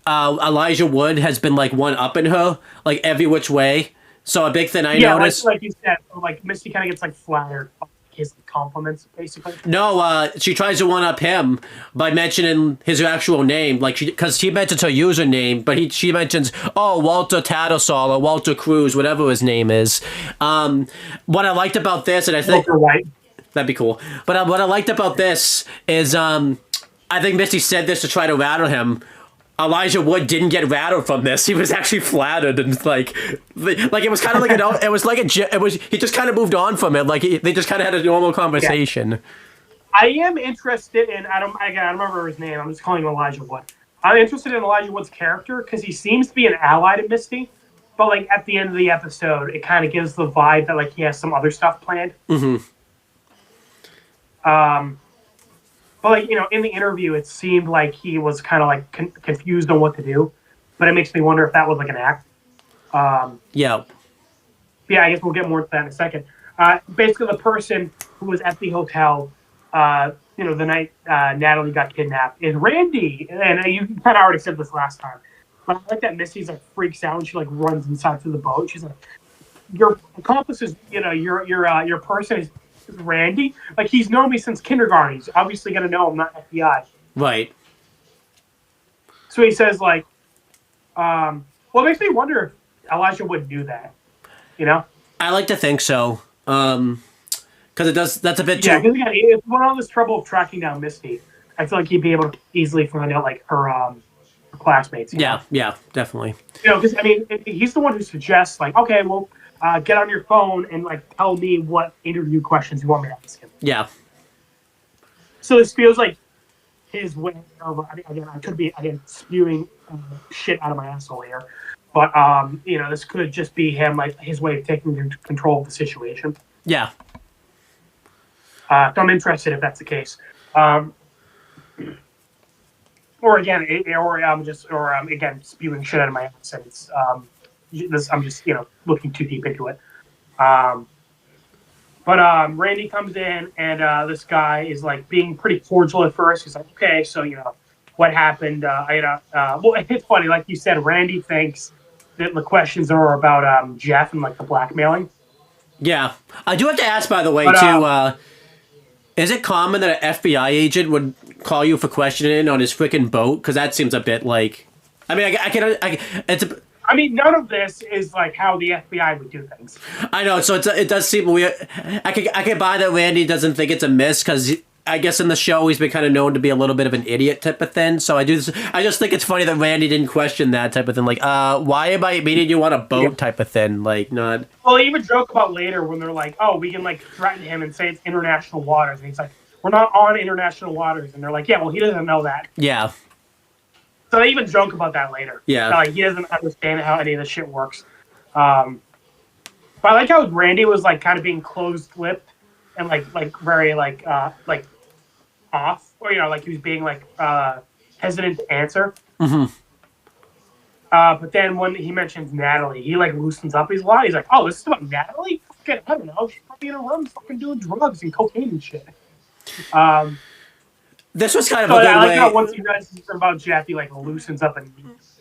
Elijah Wood has been like one-upping her like every which way. So a big thing I noticed, like you said, like Misty kind of gets like flattered. His compliments, basically. No, she tries to one-up him by mentioning his actual name, like because she mentions her username, but she mentions Walter Tattersall or Walter Cruz, whatever his name is. What I liked about this, and I think Walter White. That'd be cool. But what I liked about this is I think Misty said this to try to rattle him. Elijah Wood didn't get rattled from this. He was actually flattered and like it was kind of like he just kind of moved on from it. Like they just kind of had a normal conversation. Yeah. I am interested in I don't remember his name. I'm just calling him Elijah Wood. I'm interested in Elijah Wood's character because he seems to be an ally to Misty, but like at the end of the episode, it kind of gives the vibe that like he has some other stuff planned. Mm-hmm. But, like, in the interview, it seemed like he was kind of, like, confused on what to do. But it makes me wonder if that was, like, an act. Yeah. Yeah, I guess we'll get more into that in a second. Basically, the person who was at the hotel, the night Natalie got kidnapped, is Randy. And you kind of already said this last time. But I like that Misty's, like, freaks out and she, like, runs inside to the boat. She's like, your accomplice is, your person is Randy, like he's known me since kindergarten. He's obviously gonna know I'm not FBI. Right. So he says like, it makes me wonder if Elijah would do that. I like to think so. Because it does. That's a bit too. Yeah, because again, if we're on this trouble of tracking down Misty, I feel like he'd be able to easily find out like her classmates. Yeah, definitely. Because I mean, he's the one who suggests like, okay, well. Get on your phone and like tell me what interview questions you want me to ask him. Yeah. So this feels like his way of I could be spewing shit out of my asshole here, but this could just be him like his way of taking control of the situation. Yeah. So I'm interested if that's the case. Or again, again spewing shit out of my ass and it's I'm just looking too deep into it. But Randy comes in and this guy is like being pretty cordial at first. He's like, okay, so what happened? Well, it's funny, like you said, Randy thinks that the questions are about Jeff and like the blackmailing. Yeah, I do have to ask, by the way, too. Is it common that an FBI agent would call you for questioning on his freaking boat? Because that seems a bit like I mean, I mean, none of this is like how the FBI would do things. I know, so it does seem weird. I could buy that Randy doesn't think it's a miss because I guess in the show he's been kind of known to be a little bit of an idiot type of thing. So I just think it's funny that Randy didn't question that type of thing. Like, why am I meeting you on a boat type of thing? Like, not. Well, they even joke about later when they're like, "Oh, we can like threaten him and say it's international waters," and he's like, "We're not on international waters," and they're like, "Yeah, well, he doesn't know that." Yeah. So they even joke about that later. Yeah. Like he doesn't understand how any of this shit works. But I like how Randy was like kind of being closed-lipped and like very like off, or like he was being like hesitant to answer. Mm-hmm. But then when he mentions Natalie, he like loosens up. He's like, "Oh, this is about Natalie? Fucking, I don't know. She's probably in a room fucking doing drugs and cocaine and shit." This was kind of So a good I like way. how once he realizes something about Jeff, he like loosens up and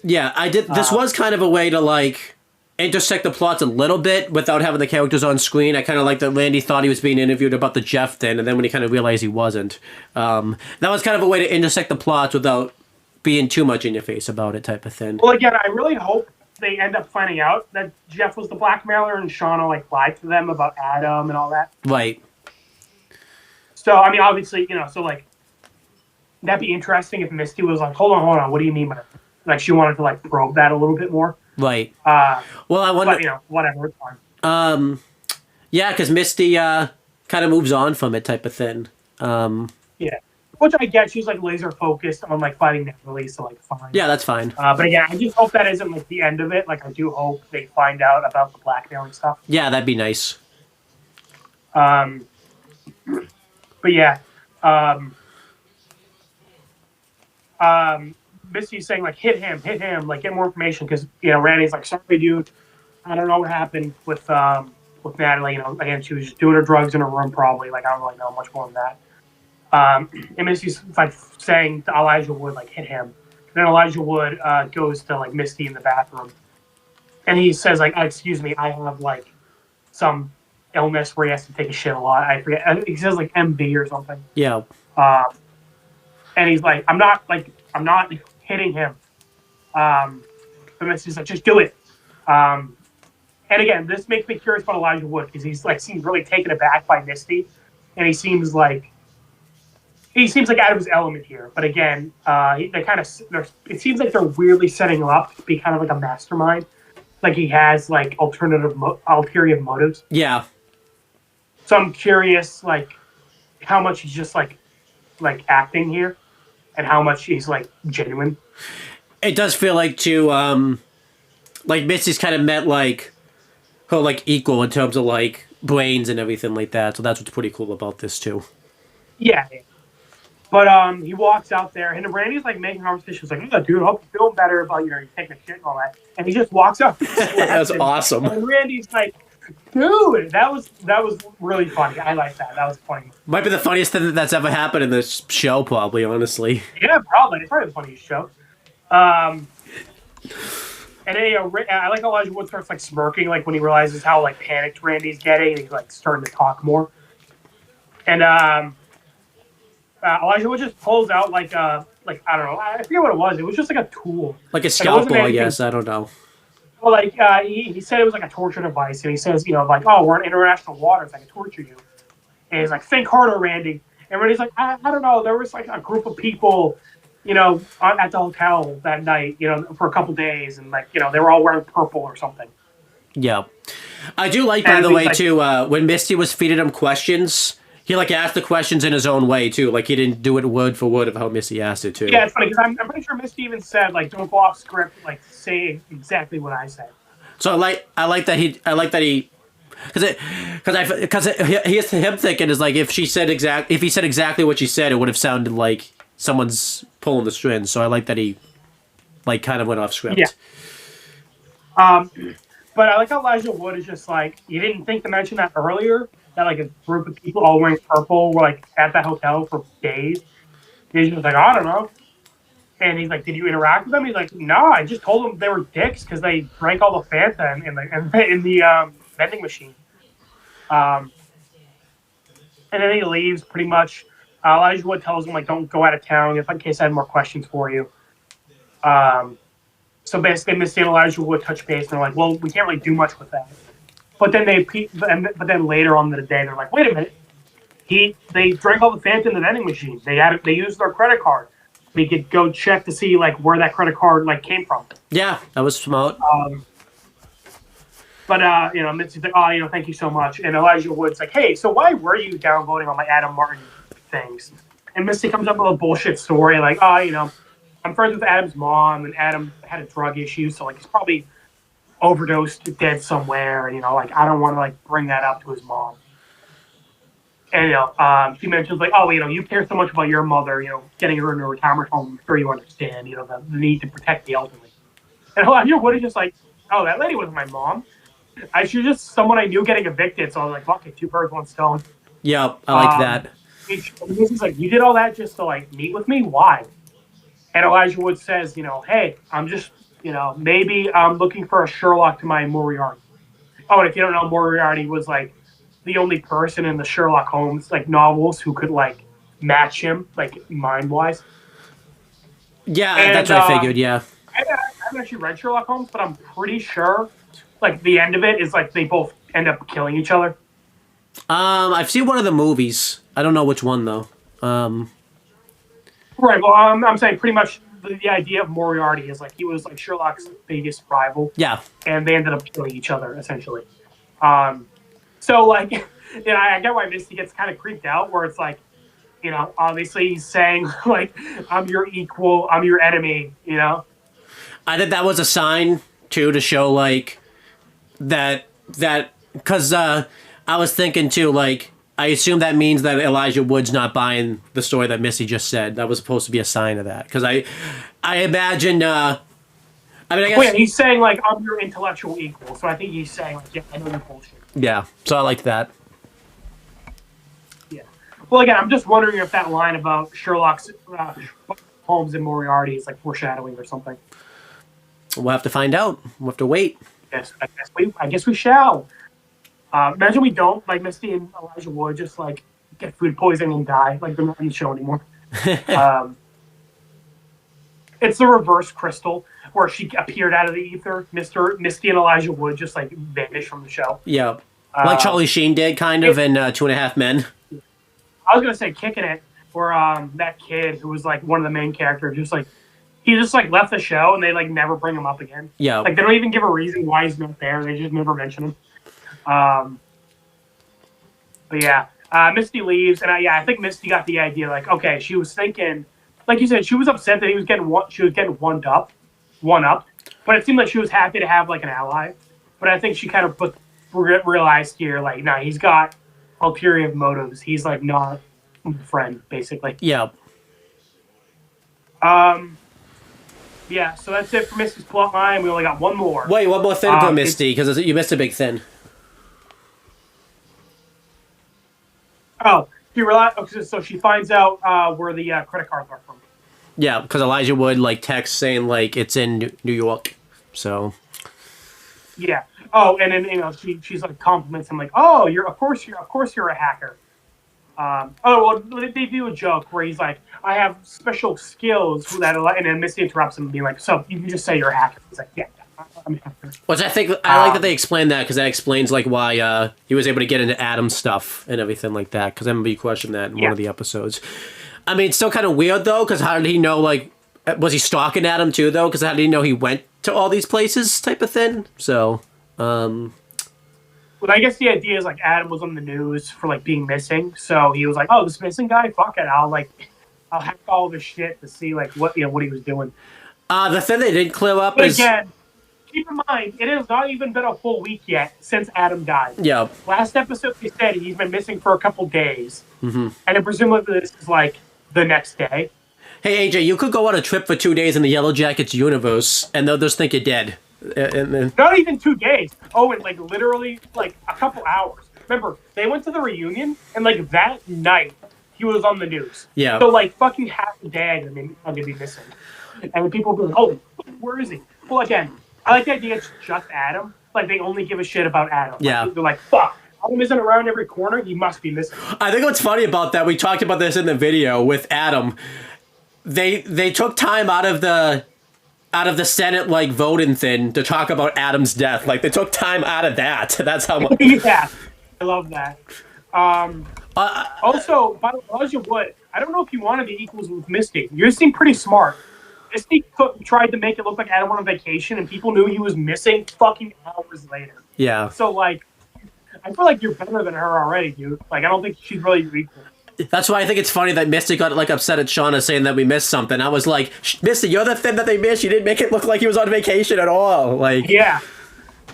Yeah, I did. This was kind of a way to like intersect the plots a little bit without having the characters on screen. I kind of like that Randy thought he was being interviewed about the Jeff thing, and then when he kind of realized he wasn't, that was kind of a way to intersect the plots without being too much in your face about it, type of thing. Well, again, I really hope they end up finding out that Jeff was the blackmailer and Shauna like lied to them about Adam and all that. Right. So I mean, obviously, so like that'd be interesting if Misty was like, hold on, what do you mean by that? Like she wanted to like probe that a little bit more. Right. Well, I wonder. But whatever, it's fine. Yeah, because Misty kind of moves on from it, type of thing. Yeah, which I get. She's like laser focused on like fighting Natalie, so like fine. Yeah, that's fine. But again, I just hope that isn't like the end of it. Like I do hope they find out about the blackmailing stuff. Yeah, that'd be nice. But yeah, Misty's saying like hit him, like get more information because Randy's like, sorry dude, I don't know what happened with Natalie. Again, she was just doing her drugs in her room probably. Like I don't really know much more than that. And Misty's like saying to Elijah Wood like hit him. And then Elijah Wood goes to like Misty in the bathroom, and he says like, excuse me, I have like some illness where he has to take a shit a lot. I forget. He says like MB or something. Yeah. And he's like, I'm not hitting him. But Misty's like, just do it. And again, this makes me curious about Elijah Wood because he's like seems really taken aback by Misty, and he seems like out of his element here. But again, it seems like they're weirdly setting him up to be kind of like a mastermind. Like he has like ulterior motives. Yeah. So I'm curious, like, how much he's just like acting here, and how much he's like genuine. It does feel like like Misty's kind of met like her like equal in terms of like brains and everything like that. So that's what's pretty cool about this too. Yeah. But he walks out there, and Randy's like making conversations, like, "Oh, dude, I hope you're feeling better about you taking a shit and all that." And he just walks up. That's awesome. And Randy's like, "Dude, that was really funny. I like that. That was funny." Might be the funniest thing that's ever happened in this show, probably. Honestly. Yeah, probably. It's probably the funniest show. And then, I like how Elijah Wood starts like smirking, like when he realizes how like panicked Randy's getting, and he's like starting to talk more. And Elijah Wood just pulls out like I don't know, I forget what it was. It was just like a tool, like a scalpel, I guess. I don't know. Well, like he said it was like a torture device, and he says, like, "Oh, we're in international waters. I can torture you." And he's like, "Think harder, Randy." And Randy's like, I don't know. There was like a group of people, at the hotel that night, for a couple days, and like, they were all wearing purple or something. Yeah, I do like, by the way, too, when Misty was feeding him questions. He like asked the questions in his own way too. Like he didn't do it word for word of how Misty asked it too. Yeah, it's funny because I'm pretty sure Misty even said like, "Don't go off script. Like say exactly what I said." So I like that he because him thinking is like if he said exactly what she said, it would have sounded like someone's pulling the strings. So I like that he like kind of went off script. Yeah. But I like how Elijah Wood is just like, you didn't think to mention that earlier. That like a group of people all wearing purple were like at that hotel for days. And he's just like, I don't know. And he's like, did you interact with them? He's like, no, I just told them they were dicks because they drank all the Fanta in the vending machine. And then he leaves pretty much. Elijah Wood tells him like, don't go out of town in case I had more questions for you. So basically, Misty and Elijah Wood touch base, and they're like, "Well, we can't really do much with that." But then but then later on in the day, they're like, "Wait a minute, they drank all the Fanta in the vending machine. They used their credit card. We could go check to see like where that credit card like came from." Yeah, that was smart. But Misty's like, "Oh, thank you so much." And Elijah Wood's like, "Hey, so why were you downvoting on my Adam Martin things?" And Misty comes up with a bullshit story like, "Oh, I'm friends with Adam's mom, and Adam had a drug issue, so like he's probably overdosed, dead somewhere, and like I don't want to like bring that up to his mom." And she mentions like, "Oh, you care so much about your mother, getting her into a retirement home. I'm sure you understand, the need to protect the elderly." And Elijah Wood is just like, "Oh, that lady wasn't my mom. She's just someone I knew getting evicted, so I was like, fuck it, two birds, one stone." Yeah, I like that. He's like, "You did all that just to like meet with me? Why?" And Elijah Wood says, "Hey, I'm just, maybe I'm looking for a Sherlock to my Moriarty." Oh, and if you don't know, Moriarty was like the only person in the Sherlock Holmes like novels who could like match him like mind wise. Yeah, that's what I figured. Yeah, I haven't actually read Sherlock Holmes, but I'm pretty sure like the end of it is like they both end up killing each other. I've seen one of the movies. I don't know which one though. Right. Well, I'm saying pretty much the idea of Moriarty is like he was like Sherlock's biggest rival. Yeah. And they ended up killing each other essentially. So like, I get why Misty gets kind of creeped out, where it's like, obviously he's saying like, "I'm your equal, I'm your enemy," I think that was a sign too to show like that because I was thinking too like. I assume that means that Elijah Wood's not buying the story that Missy just said. That was supposed to be a sign of that. Because I imagine... I guess... Wait, he's saying, like, "I'm your intellectual equal." So I think he's saying, like, "Yeah, I know you're bullshit." Yeah, so I like that. Yeah. Well, again, I'm just wondering if that line about Sherlock's Holmes and Moriarty is, like, foreshadowing or something. We'll have to find out. We'll have to wait. Yes, I guess we shall. Imagine we don't, like Misty and Elijah Wood just like get food poisoning and die, like they're not in the show anymore. It's the reverse Crystal, where she appeared out of the ether. Misty and Elijah Wood just like vanished from the show. Yeah, like Charlie Sheen did, kind of, in 2.5 Men. I was gonna say Kicking It, where that kid who was like one of the main characters, he just like left the show and they like never bring him up again. Yeah, like they don't even give a reason why he's not there. They just never mention him. But yeah, Misty leaves, and I think Misty got the idea. Like, okay, she was thinking, like you said, she was upset that she was getting one up. But it seemed like she was happy to have like an ally. But I think she kind of realized here, like, nah, he's got ulterior motives. He's like not a friend, basically. Yeah. Yeah. So that's it for Misty's plot line. We only got one more. Wait, one more thing for Misty, because you missed a big thing. Oh, so she finds out where the credit cards are from. Yeah, because Elijah Wood like texts saying like it's in New York. So. Yeah. Oh, and then she's like compliments him like, "Oh, of course you're a hacker." They do a joke where he's like, "I have special skills that," and then Misty interrupts him and being like, "So you can just say you're a hacker." He's like, "Yeah. I'm a hacker." Which I think I like that they explained that, because that explains like why he was able to get into Adam's stuff and everything like that. Because MB questioned that in one of the episodes. I mean, it's still kind of weird though, because how did he know? Like, was he stalking Adam too though? Because how did he know he went to all these places, type of thing? So, Well, I guess the idea is like Adam was on the news for like being missing, so he was like, "Oh, this missing guy, fuck it, I'll hack all this shit to see like what he was doing." The thing they didn't clear up but is again. Keep in mind, it has not even been a full week yet since Adam died. Yeah. Last episode, they said he's been missing for a couple days. Mm-hmm. And then presumably this is like the next day. Hey, AJ, you could go on a trip for 2 days in the YellowJackets universe, and they'll just think you're dead. Not even 2 days. Oh, and like literally like a couple hours. Remember, they went to the reunion, and like that night, he was on the news. Yeah. So like fucking half a day, I'm going to be missing. And people will be like, "Oh, where is he?" Well, again, I like the idea it's just Adam. Like, they only give a shit about Adam. Yeah. Like, they're like, fuck, Adam isn't around every corner. He must be missing. I think what's funny about that, we talked about this in the video with Adam. They took time out of the out of the Senate like voting thing to talk about Adam's death. Like they took time out of that. That's how much. Yeah, I love that. Also, by the way, Elijah Wood, I don't know if you want to be equals with Misty. You seem pretty smart. Misty tried to make it look like Adam went on vacation, and people knew he was missing fucking hours later. Yeah. So, like, I feel like you're better than her already, dude. Like, I don't think she's really your equal. That's why I think it's funny that Misty got like upset at Shauna saying that we missed something. I was like, Misty, you're the thing that they missed. You didn't make it look like he was on vacation at all. Like, yeah.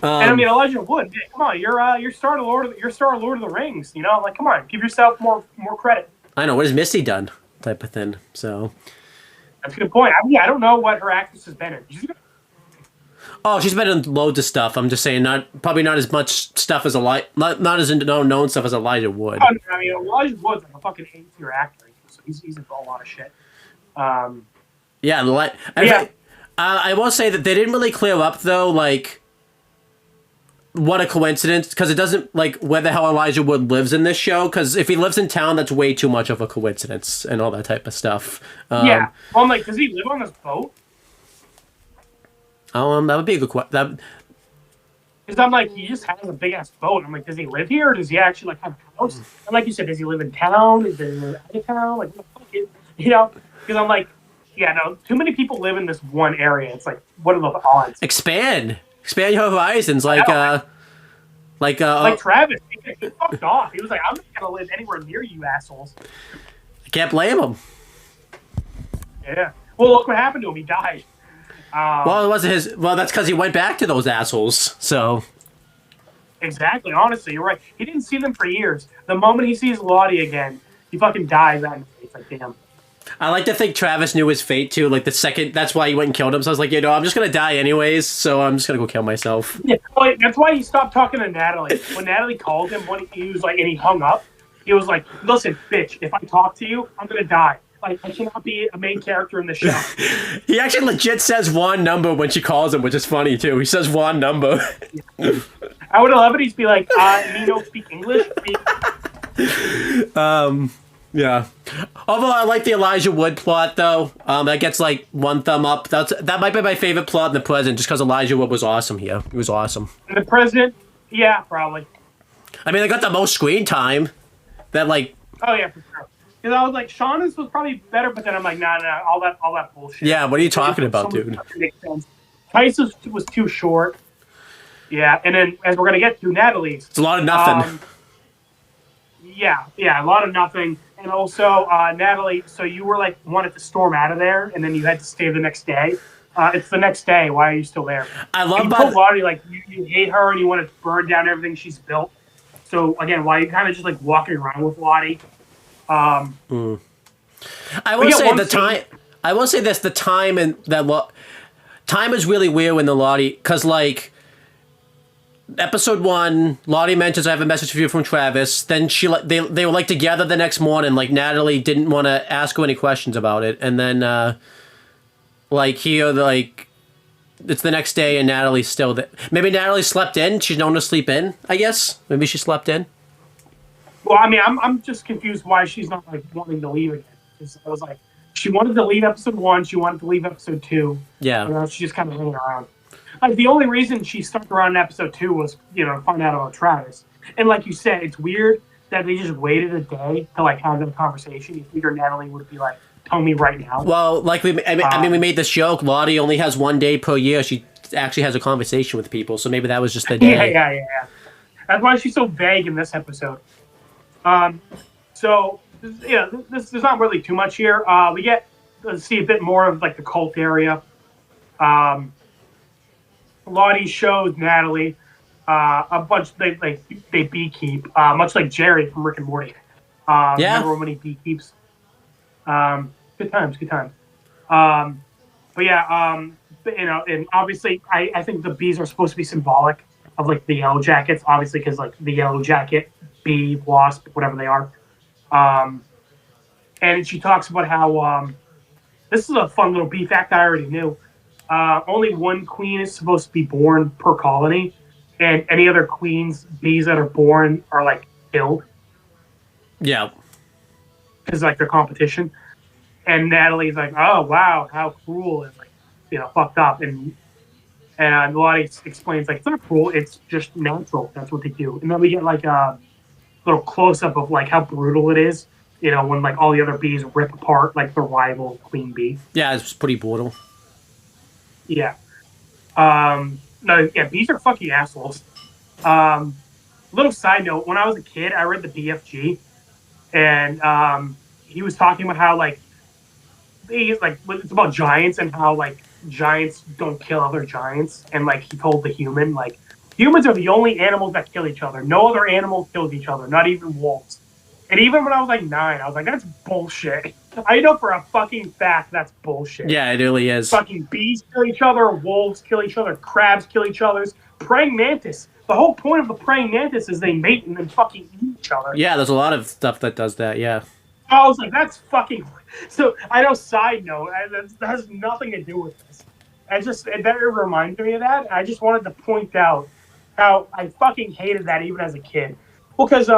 And I mean, Elijah Wood, come on, you're star Lord of the Rings. You know, like, come on, give yourself more credit. I know, what has Misty done? Type of thing. So that's a good point. I mean, I don't know what her actress has been in. Oh, she's been in loads of stuff. I'm just saying, probably not as much stuff as not as known stuff as Elijah Wood. I mean, Elijah Wood's like a fucking 8-tier actor, so he's in a lot of shit. Yeah, I will say that they didn't really clear up though, like what a coincidence, because it doesn't like where the hell Elijah Wood lives in this show. Because if he lives in town, that's way too much of a coincidence and all that type of stuff. Yeah, well, I'm like, does he live on this boat? That would be a good question. Because I'm like, he just has a big ass boat. I'm like, does he live here, or does he actually like have a house? And like you said, does he live in town? Does he live out of town? Like, what the fuck is, you know? Because I'm like, yeah, no, too many people live in this one area. It's like, what are the odds? Expand your horizons, like Travis. He fucked off. He was like, I'm not gonna live anywhere near you assholes. I can't blame him. Yeah. Well, look what happened to him. He died. Well, it wasn't his. Well, that's because he went back to those assholes. So. Exactly. Honestly, you're right. He didn't see them for years. The moment he sees Lottie again, he fucking dies on his face. Like, damn. I like to think Travis knew his fate too. Like the second, that's why he went and killed him. So I was like, I'm just gonna die anyways. So I'm just gonna go kill myself. Yeah, that's why he stopped talking to Natalie. When Natalie called him, when he was like, and he hung up, he was like, "Listen, bitch, if I talk to you, I'm gonna die. Like, I cannot be a main character in the show." He actually legit says one number when she calls him, which is funny too. He says one number. I would love it. He'd be like, "Me don't speak English." Yeah. Although I like the Elijah Wood plot, though. That gets like one thumb up. That might be my favorite plot in the present, just because Elijah Wood was awesome here. He was awesome. And the president, yeah, probably. I mean, they got the most screen time. That like. Oh yeah, for sure. Because I was like, Shauna's was probably better, but then I'm like, nah, all that bullshit. Yeah, what are you talking about, dude? Tice was too short. Yeah, and then as we're gonna get to Natalie's, it's a lot of nothing. Yeah, a lot of nothing. And also, Natalie, so you were like wanted to storm out of there, and then you had to stay the next day. It's the next day. Why are you still there? I love you told Lottie like you hate her and you want to burn down everything she's built. So again, why are you kind of just like walking around with Lottie? I will say the time. I will say this: the time and that time is really weird when the Lottie, because like. Episode 1, Lottie mentions I have a message for you from Travis. Then they were like together the next morning. Like Natalie didn't want to ask her any questions about it, and then like here, like it's the next day and Natalie's still there. Maybe Natalie slept in. She's known to sleep in. I guess maybe she slept in. Well, I mean, I'm just confused why she's not like wanting to leave again. Because I was like, she wanted to leave episode 1. She wanted to leave episode 2. Yeah. You know, she's just kind of hanging around. Like, the only reason she stuck around in episode 2 was, to find out about Travis. And like you said, it's weird that they just waited a day to like have that conversation. You figure Natalie would be like, "Tell me right now." Well, like we made this joke. Lottie only has 1 day per year. She actually has a conversation with people, so maybe that was just the day. Yeah. That's why she's so vague in this episode. So there's not really too much here. We get to see a bit more of like the cult area. Lottie shows Natalie a bunch. They beekeep, much like Jerry from Rick and Morty. Remember when he beekeeps? Good times. But yeah, and obviously, I think the bees are supposed to be symbolic of like the YellowJackets, obviously, because like the yellow jacket, bee, wasp, whatever they are. And she talks about how this is a fun little bee fact I already knew. Only one queen is supposed to be born per colony, and any other queens, bees that are born are like killed. Yeah, because like their competition. And Natalie's like, "Oh wow, how cruel!" And like, fucked up, and Lottie explains like it's not cruel, it's just natural. That's what they do. And then we get like a little close up of like how brutal it is. When like all the other bees rip apart like the rival queen bee. Yeah, it's pretty brutal. Yeah. No, yeah, bees are fucking assholes. Little side note: when I was a kid, I read the BFG, and he was talking about how like it's about giants and how like giants don't kill other giants, and like he told the human like humans are the only animals that kill each other. No other animal kills each other, not even wolves. And even when I was like 9, I was like, that's bullshit. I know for a fucking fact that's bullshit. Yeah, it really is. Fucking bees kill each other, wolves kill each other, crabs kill each other, praying mantis. The whole point of the praying mantis is they mate and then fucking eat each other. Yeah, there's a lot of stuff that does that, yeah. I was like, that's fucking... So, I know, side note, that has nothing to do with this. That reminds me of that. I just wanted to point out how I fucking hated that even as a kid. Well, because,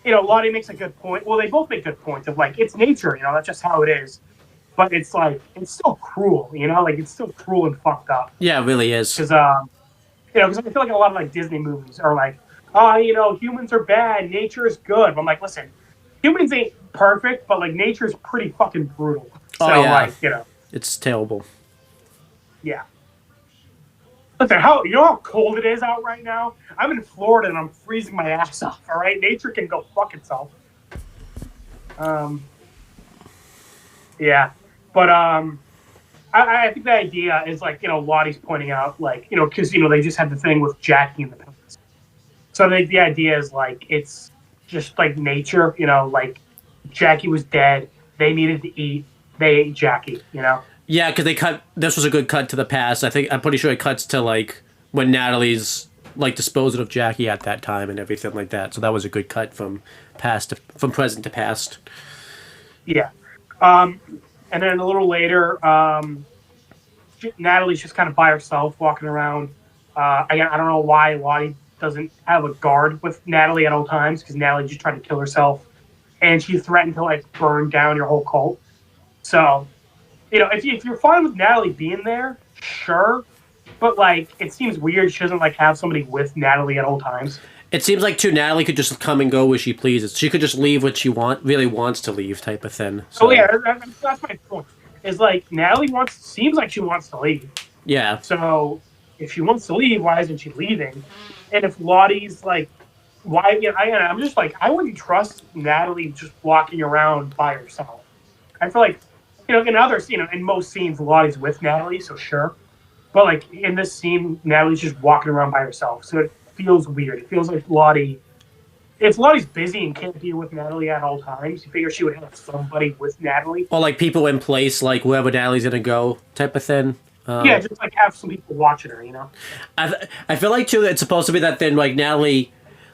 Lottie makes a good point. Well, they both make good points of, like, it's nature, that's just how it is. But it's, like, it's still cruel, like, it's still cruel and fucked up. Yeah, it really is. Because, because I feel like a lot of, like, Disney movies are like, humans are bad, nature is good. But I'm like, listen, humans ain't perfect, but, like, nature is pretty fucking brutal. So, yeah. like, It's terrible. Yeah. Listen, how cold it is out right now? I'm in Florida and I'm freezing my ass off, all right? Nature can go fuck itself. Yeah. But I think the idea is, like, Lottie's pointing out, like, because, they just had the thing with Jackie in the past. So I think the idea is, like, it's just, like, nature, like, Jackie was dead. They needed to eat. They ate Jackie, Yeah, because this was a good cut to the past. I'm pretty sure it cuts to, like, when Natalie's, like, disposing of Jackie at that time and everything like that. So that was a good cut from present to past. Yeah. And then a little later, Natalie's just kind of by herself walking around. Again, I don't know why Lottie doesn't have a guard with Natalie at all times, because Natalie just tried to kill herself. And she threatened to, like, burn down your whole cult. So... if you're fine with Natalie being there, sure. But, like, it seems weird she doesn't, like, have somebody with Natalie at all times. It seems like, too, Natalie could just come and go where she pleases. She could just leave when she really wants to leave type of thing. So. Oh, yeah, that's my point. Is, like, Natalie seems like she wants to leave. Yeah. So, if she wants to leave, why isn't she leaving? And if Lottie's, like, why, I'm just, like, I wouldn't trust Natalie just walking around by herself. I feel like, in others, in most scenes, Lottie's with Natalie, so sure. But, like, in this scene, Natalie's just walking around by herself, so it feels weird. It feels like if Lottie's busy and can't be with Natalie at all times, you figure she would have somebody with Natalie. Or, like, people in place, like, wherever Natalie's gonna go type of thing. Yeah, just, like, have some people watching her, I feel like, too, it's supposed to be that thing, like, Natalie...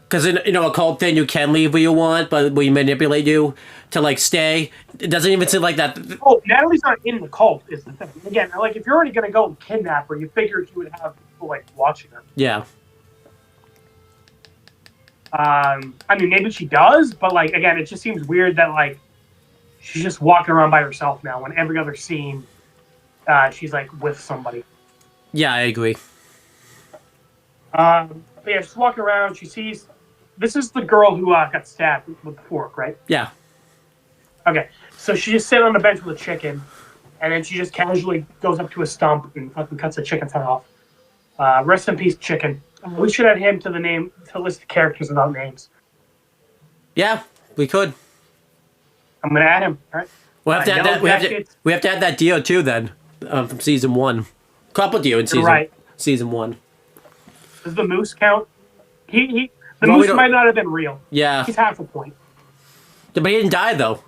Because in a cult thing, you can leave where you want, but we manipulate you to, like, stay. It doesn't even seem like that. Oh, Natalie's not in the cult, is the thing. Again, like, if you're already going to go and kidnap her, you figure you would have people, like, watching her. Yeah. I mean, maybe she does, but, like, again, it just seems weird that, like, she's just walking around by herself now, when every other scene, she's, like, with somebody. Yeah, I agree. But yeah, she's walking around, she sees... This is the girl who got stabbed with the fork, right? Yeah. Okay, so she just sits on the bench with a chicken, and then she just casually goes up to a stump and fucking cuts the chicken's head off. Rest in peace, chicken. We should add him to the list of characters without names. Yeah, we could. I'm gonna add him. All right. We'll have to add that. We have to add that Dio too then, from season 1. Couple Dio in season 1. Does the moose count? The moose might not have been real. Yeah. He's half a point. But he didn't die, though.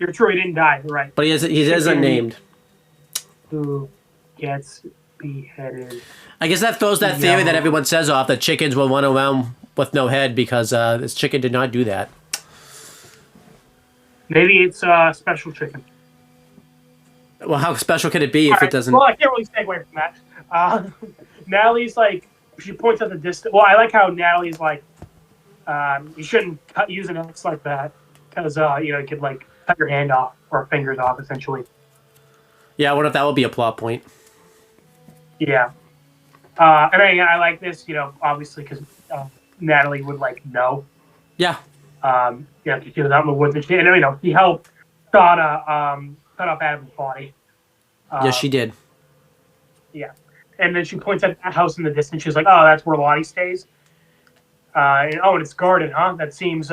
You're true, he didn't die. You're right. But he is unnamed. Who gets beheaded? I guess that throws that theory that everyone says off that chickens will run around with no head because this chicken did not do that. Maybe it's special chicken. Well, how special can it be if it doesn't... Well, I can't really stay away from that. Natalie's like... She points at the distance. Well, I like how Natalie's like, you shouldn't use an axe like that because you could like cut your hand off or fingers off essentially. Yeah, I wonder if that will be a plot point. Yeah. And I like this, obviously because Natalie would like know. Yeah. She was out in the woods and she, and she helped Donna cut up Adam's body. Yes, she did. Yeah. And then she points at a house in the distance. She's like, "Oh, that's where Lottie stays." And it's guarded, huh? That seems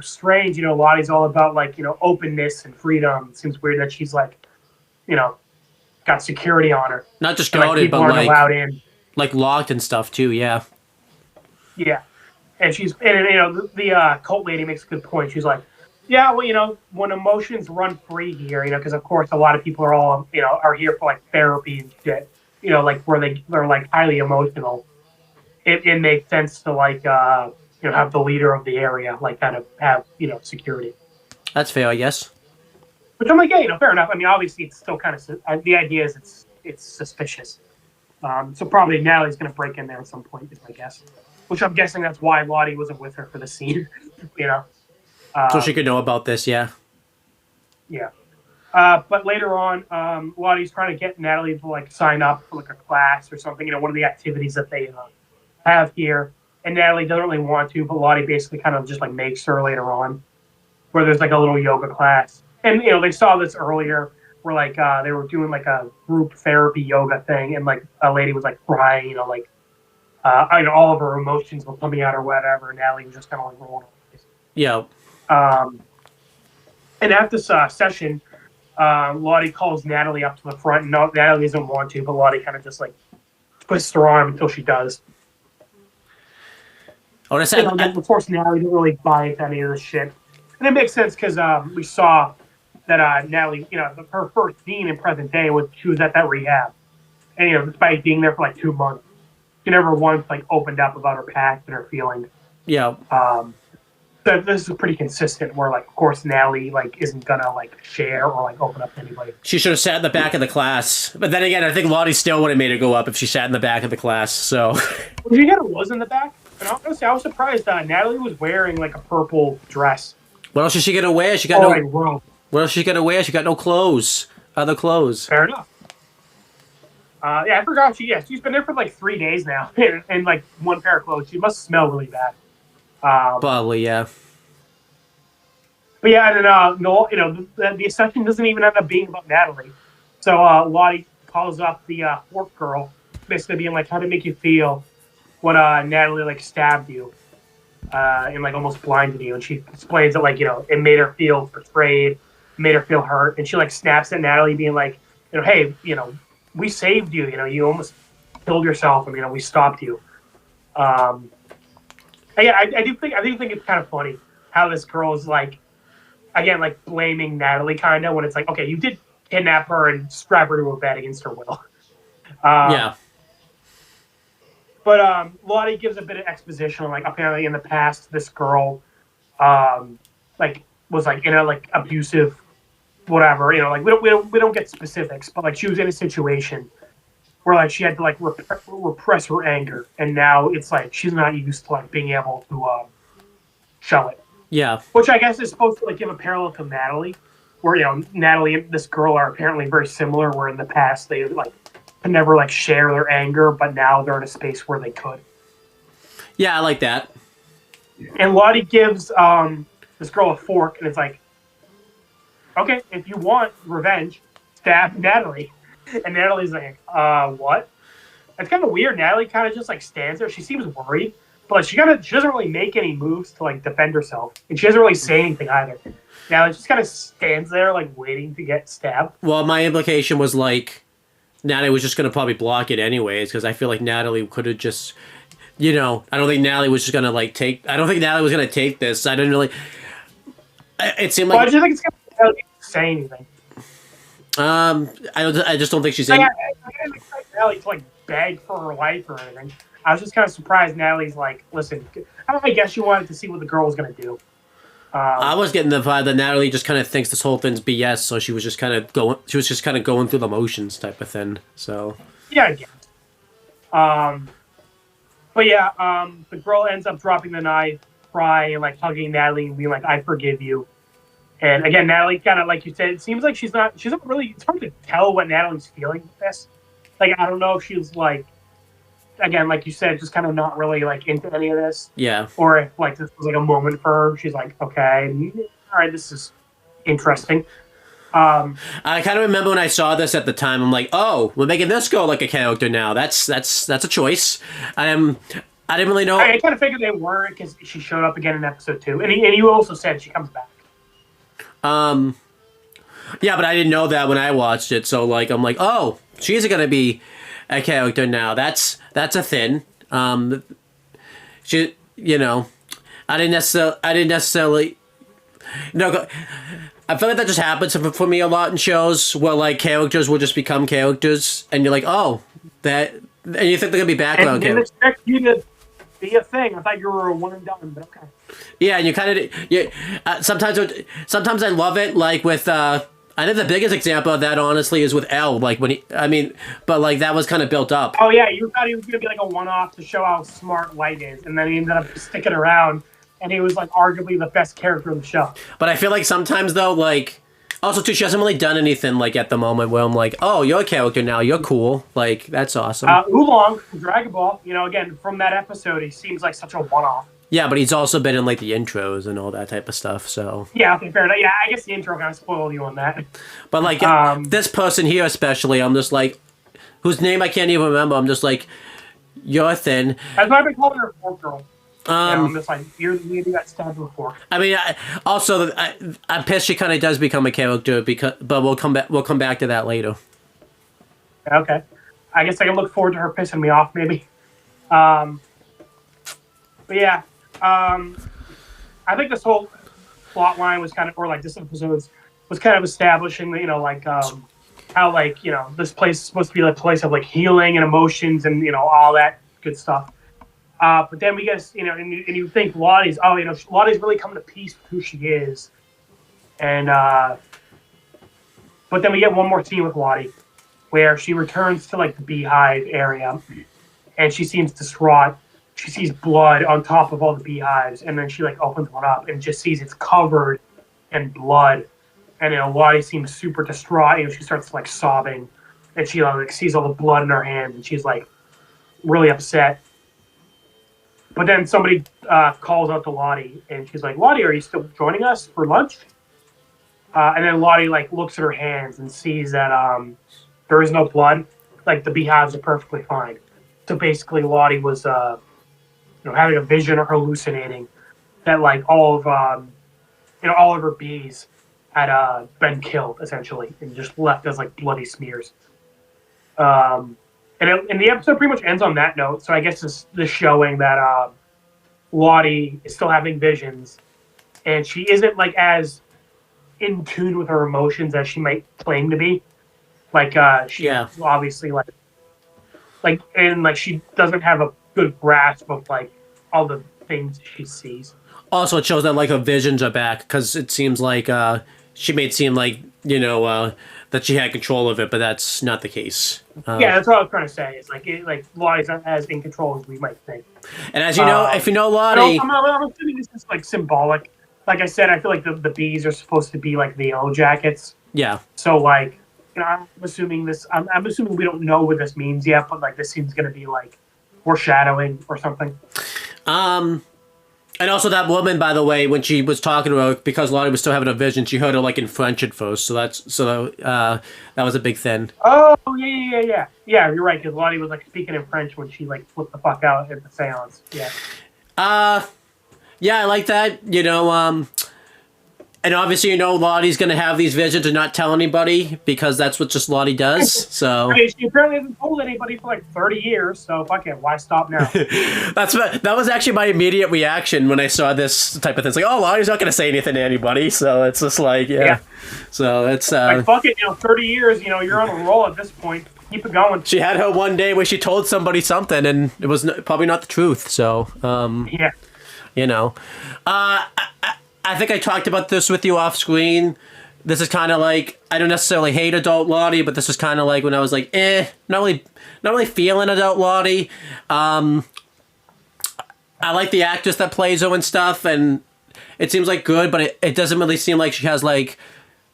strange. Lottie's all about like openness and freedom. It seems weird that she's like, got security on her. Not just And, guarded, people but aren't like allowed in. like locked and stuff too. Yeah. Yeah. And the cult lady makes a good point. She's like, yeah, well, when emotions run free here, because of course a lot of people are all, are here for like therapy and shit, like where they're like highly emotional. It makes sense to like, have the leader of the area like kind of have, security. That's fair, I guess. Which I'm like, yeah, fair enough. I mean, obviously it's still kind of, the idea is it's suspicious. So probably Natalie's going to break in there at some point, is my guess. Which I'm guessing that's why Lottie wasn't with her for the scene, So she could know about this, yeah. Yeah. But later on, Lottie's trying to get Natalie to like sign up for like a class or something, one of the activities that they have here. And Natalie doesn't really want to, but Lottie basically kind of just like makes her later on, where there's like a little yoga class. And, they saw this earlier where like they were doing like a group therapy yoga thing, and like a lady was like crying, like all of her emotions were coming out or whatever, and Natalie was just kind of like rolling. Yeah. And at this session, Lottie calls Natalie up to the front. No, Natalie doesn't want to, but Lottie kind of just like twists her arm until she does. I want to say, of course, Natalie didn't really buy into any of this shit, and it makes sense because we saw that Natalie, her first scene in present day was she was at that rehab, and despite being there for like 2 months, she never once like opened up about her past and her feelings. Yeah. So this is pretty consistent. Where like, of course, Natalie like isn't gonna like share or like open up to anybody. She should have sat in the back of the class, but then again, I think Lottie still would have made her go up if she sat in the back of the class. So. Well, she kind of was in the back, and honestly, I was surprised. Natalie was wearing like a purple dress. What else is she gonna wear? She got no. What else is she gonna wear? She got no clothes. Other clothes. Fair enough. Yeah, I forgot. She's been there for like 3 days now, and like one pair of clothes. She must smell really bad. Probably, yeah. But yeah, and then the session doesn't even end up being about Natalie. So Lottie calls up the fork girl, basically being like, "How did it make you feel when Natalie like stabbed you and like almost blinded you?" And she explains that like it made her feel betrayed, made her feel hurt, and she like snaps at Natalie, being like, "Hey, we saved you. You almost killed yourself, and we stopped you." Yeah, I do think it's kind of funny how this girl is like, again, like blaming Natalie kind of when it's like, okay, you did kidnap her and strap her to a bed against her will. Yeah. But Lottie gives a bit of exposition, like apparently in the past this girl, like was like in a like abusive, whatever, like we don't get specifics, but like she was in a situation where like she had to like repress her anger, and now it's like she's not used to like being able to show it. Yeah. Which I guess is supposed to like give a parallel to Natalie, where Natalie and this girl are apparently very similar. Where in the past they like could never like share their anger, but now they're in a space where they could. Yeah, I like that. And Lottie gives this girl a fork, and it's like, okay, if you want revenge, stab Natalie. And Natalie's like, what? It's kind of weird. Natalie kind of just like stands there. She seems worried, but like, she doesn't really make any moves to like defend herself, and she doesn't really say anything either. Natalie just kind of stands there like waiting to get stabbed. Well, my implication was like Natalie was just gonna probably block it anyways, because I feel like Natalie could have just, I don't think Natalie was just gonna like take. I don't think Natalie was gonna take this. I didn't really. It seemed like. Well, I just think it's gonna say anything. I just don't think she's. I didn't expect Natalie to like beg for her life or anything. I was just kind of surprised Natalie's like, listen, I guess you wanted to see what the girl was gonna do. I was getting the vibe that Natalie just kind of thinks this whole thing's BS, so she was just kind of going. She was just kind of going through the motions, type of thing. So. Yeah, I guess. But yeah, the girl ends up dropping the knife, crying, and like hugging Natalie and being like, "I forgive you." And again, Natalie, kind of like you said, it seems like she doesn't really, it's hard to tell what Natalie's feeling with this. Like, I don't know if she's like, again, like you said, just kind of not really like into any of this. Yeah. Or if like this was like a moment for her, she's like, okay, all right, this is interesting. I kind of remember when I saw this at the time, I'm like, oh, we're making this go like a character now. That's a choice. I didn't really know. I kind of figured they were because she showed up again in episode 2. And you also said she comes back. Yeah, but I didn't know that when I watched it. So like, I'm like, oh, she's gonna be a character now. That's a thing. She, I didn't necessarily. No, I feel like that just happens for me a lot in shows where like characters will just become characters, and you're like, oh, that, and you think they're gonna be background and didn't characters. expect you to be a thing. I thought you were a one and done, but okay. Yeah, and you kind of sometimes I love it. Like with I think the biggest example of that honestly is with Elle. Like but like that was kind of built up. Oh yeah, you thought he was gonna be like a one-off to show how smart Light is, and then he ended up sticking around, and he was like arguably the best character in the show. But I feel like sometimes though, like also too, she hasn't really done anything like at the moment where I'm like, oh, you're a character now, you're cool, like that's awesome. Oolong from Dragon Ball, again from that episode, he seems like such a one-off. Yeah, but he's also been in like the intros and all that type of stuff. So yeah, okay, fair enough. Yeah, I guess the intro kind of spoiled you on that. But like this person here especially, I'm just like, whose name I can't even remember. I'm just like, you're thin. That's why I've been calling her Fork Girl. I'm just like, you got stabbed with a fork. I mean, I'm pissed she kind of does become a character but we'll come back to that later. Okay, I guess I can look forward to her pissing me off maybe. But yeah. I think this whole plot line was kind of, or like this episode was kind of establishing, how like, this place is supposed to be like a place of like healing and emotions and, all that good stuff. But then we get, and you think Lottie's really coming to peace with who she is. And, but then we get one more scene with Lottie where she returns to like the beehive area and she seems distraught. She sees blood on top of all the beehives, and then she like opens one up and just sees it's covered in blood. And Lottie seems super distraught. She starts like sobbing, and she like sees all the blood in her hands, and she's like really upset. But then somebody calls out to Lottie, and she's like, "Lottie, are you still joining us for lunch?" And then Lottie like looks at her hands and sees that there is no blood. Like the beehives are perfectly fine. So basically, Lottie was having a vision or hallucinating that like all of her bees had been killed essentially and just left as like bloody smears. And the episode pretty much ends on that note. So I guess this showing that Lottie is still having visions, and she isn't like as in tune with her emotions as she might claim to be. Like she obviously and she doesn't have a good grasp of like all the things she sees. Also, it shows that like her visions are back because it seems like she made it seem like that she had control of it, but that's not the case. Yeah, that's what I was trying to say. It's like Lottie's not as in control as we might think. And as you know, if you know Lottie, I'm assuming this is like symbolic. Like I said, I feel like the bees are supposed to be like the YellowJackets. Yeah. So like, I'm assuming this. I'm assuming we don't know what this means yet, but like this seems going to be like foreshadowing or something. And also that woman, by the way, when she was talking to her, because Lottie was still having a vision, she heard her like in French at first. So that was a big thing. Oh yeah. You're right. Because Lottie was like speaking in French when she like flipped the fuck out at the seance. Yeah. Yeah, I like that. And obviously, Lottie's going to have these visions and not tell anybody because that's what just Lottie does. So I mean, she apparently hasn't told anybody for like 30 years. So fuck it, why stop now? That was actually my immediate reaction when I saw this type of thing. It's like, oh, Lottie's not going to say anything to anybody. So it's just like, yeah. So it's like fuck it, 30 years. You're on a roll at this point. Keep it going. She had her one day where she told somebody something, and it was probably not the truth. So yeah. I think I talked about this with you off screen. This is kind of like, I don't necessarily hate adult Lottie, but this is kind of like when I was like, not really feeling adult Lottie. I like the actress that plays her and stuff, and it seems like good, but it doesn't really seem like she has like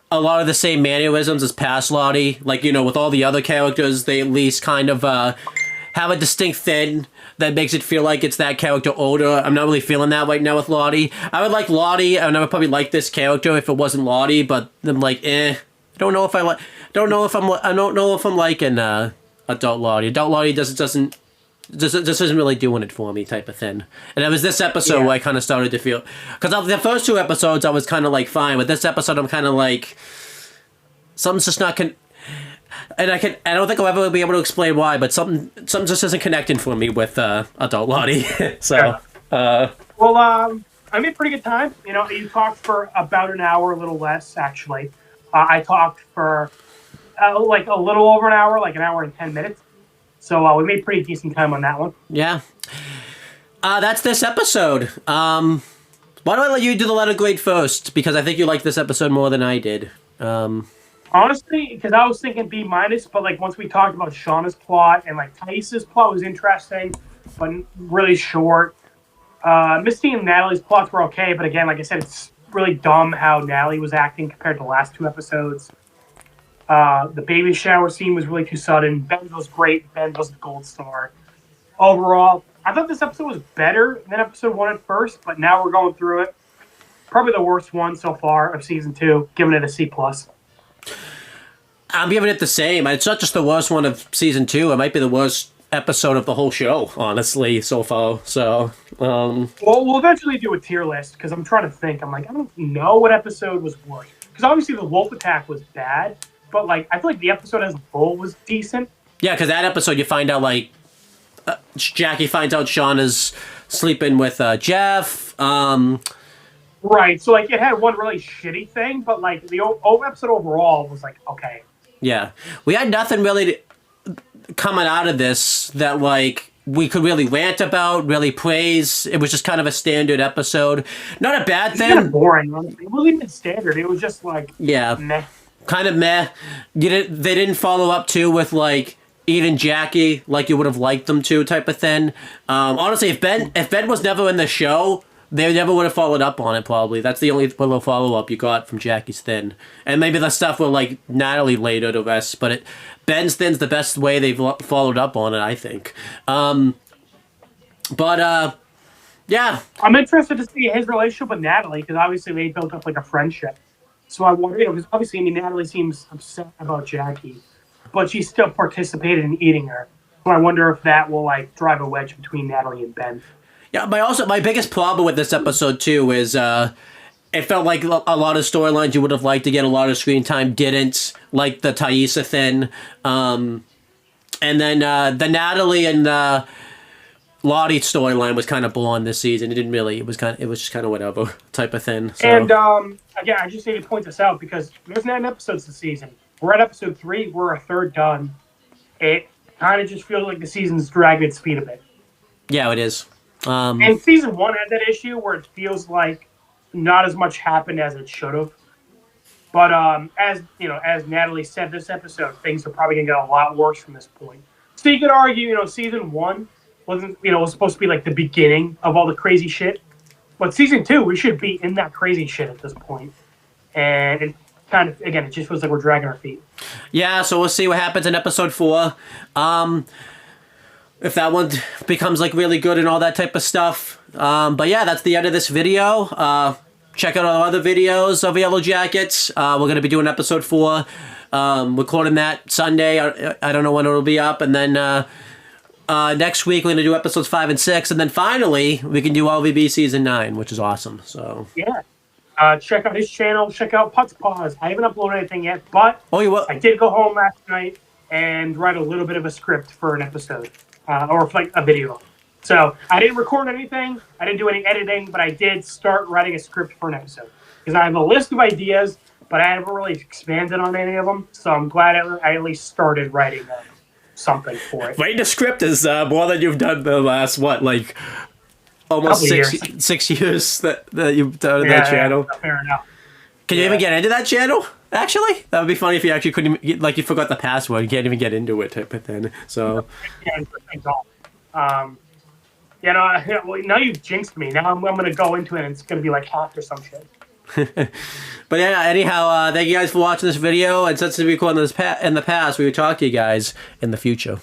a lot of the same mannerisms as past Lottie. Like, you know, with all the other characters, they at least kind of have a distinct thing that makes it feel like it's that character older. I'm not really feeling that right now with Lottie. I would like Lottie, and I would probably like this character if it wasn't Lottie, but I'm like, I don't know if I like. I don't know if I'm liking adult Lottie. Adult Lottie just isn't really doing it for me, type of thing. And it was this episode where I kind of started to feel, because the first two episodes I was kind of like fine, but this episode I'm kind of like something's just not and I don't think I'll ever be able to explain why, but something just isn't connecting for me with adult Lottie. So I made pretty good time. You know, you talked for about an hour, a little less actually. I talked for like a little over an hour, like an hour and 10 minutes. So we made pretty decent time on that one. Yeah. That's this episode. Why don't I let you do the letter grade first? Because I think you liked this episode more than I did. Honestly, because I was thinking B-, but like once we talked about Shauna's plot and like Thais's plot was interesting, but really short. Misty and Natalie's plots were okay, but again, like I said, it's really dumb how Natalie was acting compared to the last two episodes. The baby shower scene was really too sudden. Ben was great. Ben was the gold star. Overall, I thought this episode was better than episode 1 at first, but now we're going through it. Probably the worst one so far of season 2, giving it a C+. I'm giving it the same. It's not just the worst one of season 2. It might be the worst episode of the whole show, honestly, so far. So, well, we'll eventually do a tier list, because I'm trying to think. I'm like, I don't know what episode was worse. Because obviously the wolf attack was bad, but like I feel like the episode as a whole was decent. Yeah, because that episode you find out like Jackie finds out Shauna's sleeping with Jeff. Right, so like it had one really shitty thing, but like the episode overall was like okay. Yeah, we had nothing really coming out of this that like we could really rant about, really praise. It was just kind of a standard episode. Not a bad thing. Kind of boring, honestly. It wasn't even standard. It was just like meh. Kind of meh. They didn't follow up too with like eating Jackie like you would have liked them to, type of thing. Honestly, if Ben was never in the show, they never would have followed up on it. Probably that's the only little follow up you got from Jackie's thin, and maybe the stuff with like Natalie later the rest. But Ben's thin's the best way they've followed up on it, I think. Yeah, I'm interested to see his relationship with Natalie, because obviously they built up like a friendship. So I wonder, because obviously Natalie seems upset about Jackie, but she still participated in eating her. So I wonder if that will like drive a wedge between Natalie and Ben. Yeah, my biggest problem with this episode too is it felt like a lot of storylines you would have liked to get a lot of screen time didn't, like the Thaisa thing, and then the Natalie and Lottie storyline was kind of blonde this season. It didn't really. It was just kind of whatever type of thing. So. And again, I just need to point this out because there's 9 episodes this season. We're at episode 3. We're a third done. It kind of just feels like the season's dragging its feet a bit. Yeah, it is. And season 1 had that issue where it feels like not as much happened as it should have. But as you know, as Natalie said this episode, things are probably gonna get a lot worse from this point. So you could argue, season 1 wasn't, was supposed to be like the beginning of all the crazy shit. But season 2, we should be in that crazy shit at this point. And it kind of, again, it just feels like we're dragging our feet. Yeah, so we'll see what happens in episode 4. If that one becomes like really good and all that type of stuff. But yeah, that's the end of this video. Check out our other videos of Yellow Jackets. We're going to be doing episode 4. Recording that Sunday. I don't know when it'll be up. And then next week we're going to do episodes 5 and 6. And then finally, we can do LVB Season 9, which is awesome. So yeah. Check out his channel. Check out Putz Paws. I haven't uploaded anything yet, but I did go home last night and write a little bit of a script for an episode. Or like a video. So I didn't record anything. I didn't do any editing, but I did start writing a script for an episode. Because I have a list of ideas, but I haven't really expanded on any of them. So I'm glad I at least started writing something for it. Writing a script is more than you've done the last, almost 6 years that you've done on that channel. Yeah, fair enough. Can you even get into that channel? Actually, that would be funny if you actually couldn't, you forgot the password. You can't even get into it type of thing. So, You know, well, now you've jinxed me. Now I'm going to go into it and it's going to be like hacked or some shit. But yeah, anyhow, thank you guys for watching this video. And since we recorded this in the past, we will talk to you guys in the future.